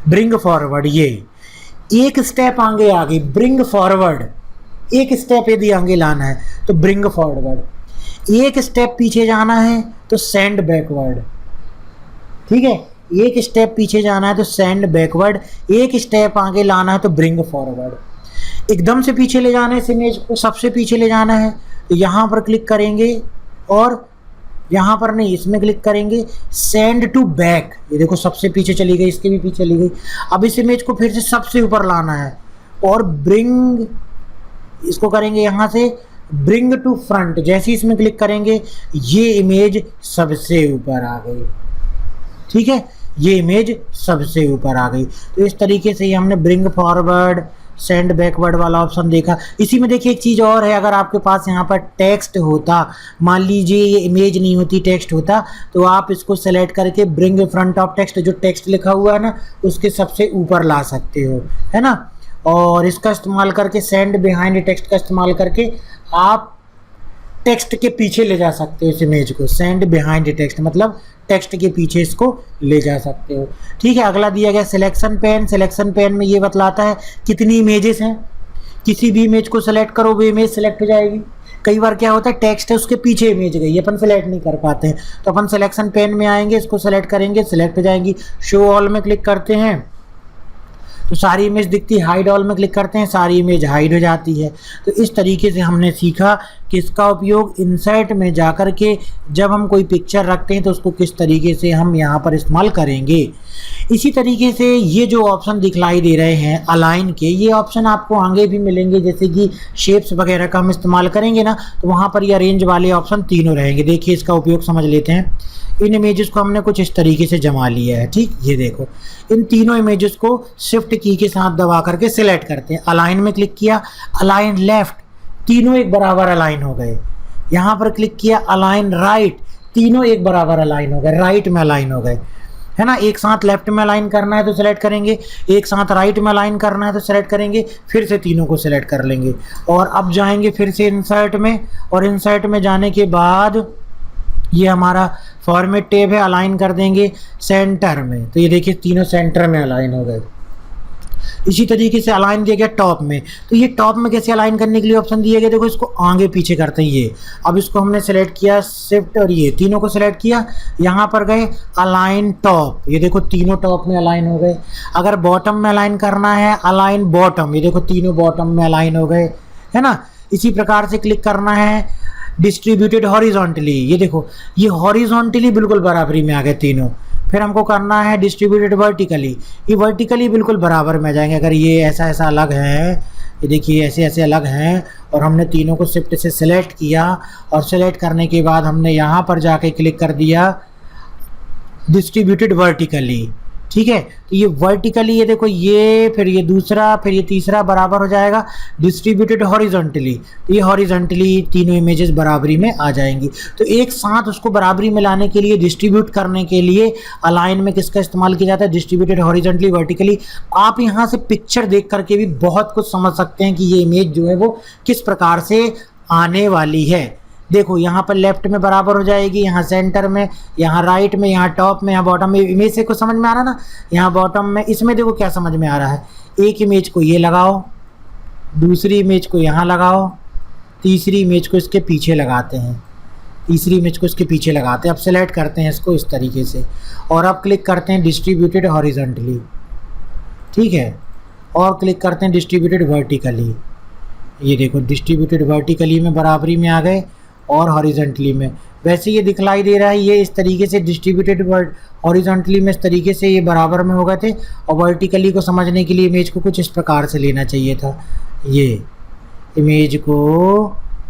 ब्रिंग फॉरवर्ड, ये एक स्टेप आगे आ गई, ब्रिंग फॉरवर्ड। एक स्टेप यदि आगे लाना है तो ब्रिंग फॉरवर्ड, एक स्टेप पीछे जाना है तो सेंड बैकवर्ड। ठीक है, एक स्टेप पीछे जाना है तो सेंड बैकवर्ड, एक स्टेप आगे लाना है तो ब्रिंग फॉरवर्ड। एकदम से पीछे ले जाना है, इस इमेज को सबसे पीछे ले जाना है तो यहाँ पर क्लिक करेंगे और यहाँ पर नहीं, इसमें क्लिक करेंगे, सेंड टू बैक। ये देखो सबसे पीछे चली गई, इसके भी पीछे चली गई। अब इस इमेज को फिर से सबसे ऊपर लाना है और ब्रिंग, इसको करेंगे यहाँ से ब्रिंग टू फ्रंट। जैसे इसमें क्लिक करेंगे ये इमेज सबसे ऊपर आ गई। ठीक है, ये इमेज सबसे ऊपर आ गई। तो इस तरीके से ही हमने ब्रिंग फॉरवर्ड, सेंड बैकवर्ड वाला ऑप्शन देखा। इसी में देखिए एक चीज़ और है, अगर आपके पास यहाँ पर टेक्स्ट होता, मान लीजिए ये इमेज नहीं होती, टेक्स्ट होता, तो आप इसको सेलेक्ट करके ब्रिंग फ्रंट ऑफ टेक्स्ट, जो टेक्स्ट लिखा हुआ है ना उसके सबसे ऊपर ला सकते हो, है ना। और इसका इस्तेमाल करके सेंड बिहाइंड टेक्स्ट का इस्तेमाल करके आप टेक्स्ट के पीछे ले जा सकते हो इस इमेज को। सेंड बिहाइंड टेक्स्ट मतलब टेक्स्ट के पीछे इसको ले जा सकते हो। ठीक है, अगला दिया गया सिलेक्शन पेन। सिलेक्शन पेन में ये बतलाता है कितनी इमेजेस हैं, किसी भी इमेज को सेलेक्ट करो वो इमेज सेलेक्ट हो जाएगी। कई बार क्या होता है टेक्स्ट है उसके पीछे इमेज गई, अपन सेलेक्ट नहीं कर पाते हैं, तो अपन सिलेक्शन पेन में आएंगे, इसको सेलेक्ट करेंगे, सिलेक्ट हो जाएंगी। शो ऑल में क्लिक करते हैं तो सारी इमेज दिखती है, हाइड ऑल में क्लिक करते हैं सारी इमेज हाइड हो जाती है। तो इस तरीके से हमने सीखा कि इसका उपयोग इंसर्ट में जाकर के जब हम कोई पिक्चर रखते हैं तो उसको किस तरीके से हम यहाँ पर इस्तेमाल करेंगे। इसी तरीके से ये जो ऑप्शन दिखलाई दे रहे हैं अलाइन के, ये ऑप्शन आपको आगे भी मिलेंगे। जैसे कि शेप्स वगैरह का हम इस्तेमाल करेंगे ना तो वहाँ पर ये अरेंज वाले ऑप्शन तीनों रहेंगे। देखिए इसका उपयोग समझ लेते हैं। इन इमेजेस को हमने कुछ इस तरीके से जमा लिया है। ठीक, ये देखो इन तीनों इमेजेस को शिफ्ट की के साथ दबा करके सिलेक्ट करते हैं। अलाइन में क्लिक किया, अलाइन लेफ्ट, तीनों एक बराबर अलाइन हो गए। यहाँ पर क्लिक किया, अलाइन राइट, तीनों एक बराबर अलाइन हो गए, राइट में अलाइन हो गए, है ना। एक साथ लेफ्ट में अलाइन करना है तो सिलेक्ट करेंगे, एक साथ राइट में अलाइन करना है तो सिलेक्ट करेंगे, फिर से तीनों को सिलेक्ट कर लेंगे। और अब जाएंगे फिर से इंसर्ट में, और इंसर्ट में जाने के बाद ये हमारा फॉर्मेट टेब है, अलाइन कर देंगे सेंटर में, तो ये देखिए तीनों सेंटर में अलाइन हो गए। इसी तरीके से अलाइन दिया गया टॉप में, तो ये टॉप में कैसे अलाइन करने के लिए ऑप्शन दिए गए, देखो इसको आगे पीछे करते हैं ये। अब इसको हमने सेलेक्ट किया शिफ्ट और ये तीनों को सिलेक्ट किया, यहाँ पर गए अलाइन टॉप, ये देखो तीनों टॉप में अलाइन हो गए। अगर बॉटम में अलाइन करना है अलाइन बॉटम, ये देखो तीनों बॉटम में अलाइन हो गए, है ना। इसी प्रकार से क्लिक करना है डिस्ट्रीब्यूटेड हॉरिजॉन्टली, ये देखो ये हॉरिजॉन्टली बिल्कुल बराबरी में आ गए तीनों। फिर हमको करना है डिस्ट्रीब्यूटेड वर्टिकली, ये वर्टिकली बिल्कुल बराबर में आ जाएंगे। अगर ये ऐसा ऐसा अलग है, ये देखिए ऐसे ऐसे अलग हैं, और हमने तीनों को शिफ्ट से सिलेक्ट किया, और सिलेक्ट करने के बाद हमने यहाँ पर जाके क्लिक कर दिया डिस्ट्रीब्यूटेड वर्टिकली, ठीक है। तो ये वर्टिकली, ये देखो, ये फिर ये दूसरा, फिर ये तीसरा बराबर हो जाएगा डिस्ट्रीब्यूटेड हॉरिजॉन्टली। तो ये हॉरिजॉन्टली तीनों इमेजेस बराबरी में आ जाएंगी। तो एक साथ उसको बराबरी में लाने के लिए, डिस्ट्रीब्यूट करने के लिए अलाइन में किसका इस्तेमाल किया जाता है? Distributed horizontally, vertically. आप यहाँ से पिक्चर देख करके भी बहुत कुछ समझ सकते हैं कि ये इमेज जो है वो किस प्रकार से आने वाली है। देखो यहाँ पर लेफ्ट में बराबर हो जाएगी, यहाँ सेंटर में, यहाँ राइट में, यहाँ टॉप में, यहाँ बॉटम में। इमेज से कुछ समझ में आ रहा है ना? यहाँ बॉटम में, इसमें देखो क्या समझ में आ रहा है। एक इमेज को ये लगाओ, दूसरी इमेज को यहाँ लगाओ, तीसरी इमेज को इसके पीछे लगाते हैं, तीसरी इमेज को इसके पीछे लगाते हैं। अब सेलेक्ट करते हैं इसको इस तरीके से, और अब क्लिक करते हैं डिस्ट्रीब्यूटेड हॉरिजॉन्टली, ठीक है, और क्लिक करते हैं डिस्ट्रीब्यूटेड वर्टिकली। ये देखो डिस्ट्रीब्यूटेड वर्टिकली में बराबरी में आ गए और हॉरिजॉन्टली में। वैसे ये दिखलाई दे रहा है, ये इस तरीके से डिस्ट्रीब्यूटेड हॉरिजॉन्टली में इस तरीके से ये बराबर में हो गए थे, और वर्टिकली को समझने के लिए इमेज को कुछ इस प्रकार से लेना चाहिए था। ये इमेज को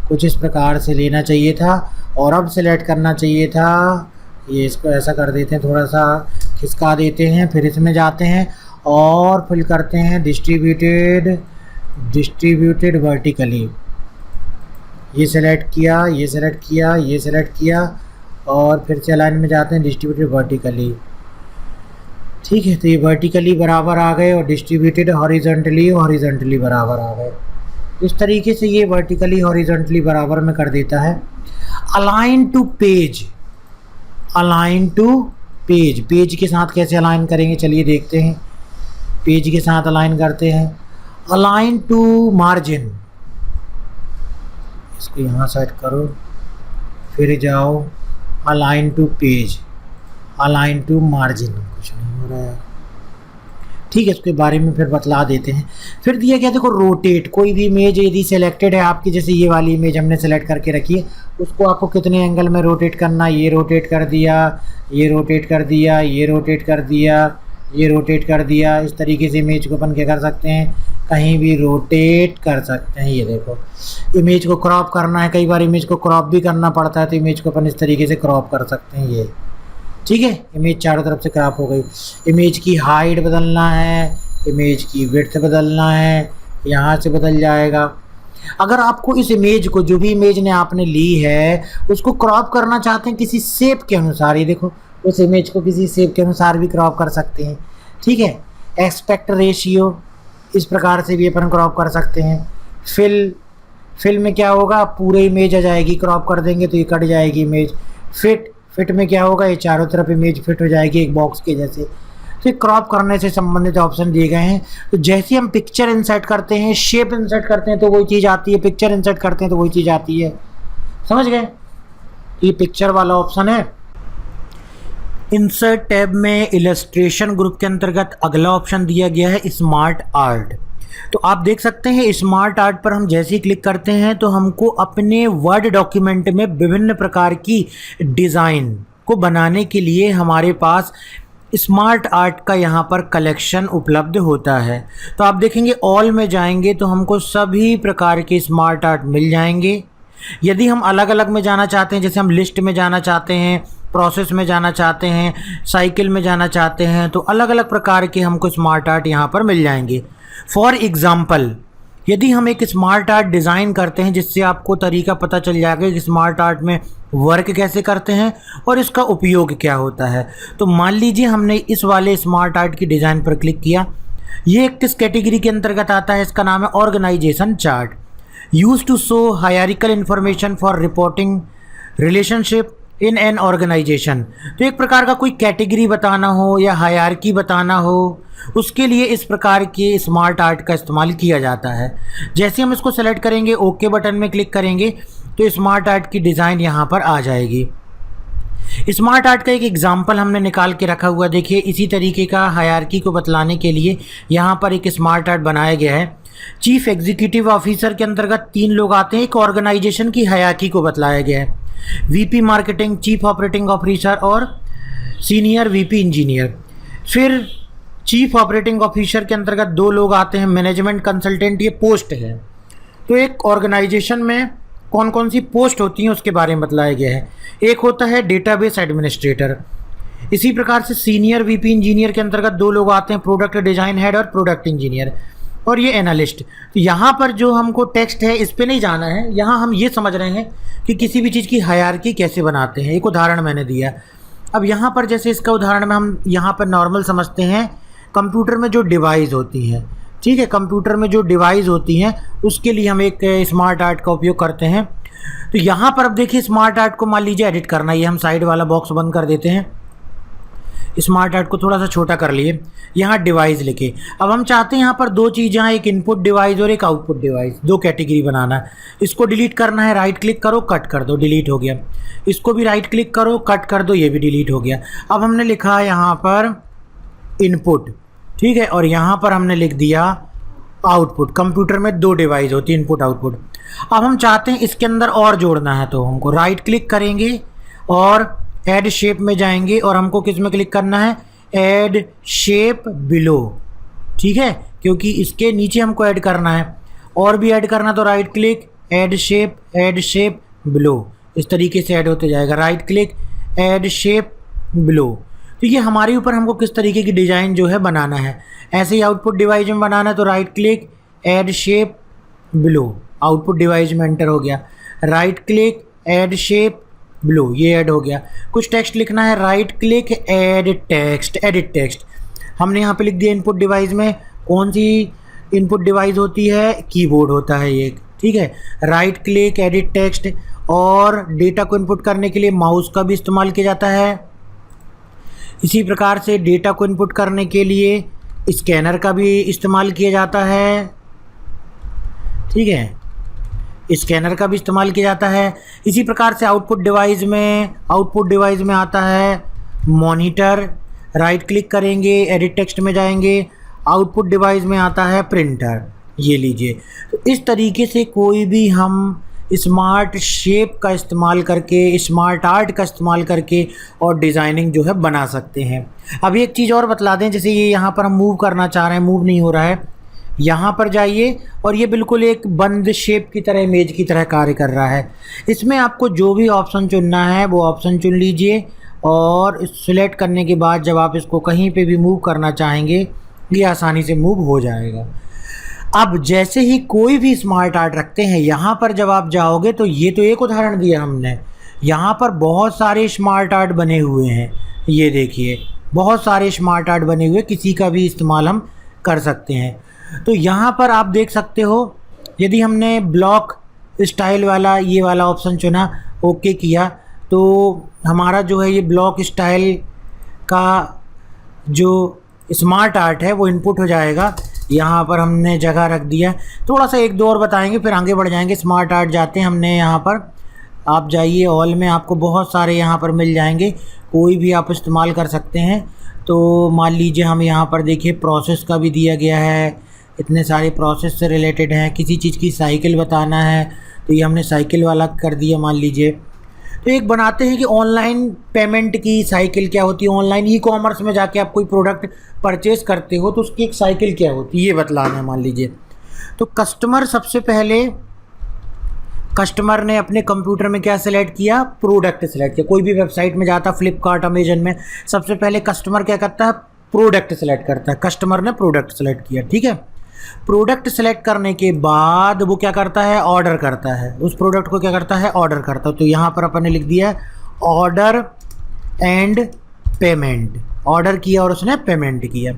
कुछ इस प्रकार से लेना चाहिए था, और अब सेलेक्ट करना चाहिए था, ये इसको ऐसा कर देते हैं, थोड़ा सा खिसका देते हैं, फिर इसमें जाते हैं और फिल करते हैं डिस्ट्रीब्यूटेड वर्टिकली। ये सेलेक्ट किया, ये सेलेक्ट किया, ये सेलेक्ट किया, और फिर से लाइन में जाते हैं डिस्ट्रीब्यूटेड वर्टिकली, ठीक है। तो ये वर्टिकली बराबर आ गए और डिस्ट्रीब्यूटेड हॉरिजॉन्टली बराबर आ गए। इस तरीके से ये वर्टिकली हॉरिजॉन्टली बराबर में कर देता है। Align to page, align to page, page के साथ कैसे अलाइन करेंगे चलिए देखते हैं। पेज के साथ अलाइन करते हैं। अलाइन टू मार्जिन, इसको यहाँ सेट करो, फिर जाओ align to page, align to margin, कुछ नहीं हो रहा है, ठीक है। इसके बारे में फिर बतला देते हैं। फिर दिया गया देखो रोटेट, कोई भी इमेज यदि सिलेक्टेड है आपकी, जैसे ये वाली इमेज हमने सेलेक्ट करके रखी है, उसको आपको कितने एंगल में रोटेट करना, ये रोटेट कर दिया, ये रोटेट कर दिया, ये रोटेट कर दिया, ये रोटेट कर दिया। इस तरीके से इमेज को अपन क्या कर सकते हैं, कहीं भी रोटेट कर सकते हैं। ये देखो इमेज को क्रॉप करना है, कई बार इमेज को क्रॉप भी करना पड़ता है, तो इमेज को अपन इस तरीके से क्रॉप कर सकते हैं, ये ठीक है। इमेज चारों तरफ से क्रॉप हो गई। इमेज की हाइट बदलना है, इमेज की विड्थ बदलना है, यहाँ से बदल जाएगा। अगर आपको इस इमेज को, जो भी इमेज ने आपने ली है, उसको क्रॉप करना चाहते हैं किसी शेप के अनुसार, ये देखो उस इमेज को किसी शेप के अनुसार भी क्रॉप कर सकते हैं, ठीक है। एस्पेक्ट रेशियो, इस प्रकार से भी अपन क्रॉप कर सकते हैं। फिल में क्या होगा, पूरे इमेज आ जाएगी, क्रॉप कर देंगे तो ये कट जाएगी इमेज। फिट में क्या होगा, ये चारों तरफ इमेज फिट हो जाएगी एक बॉक्स के जैसे। तो ये क्रॉप करने से संबंधित ऑप्शन दिए गए हैं। तो जैसे हम पिक्चर इंसर्ट करते हैं, शेप इंसर्ट करते हैं तो वही चीज़ आती है, पिक्चर इंसर्ट करते हैं तो वही चीज़ आती है, समझ गए। ये पिक्चर वाला ऑप्शन है। इंसर्ट टैब में इलस्ट्रेशन ग्रुप के अंतर्गत अगला ऑप्शन दिया गया है स्मार्ट आर्ट। तो आप देख सकते हैं स्मार्ट आर्ट पर हम जैसे ही क्लिक करते हैं तो हमको अपने वर्ड डॉक्यूमेंट में विभिन्न प्रकार की डिज़ाइन को बनाने के लिए हमारे पास स्मार्ट आर्ट का यहाँ पर कलेक्शन उपलब्ध होता है। तो आप देखेंगे ऑल में जाएंगे तो हमको सभी प्रकार के स्मार्ट आर्ट मिल जाएंगे। यदि हम अलग अलग में जाना चाहते हैं, जैसे हम लिस्ट में जाना चाहते हैं, प्रोसेस में जाना चाहते हैं, साइकिल में जाना चाहते हैं, तो अलग अलग प्रकार के हमको स्मार्ट आर्ट यहाँ पर मिल जाएंगे। फॉर एग्ज़ाम्पल, यदि हम एक स्मार्ट आर्ट डिज़ाइन करते हैं, जिससे आपको तरीका पता चल जाएगा कि स्मार्ट आर्ट में वर्क कैसे करते हैं और इसका उपयोग क्या होता है। तो मान लीजिए हमने इस वाले स्मार्ट आर्ट की डिज़ाइन पर क्लिक किया। ये एक किस कैटेगरी के अंतर्गत आता है, इसका नाम है organisation chart, use to show hierarchical information for reporting relationship in an organisation. तो एक प्रकार का कोई कैटेगरी बताना हो या हायरार्की बताना हो, उसके लिए इस प्रकार के स्मार्ट आर्ट का इस्तेमाल किया जाता है। जैसे हम इसको सेलेक्ट करेंगे, ओके बटन में क्लिक करेंगे तो स्मार्ट आर्ट की डिज़ाइन यहाँ पर आ जाएगी। स्मार्ट आर्ट का एक एग्जाम्पल हमने निकाल के रखा हुआ, देखिए इसी तरीके का हायरार्की को बतलाने के लिए यहाँ पर एक स्मार्ट आर्ट बनाया गया है। चीफ एग्जीक्यूटिव ऑफिसर के अंतर्गत 3 लोग आते हैं, एक ऑर्गेनाइजेशन की हायरार्की को बतलाया गया है। VP marketing, chief operating officer और सीनियर वीपी इंजीनियर। फिर चीफ ऑपरेटिंग ऑफिसर के अंतर्गत 2 लोग आते हैं, मैनेजमेंट कंसल्टेंट, ये पोस्ट है। तो एक ऑर्गेनाइजेशन में कौन कौन सी पोस्ट होती हैं उसके बारे में बतलाया गया है। एक होता है डेटाबेस एडमिनिस्ट्रेटर, इसी प्रकार से सीनियर वीपी इंजीनियर के अंतर्गत 2 लोग आते हैं, प्रोडक्ट डिजाइन हेड और प्रोडक्ट इंजीनियर, और ये एनालिस्ट। तो यहाँ पर जो हमको टेक्स्ट है इस पे नहीं जाना है, यहाँ हम ये समझ रहे हैं कि किसी भी चीज़ की हायरार्की कैसे बनाते हैं। एक उदाहरण मैंने दिया। अब यहाँ पर जैसे इसका उदाहरण में हम यहाँ पर नॉर्मल समझते हैं, कंप्यूटर में जो डिवाइस होती हैं, ठीक है, कंप्यूटर में जो डिवाइस होती हैं उसके लिए हम एक स्मार्ट आर्ट का उपयोग करते हैं। तो यहाँ पर अब देखिए स्मार्ट आर्ट को मान लीजिए एडिट करना है, ये हम साइड वाला बॉक्स बंद कर देते हैं, स्मार्ट आर्ट को थोड़ा सा छोटा कर लिए, यहाँ डिवाइस लिखे। अब हम चाहते हैं यहाँ पर 2 चीज़, यहाँ एक इनपुट डिवाइस और एक आउटपुट डिवाइस, 2 कैटेगरी बनाना है। इसको डिलीट करना है, राइट क्लिक करो, कट कर दो, डिलीट हो गया। इसको भी राइट क्लिक करो, कट कर दो, ये भी डिलीट हो गया। अब हमने लिखा है यहाँ पर इनपुट, ठीक है, और यहाँ पर हमने लिख दिया आउटपुट। कंप्यूटर में 2 डिवाइस होती है, इनपुट आउटपुट। अब हम चाहते हैं इसके अंदर और जोड़ना है, तो हमको राइट क्लिक करेंगे और ऐड शेप में जाएंगे, और हमको किस में क्लिक करना है, ऐड शेप बिलो, ठीक है, क्योंकि इसके नीचे हमको ऐड करना है। और भी ऐड करना तो right click, add shape below, इस तरीके से ऐड होते जाएगा। Right click, add shape below. तो ये हमारे ऊपर हमको किस तरीके की डिज़ाइन जो है बनाना है। ऐसे ही आउटपुट डिवाइस में बनाना है तो right click, add shape below, output device में एंटर हो गया। Right click, add shape below, ये ऐड हो गया। कुछ टेक्स्ट लिखना है, right click, add text, edit text. हमने यहाँ पे लिख दिया इनपुट डिवाइस में। कौन सी इनपुट डिवाइस होती है, कीबोर्ड होता है ये, ठीक है। Right click, edit text. और डेटा को इनपुट करने के लिए माउस का भी इस्तेमाल किया जाता है। इसी प्रकार से डेटा को इनपुट करने के लिए स्कैनर का भी इस्तेमाल किया जाता है, ठीक है, स्कैनर का भी इस्तेमाल किया जाता है। इसी प्रकार से आउटपुट डिवाइस में आता है मॉनिटर। राइट क्लिक करेंगे, एडिट टेक्स्ट में जाएंगे, आउटपुट डिवाइस में आता है प्रिंटर, ये लीजिए। तो इस तरीके से कोई भी हम स्मार्ट शेप का इस्तेमाल करके, स्मार्ट आर्ट का इस्तेमाल करके और डिज़ाइनिंग जो है बना सकते हैं। अब एक चीज़ और बतला दें, जैसे ये यहाँ पर हम मूव करना चाह रहे हैं, मूव नहीं हो रहा है, यहाँ पर जाइए और ये बिल्कुल एक बंद शेप की तरह, इमेज की तरह कार्य कर रहा है। इसमें आपको जो भी ऑप्शन चुनना है वो ऑप्शन चुन लीजिए, और सिलेक्ट करने के बाद जब आप इसको कहीं पे भी मूव करना चाहेंगे ये आसानी से मूव हो जाएगा। अब जैसे ही कोई भी स्मार्ट आर्ट रखते हैं, यहाँ पर जब आप जाओगे तो ये तो एक उदाहरण दिया हमने, यहाँ पर बहुत सारे स्मार्ट आर्ट बने हुए हैं। ये देखिए बहुत सारे स्मार्ट आर्ट बने हुए, किसी का भी इस्तेमाल हम कर सकते हैं। तो यहाँ पर आप देख सकते हो, यदि हमने ब्लॉक स्टाइल वाला ये वाला ऑप्शन चुना, ओके किया, तो हमारा जो है ये ब्लॉक स्टाइल का जो स्मार्ट आर्ट है वो इनपुट हो जाएगा। यहाँ पर हमने जगह रख दिया। थोड़ा सा 1-2 और बताएंगे फिर आगे बढ़ जाएंगे। स्मार्ट आर्ट जाते हैं हमने, यहाँ पर आप जाइए ऑल में, आपको बहुत सारे यहाँ पर मिल जाएंगे, कोई भी आप इस्तेमाल कर सकते हैं। तो मान लीजिए हम यहाँ पर देखिए प्रोसेस का भी दिया गया है, इतने सारे प्रोसेस से रिलेटेड हैं। किसी चीज़ की साइकिल बताना है तो ये हमने साइकिल वाला कर दिया मान लीजिए। तो एक बनाते हैं कि ऑनलाइन पेमेंट की साइकिल क्या होती है, ऑनलाइन ई कॉमर्स में जाके आप कोई प्रोडक्ट परचेज़ करते हो तो उसकी एक साइकिल क्या होती है ये बतलाना है मान लीजिए। तो कस्टमर, सबसे पहले कस्टमर ने अपने कंप्यूटर में क्या सिलेक्ट किया, प्रोडक्ट सिलेक्ट किया। कोई भी वेबसाइट में जाता, फ्लिपकार्ट, अमेजन में, सबसे पहले कस्टमर क्या करता है, प्रोडक्ट सिलेक्ट करता है। कस्टमर ने प्रोडक्ट सिलेक्ट किया, ठीक है। प्रोडक्ट सेलेक्ट करने के बाद वो क्या करता है, ऑर्डर करता है, उस प्रोडक्ट को क्या करता है, ऑर्डर करता है। तो यहाँ पर अपन ने लिख दिया है ऑर्डर एंड पेमेंट। ऑर्डर किया और उसने पेमेंट किया।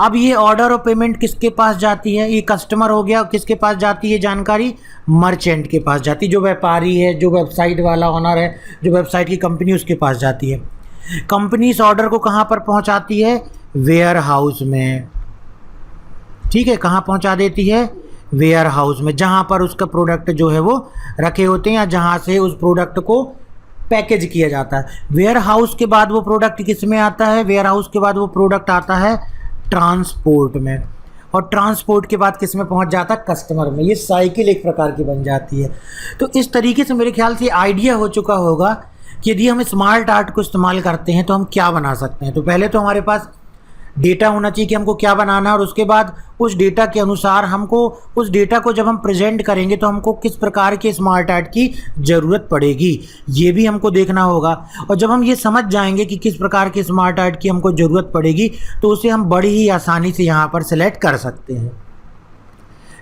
अब ये ऑर्डर और पेमेंट किसके पास जाती है, ये कस्टमर हो गया, किसके पास जाती है जानकारी, मर्चेंट के पास जाती है, जो व्यापारी है, जो वेबसाइट वाला ओनर है, जो वेबसाइट की कंपनी, उसके पास जाती है। कंपनी इस ऑर्डर को कहाँ पर पहुँचाती है, वेयर हाउस में, ठीक है। कहाँ पहुंचा देती है, वेयर हाउस में, जहाँ पर उसका प्रोडक्ट जो है वो रखे होते हैं या जहाँ से उस प्रोडक्ट को पैकेज किया जाता है। वेयर हाउस के बाद वो प्रोडक्ट किस में आता है, वेयर हाउस के बाद वो प्रोडक्ट आता है ट्रांसपोर्ट में, और ट्रांसपोर्ट के बाद किस में पहुँच जाता है, कस्टमर में। ये साइकिल एक प्रकार की बन जाती है। तो इस तरीके से मेरे ख्याल से आइडिया हो चुका होगा कि यदि हम स्मार्ट आर्ट को इस्तेमाल करते हैं तो हम क्या बना सकते हैं। तो पहले तो हमारे पास डेटा होना चाहिए कि हमको क्या बनाना है, और उसके बाद उस डेटा के अनुसार हमको उस डेटा को जब हम प्रेजेंट करेंगे तो हमको किस प्रकार के स्मार्ट आर्ट की ज़रूरत पड़ेगी, ये भी हमको देखना होगा। और जब हम ये समझ जाएंगे कि किस प्रकार के स्मार्ट आर्ट की हमको ज़रूरत पड़ेगी तो उसे हम बड़ी ही आसानी से यहाँ पर सेलेक्ट कर सकते हैं।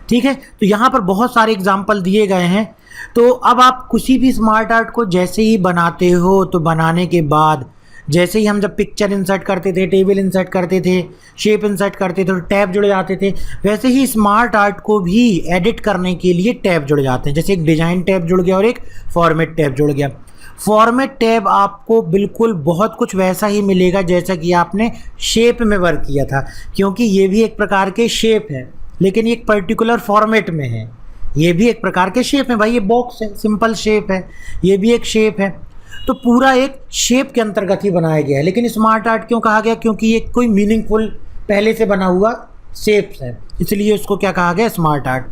ठीक है, तो यहाँ पर बहुत सारे एग्जाम्पल दिए गए हैं। तो अब आप किसी भी स्मार्ट आर्ट को जैसे ही बनाते हो तो बनाने के बाद जैसे ही हम जब पिक्चर इंसर्ट करते थे, टेबल इंसर्ट करते थे, शेप इंसर्ट करते थे तो टैब जुड़ जाते थे, वैसे ही स्मार्ट आर्ट को भी एडिट करने के लिए टैब जुड़ जाते हैं। जैसे एक डिज़ाइन टैब जुड़ गया और एक फॉर्मेट टैब जुड़ गया। फॉर्मेट टैब आपको बिल्कुल बहुत कुछ वैसा ही मिलेगा जैसा कि आपने शेप में वर्क किया था, क्योंकि ये भी एक प्रकार के शेप है लेकिन ये एक पर्टिकुलर फॉर्मेट में है। ये भी एक प्रकार के शेप है भाई, ये बॉक्स है, सिंपल शेप है, ये भी एक शेप है। तो पूरा एक शेप के अंतर्गत ही बनाया गया है। लेकिन स्मार्ट आर्ट क्यों कहा गया? क्योंकि ये कोई मीनिंगफुल पहले से बना हुआ शेप्स है, इसलिए उसको क्या कहा गया? Smart art.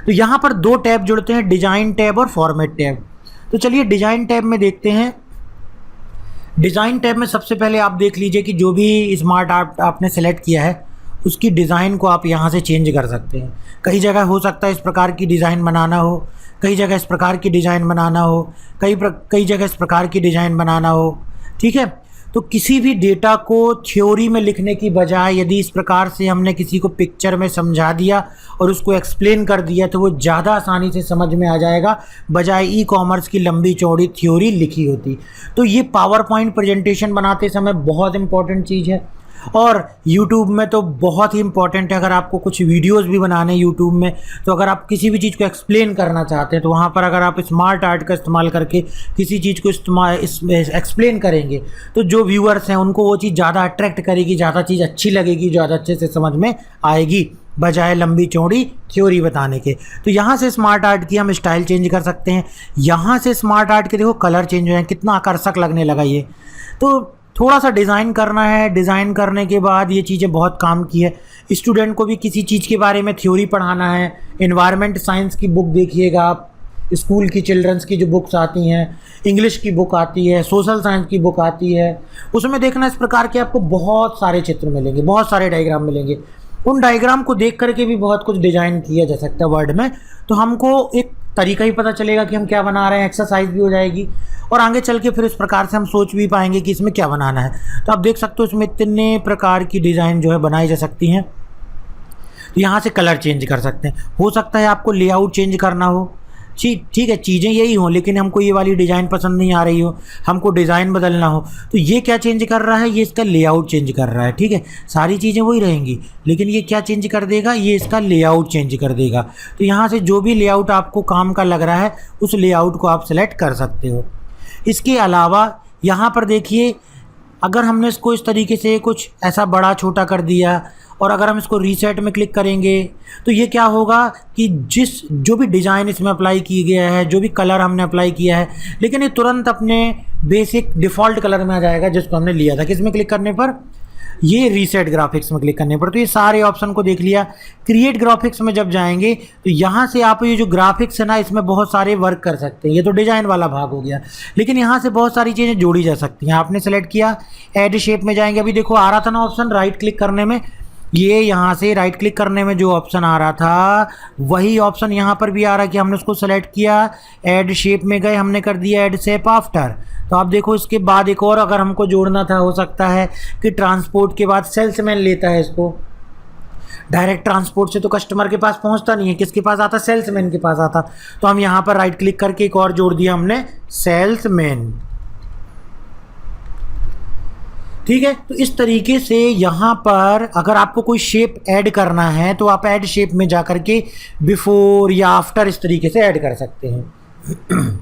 तो यहाँ पर दो टैब जुड़ते हैं, डिज़ाइन टैब और फॉर्मेट टैब। तो चलिए डिज़ाइन टैब में देखते हैं। डिज़ाइन टैब में सबसे पहले आप देख लीजिए कि जो भी स्मार्ट आर्ट आपने सेलेक्ट किया है उसकी डिज़ाइन को आप यहाँ से चेंज कर सकते हैं। कई जगह हो सकता है इस प्रकार की डिज़ाइन बनाना हो, कई जगह इस प्रकार की डिज़ाइन बनाना हो, कई जगह इस प्रकार की डिज़ाइन बनाना हो। ठीक है, तो किसी भी डेटा को थ्योरी में लिखने की बजाय यदि इस प्रकार से हमने किसी को पिक्चर में समझा दिया और उसको एक्सप्लेन कर दिया तो वो ज़्यादा आसानी से समझ में आ जाएगा, बजाय ई कॉमर्स की लंबी चौड़ी थ्योरी लिखी होती। तो ये पावर पॉइंट प्रेजेंटेशन बनाते समय बहुत इंपॉर्टेंट चीज़ है। और YouTube में तो बहुत ही इंपॉर्टेंट है। अगर आपको कुछ वीडियोस भी बनाने YouTube में, तो अगर आप किसी भी चीज़ को एक्सप्लेन करना चाहते हैं तो वहाँ पर अगर आप स्मार्ट आर्ट का इस्तेमाल करके किसी चीज़ को एक्सप्लेन करेंगे तो जो व्यूअर्स हैं उनको वो चीज़ ज़्यादा अट्रैक्ट करेगी, ज़्यादा चीज़ अच्छी लगेगी, ज़्यादा अच्छे से समझ में आएगी, बजाय लंबी चौड़ी थ्योरी बताने के। तो यहाँ से स्मार्ट आर्ट की हम स्टाइल चेंज कर सकते हैं। यहाँ से स्मार्ट आर्ट के देखो कलर चेंज हो जाए, कितना आकर्षक लगने लगा ये। तो थोड़ा सा डिज़ाइन करना है, डिज़ाइन करने के बाद ये चीज़ें बहुत काम की है। स्टूडेंट को भी किसी चीज़ के बारे में थ्योरी पढ़ाना है, एनवायरनमेंट साइंस की बुक देखिएगा आप, स्कूल की चिल्ड्रंस की जो बुक्स आती हैं, इंग्लिश की बुक आती है, सोशल साइंस की बुक आती है, उसमें देखना इस प्रकार के आपको बहुत सारे चित्र मिलेंगे, बहुत सारे डायग्राम मिलेंगे। उन डायग्राम को देख करके भी बहुत कुछ डिज़ाइन किया जा सकता है वर्ड में। तो हमको एक तरीका ही पता चलेगा कि हम क्या बना रहे हैं, एक्सरसाइज भी हो जाएगी और आगे चल के फिर इस प्रकार से हम सोच भी पाएंगे कि इसमें क्या बनाना है। तो आप देख सकते हो इसमें इतने प्रकार की डिज़ाइन जो है बनाई जा सकती हैं। तो यहाँ से कलर चेंज कर सकते हैं, हो सकता है आपको लेआउट चेंज करना हो, ठीक है, चीज़ें यही हों लेकिन हमको ये वाली डिज़ाइन पसंद नहीं आ रही हो, हमको डिज़ाइन बदलना हो, तो ये क्या चेंज कर रहा है? ये इसका लेआउट चेंज कर रहा है। ठीक है, सारी चीज़ें वही रहेंगी लेकिन ये क्या चेंज कर देगा? ये इसका लेआउट चेंज कर देगा। तो यहाँ से जो भी लेआउट आपको काम का लग रहा है उस लेआउट को आप सेलेक्ट कर सकते हो। इसके अलावा यहाँ पर देखिए, अगर हमने इसको इस तरीके से कुछ ऐसा बड़ा छोटा कर दिया और अगर हम इसको रीसेट में क्लिक करेंगे तो ये क्या होगा कि जो भी डिज़ाइन इसमें अप्लाई की गया है, जो भी कलर हमने अप्लाई किया है, लेकिन ये तुरंत अपने बेसिक डिफ़ॉल्ट कलर में आ जाएगा जिसको हमने लिया था। किसमें क्लिक करने पर? ये रीसेट ग्राफिक्स में क्लिक करने पर। तो ये सारे ऑप्शन को देख लिया। क्रिएट ग्राफिक्स में जब जाएंगे तो यहाँ से आप ये जो ग्राफिक्स है ना, इसमें बहुत सारे वर्क कर सकते हैं। ये तो डिज़ाइन वाला भाग हो गया, लेकिन यहाँ से बहुत सारी चीज़ें जोड़ी जा सकती हैं। आपने सेलेक्ट किया, ऐड शेप में जाएंगे। अभी देखो आ रहा था ना ऑप्शन राइट क्लिक करने में, ये यहाँ से राइट क्लिक करने में जो ऑप्शन आ रहा था वही ऑप्शन यहाँ पर भी आ रहा है कि हमने उसको सेलेक्ट किया, ऐड शेप में गए, हमने कर दिया ऐड शेप आफ्टर। तो आप देखो इसके बाद एक और अगर हमको जोड़ना था, हो सकता है कि ट्रांसपोर्ट के बाद सेल्समैन लेता है इसको। डायरेक्ट ट्रांसपोर्ट से तो कस्टमर के पास पहुंचता नहीं है, किसके पास आता? सेल्समैन के पास आता। तो हम यहाँ पर राइट क्लिक करके एक और जोड़ दिया हमने, सेल्समैन। ठीक है, तो इस तरीके से यहाँ पर अगर आपको कोई शेप ऐड करना है तो आप ऐड शेप में जा कर के बिफोर या आफ्टर इस तरीके से ऐड कर सकते हैं।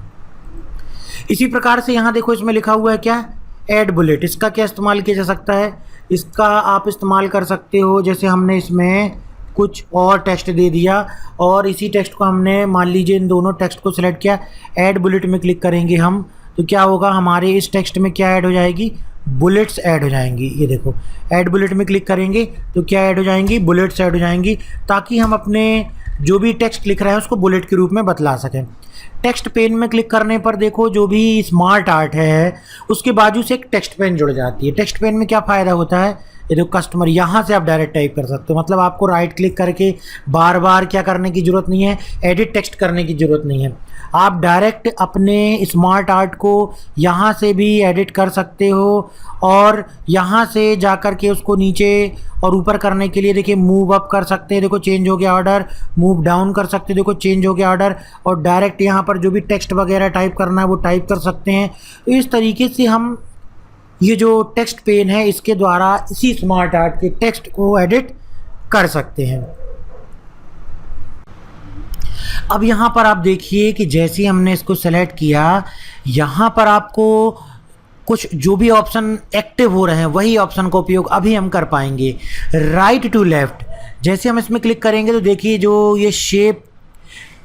इसी प्रकार से यहाँ देखो इसमें लिखा हुआ है क्या? Add bullet. इसका क्या इस्तेमाल किया जा सकता है? इसका आप इस्तेमाल कर सकते हो, जैसे हमने इसमें कुछ और टेक्स्ट दे दिया और इसी टेक्स्ट को हमने मान लीजिए इन दोनों टेक्स्ट को सिलेक्ट किया, ऐड बुलेट में क्लिक करेंगे हम तो क्या होगा? हमारे इस टेक्स्ट में क्या ऐड हो जाएगी? बुलेट्स ऐड हो जाएंगी। ये देखो ऐड बुलेट में क्लिक करेंगे तो क्या ऐड हो जाएंगी? बुलेट्स ऐड हो जाएंगी, ताकि हम अपने जो भी टेक्स्ट लिख रहे हैं उसको बुलेट के रूप में बतला सकें। टेक्स्ट पेन में क्लिक करने पर देखो जो भी स्मार्ट आर्ट है उसके बाजू से एक टेक्स्ट पेन जुड़ जाती है। टेक्स्ट पेन में क्या फ़ायदा होता है? ये देखो कस्टमर, यहाँ से आप डायरेक्ट टाइप कर सकते हो, मतलब आपको राइट क्लिक करके बार बार क्या करने की ज़रूरत नहीं है, एडिट टेक्स्ट करने की ज़रूरत नहीं है। आप डायरेक्ट अपने स्मार्ट आर्ट को यहाँ से भी एडिट कर सकते हो, और यहाँ से जा कर के उसको नीचे और ऊपर करने के लिए देखिए मूव अप कर सकते हैं, देखो चेंज हो गया ऑर्डर, मूव डाउन कर सकते हैं, देखो चेंज हो गया ऑर्डर, और डायरेक्ट यहाँ पर जो भी टेक्स्ट वगैरह टाइप करना है वो टाइप कर सकते हैं। तो इस तरीके से हम ये जो टेक्स्ट पेन है इसके द्वारा इसी स्मार्ट आर्ट के टेक्स्ट को एडिट कर सकते हैं। अब यहाँ पर आप देखिए कि जैसे ही हमने इसको सेलेक्ट किया, यहाँ पर आपको कुछ जो भी ऑप्शन एक्टिव हो रहे हैं वही ऑप्शन का उपयोग अभी हम कर पाएंगे। राइट टू लेफ्ट, जैसे हम इसमें क्लिक करेंगे तो देखिए जो ये शेप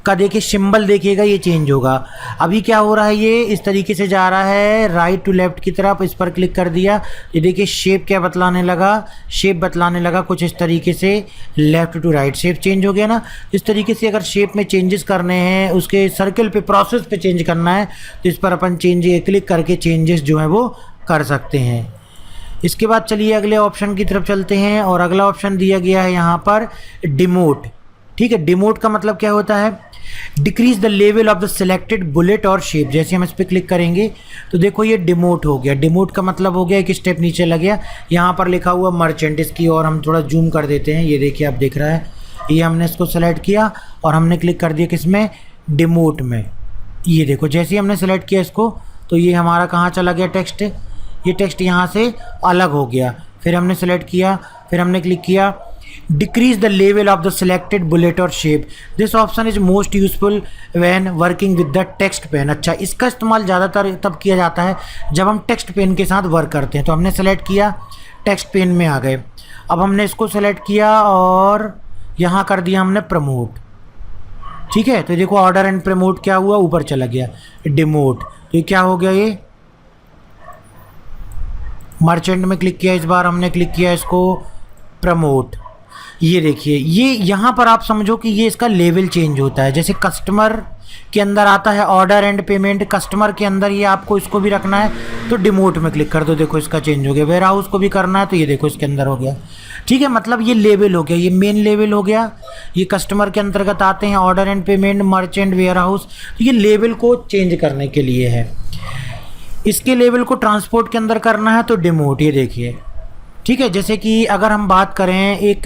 का देखिए सिंबल देखिएगा ये चेंज होगा। अभी क्या हो रहा है, ये इस तरीके से जा रहा है राइट टू लेफ्ट की तरफ, इस पर क्लिक कर दिया, ये देखिए शेप क्या बतलाने लगा, शेप बतलाने लगा कुछ इस तरीके से, left to right shape change हो गया ना। इस तरीके से अगर शेप में चेंजेस करने हैं, उसके सर्कल पे प्रोसेस पे चेंज करना है तो इस पर अपन चेंज क्लिक करके चेंजेस जो है वो कर सकते हैं। इसके बाद चलिए अगले ऑप्शन की तरफ चलते हैं, और अगला ऑप्शन दिया गया है यहाँ पर डिमोट। ठीक है, डिमोट का मतलब क्या होता है, decrease the level of the selected bullet और शेप। जैसे हम इस पर क्लिक करेंगे तो देखो ये डिमोट हो गया। डिमोट का मतलब हो गया एक स्टेप नीचे लग गया, यहाँ पर लिखा हुआ मर्चेंट, इसकी और हम थोड़ा जूम कर देते हैं, ये देखिए आप दिख रहा है, ये हमने इसको सेलेक्ट किया और हमने क्लिक कर दिया किसमें, डिमोट में। ये देखो जैसे ही हमने सेलेक्ट किया इसको तो ये हमारा कहाँ चला गया टेक्स्ट, ये टेक्स्ट यहाँ से अलग हो गया। फिर हमने सेलेक्ट किया, फिर हमने क्लिक किया decrease the level of the selected bullet और shape, this option is most useful when working with the text pane. अच्छा, इसका इस्तेमाल ज़्यादातर तब किया जाता है जब हम टेक्स्ट पेन के साथ वर्क करते हैं। तो हमने सेलेक्ट किया, टेक्स्ट पेन में आ गए, अब हमने इसको सेलेक्ट किया और यहाँ कर दिया हमने प्रमोट। ठीक है, तो देखो ऑर्डर एंड प्रमोट क्या हुआ, ऊपर चला गया डिमोट। तो ये क्या हो गया, ये मर्चेंट में क्लिक किया, इस बार हमने क्लिक किया इसको प्रमोट। ये देखिए ये यहाँ पर आप समझो कि ये इसका लेवल चेंज होता है। जैसे कस्टमर के अंदर आता है ऑर्डर एंड पेमेंट, कस्टमर के अंदर ये आपको इसको भी रखना है तो डिमोट में क्लिक कर दो, देखो इसका चेंज हो गया। वेयर हाउस को भी करना है तो ये देखो इसके अंदर हो गया। ठीक है, मतलब ये लेवल हो गया, ये मेन लेवल हो गया, ये कस्टमर के अंतर्गत आते हैं order and payment, merchant, warehouse, तो ये लेवल को चेंज करने के लिए है। इसके लेवल को ट्रांसपोर्ट के अंदर करना है तो डिमोट, ये देखिए। ठीक है, जैसे कि अगर हम बात करें एक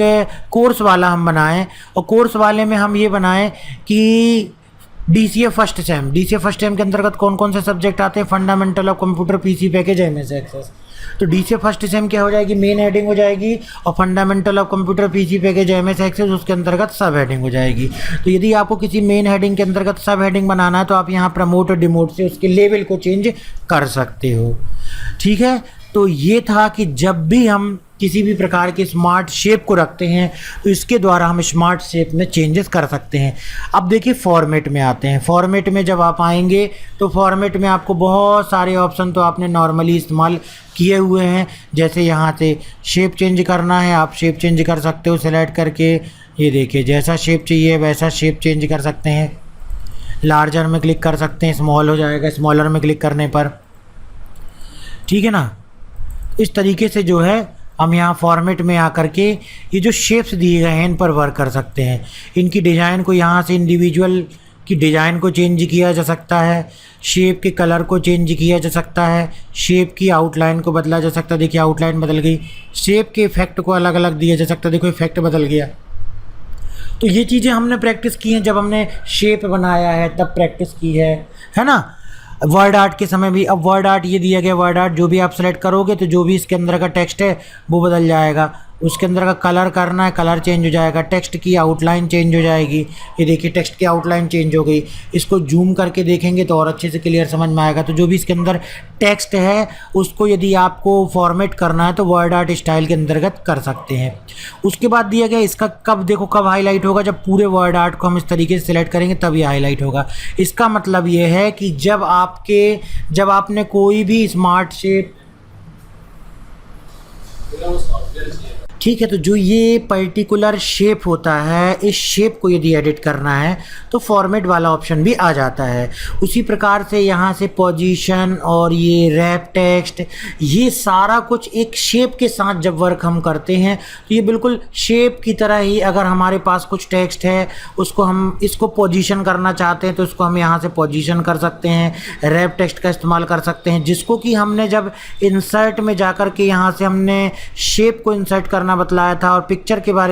कोर्स वाला हम बनाएं और कोर्स वाले में हम ये बनाएं कि DCA first sem, DCA first sem के अंतर्गत कौन कौन से सब्जेक्ट आते हैं, fundamental of computer PC package MS access. तो DCA फर्स्ट सेम क्या हो जाएगी, मेन हेडिंग हो जाएगी, और fundamental of computer PC package MS access उसके अंतर्गत सब हेडिंग हो जाएगी। तो यदि आपको किसी मेन हेडिंग के अंतर्गत सब हेडिंग बनाना है तो आप यहाँ प्रमोट और डिमोट से उसके लेवल को चेंज कर सकते हो। ठीक है, तो ये था कि जब भी हम किसी भी प्रकार के स्मार्ट शेप को रखते हैं तो इसके द्वारा हम स्मार्ट शेप में चेंजेस कर सकते हैं। अब देखिए फॉर्मेट में आते हैं। फॉर्मेट में जब आप आएंगे तो फॉर्मेट में आपको बहुत सारे ऑप्शन तो आपने नॉर्मली इस्तेमाल किए हुए हैं। जैसे यहाँ से शेप चेंज करना है, आप शेप चेंज कर सकते हो सेलेक्ट करके। ये देखिए जैसा शेप चाहिए वैसा शेप चेंज कर सकते हैं। लार्जर में क्लिक कर सकते हैं, स्मॉल हो जाएगा स्मॉलर में क्लिक करने पर। ठीक है ना, इस तरीके से जो है हम यहाँ फॉर्मेट में आकर के ये जो शेप्स दिए गए हैं इन पर वर्क कर सकते हैं। इनकी डिज़ाइन को यहाँ से इंडिविजुअल की डिज़ाइन को चेंज किया जा सकता है, शेप के कलर को चेंज किया जा सकता है, शेप की आउटलाइन को बदला जा सकता है। देखिए आउटलाइन बदल गई, शेप के इफेक्ट को अलग अलग दिया जा सकता है, देखो इफेक्ट बदल गया। तो ये चीज़ें हमने प्रैक्टिस की हैं, जब हमने शेप बनाया है तब प्रैक्टिस की है ना। वर्ड आर्ट के समय भी, अब वर्ड आर्ट ये दिया गया, वर्ड आर्ट जो भी आप सेलेक्ट करोगे तो जो भी इसके अंदर का टेक्स्ट है वो बदल जाएगा। उसके अंदर का कलर करना है, कलर चेंज हो जाएगा, टेक्स्ट की आउटलाइन चेंज हो जाएगी। ये देखिए टेक्स्ट की आउटलाइन चेंज हो गई। इसको जूम करके देखेंगे तो और अच्छे से क्लियर समझ में आएगा। तो जो भी इसके अंदर टेक्स्ट है उसको यदि आपको फॉर्मेट करना है तो वर्ड आर्ट स्टाइल के अंतर्गत कर सकते हैं। उसके बाद दिया गया इसका कब, देखो कब हाईलाइट होगा, जब पूरे वर्ड आर्ट को हम इस तरीके से सिलेक्ट करेंगे तब ये हाईलाइट होगा। इसका मतलब ये है कि जब आपने कोई भी स्मार्ट शेप ठीक है, तो जो ये पर्टिकुलर शेप होता है, इस शेप को यदि एडिट करना है तो फॉर्मेट वाला ऑप्शन भी आ जाता है। उसी प्रकार से यहाँ से पोजीशन और ये रैप टेक्स्ट, ये सारा कुछ एक शेप के साथ जब वर्क हम करते हैं तो ये बिल्कुल शेप की तरह ही, अगर हमारे पास कुछ टेक्स्ट है उसको हम इसको पोजीशन करना चाहते हैं तो इसको हम यहाँ से पोजीशन कर सकते हैं, रैप टेक्स्ट का इस्तेमाल कर सकते हैं, जिसको कि हमने जब इंसर्ट में जाकर के यहाँ से हमने शेप को इंसर्ट करना बतलाया था और पिक्चर के बारे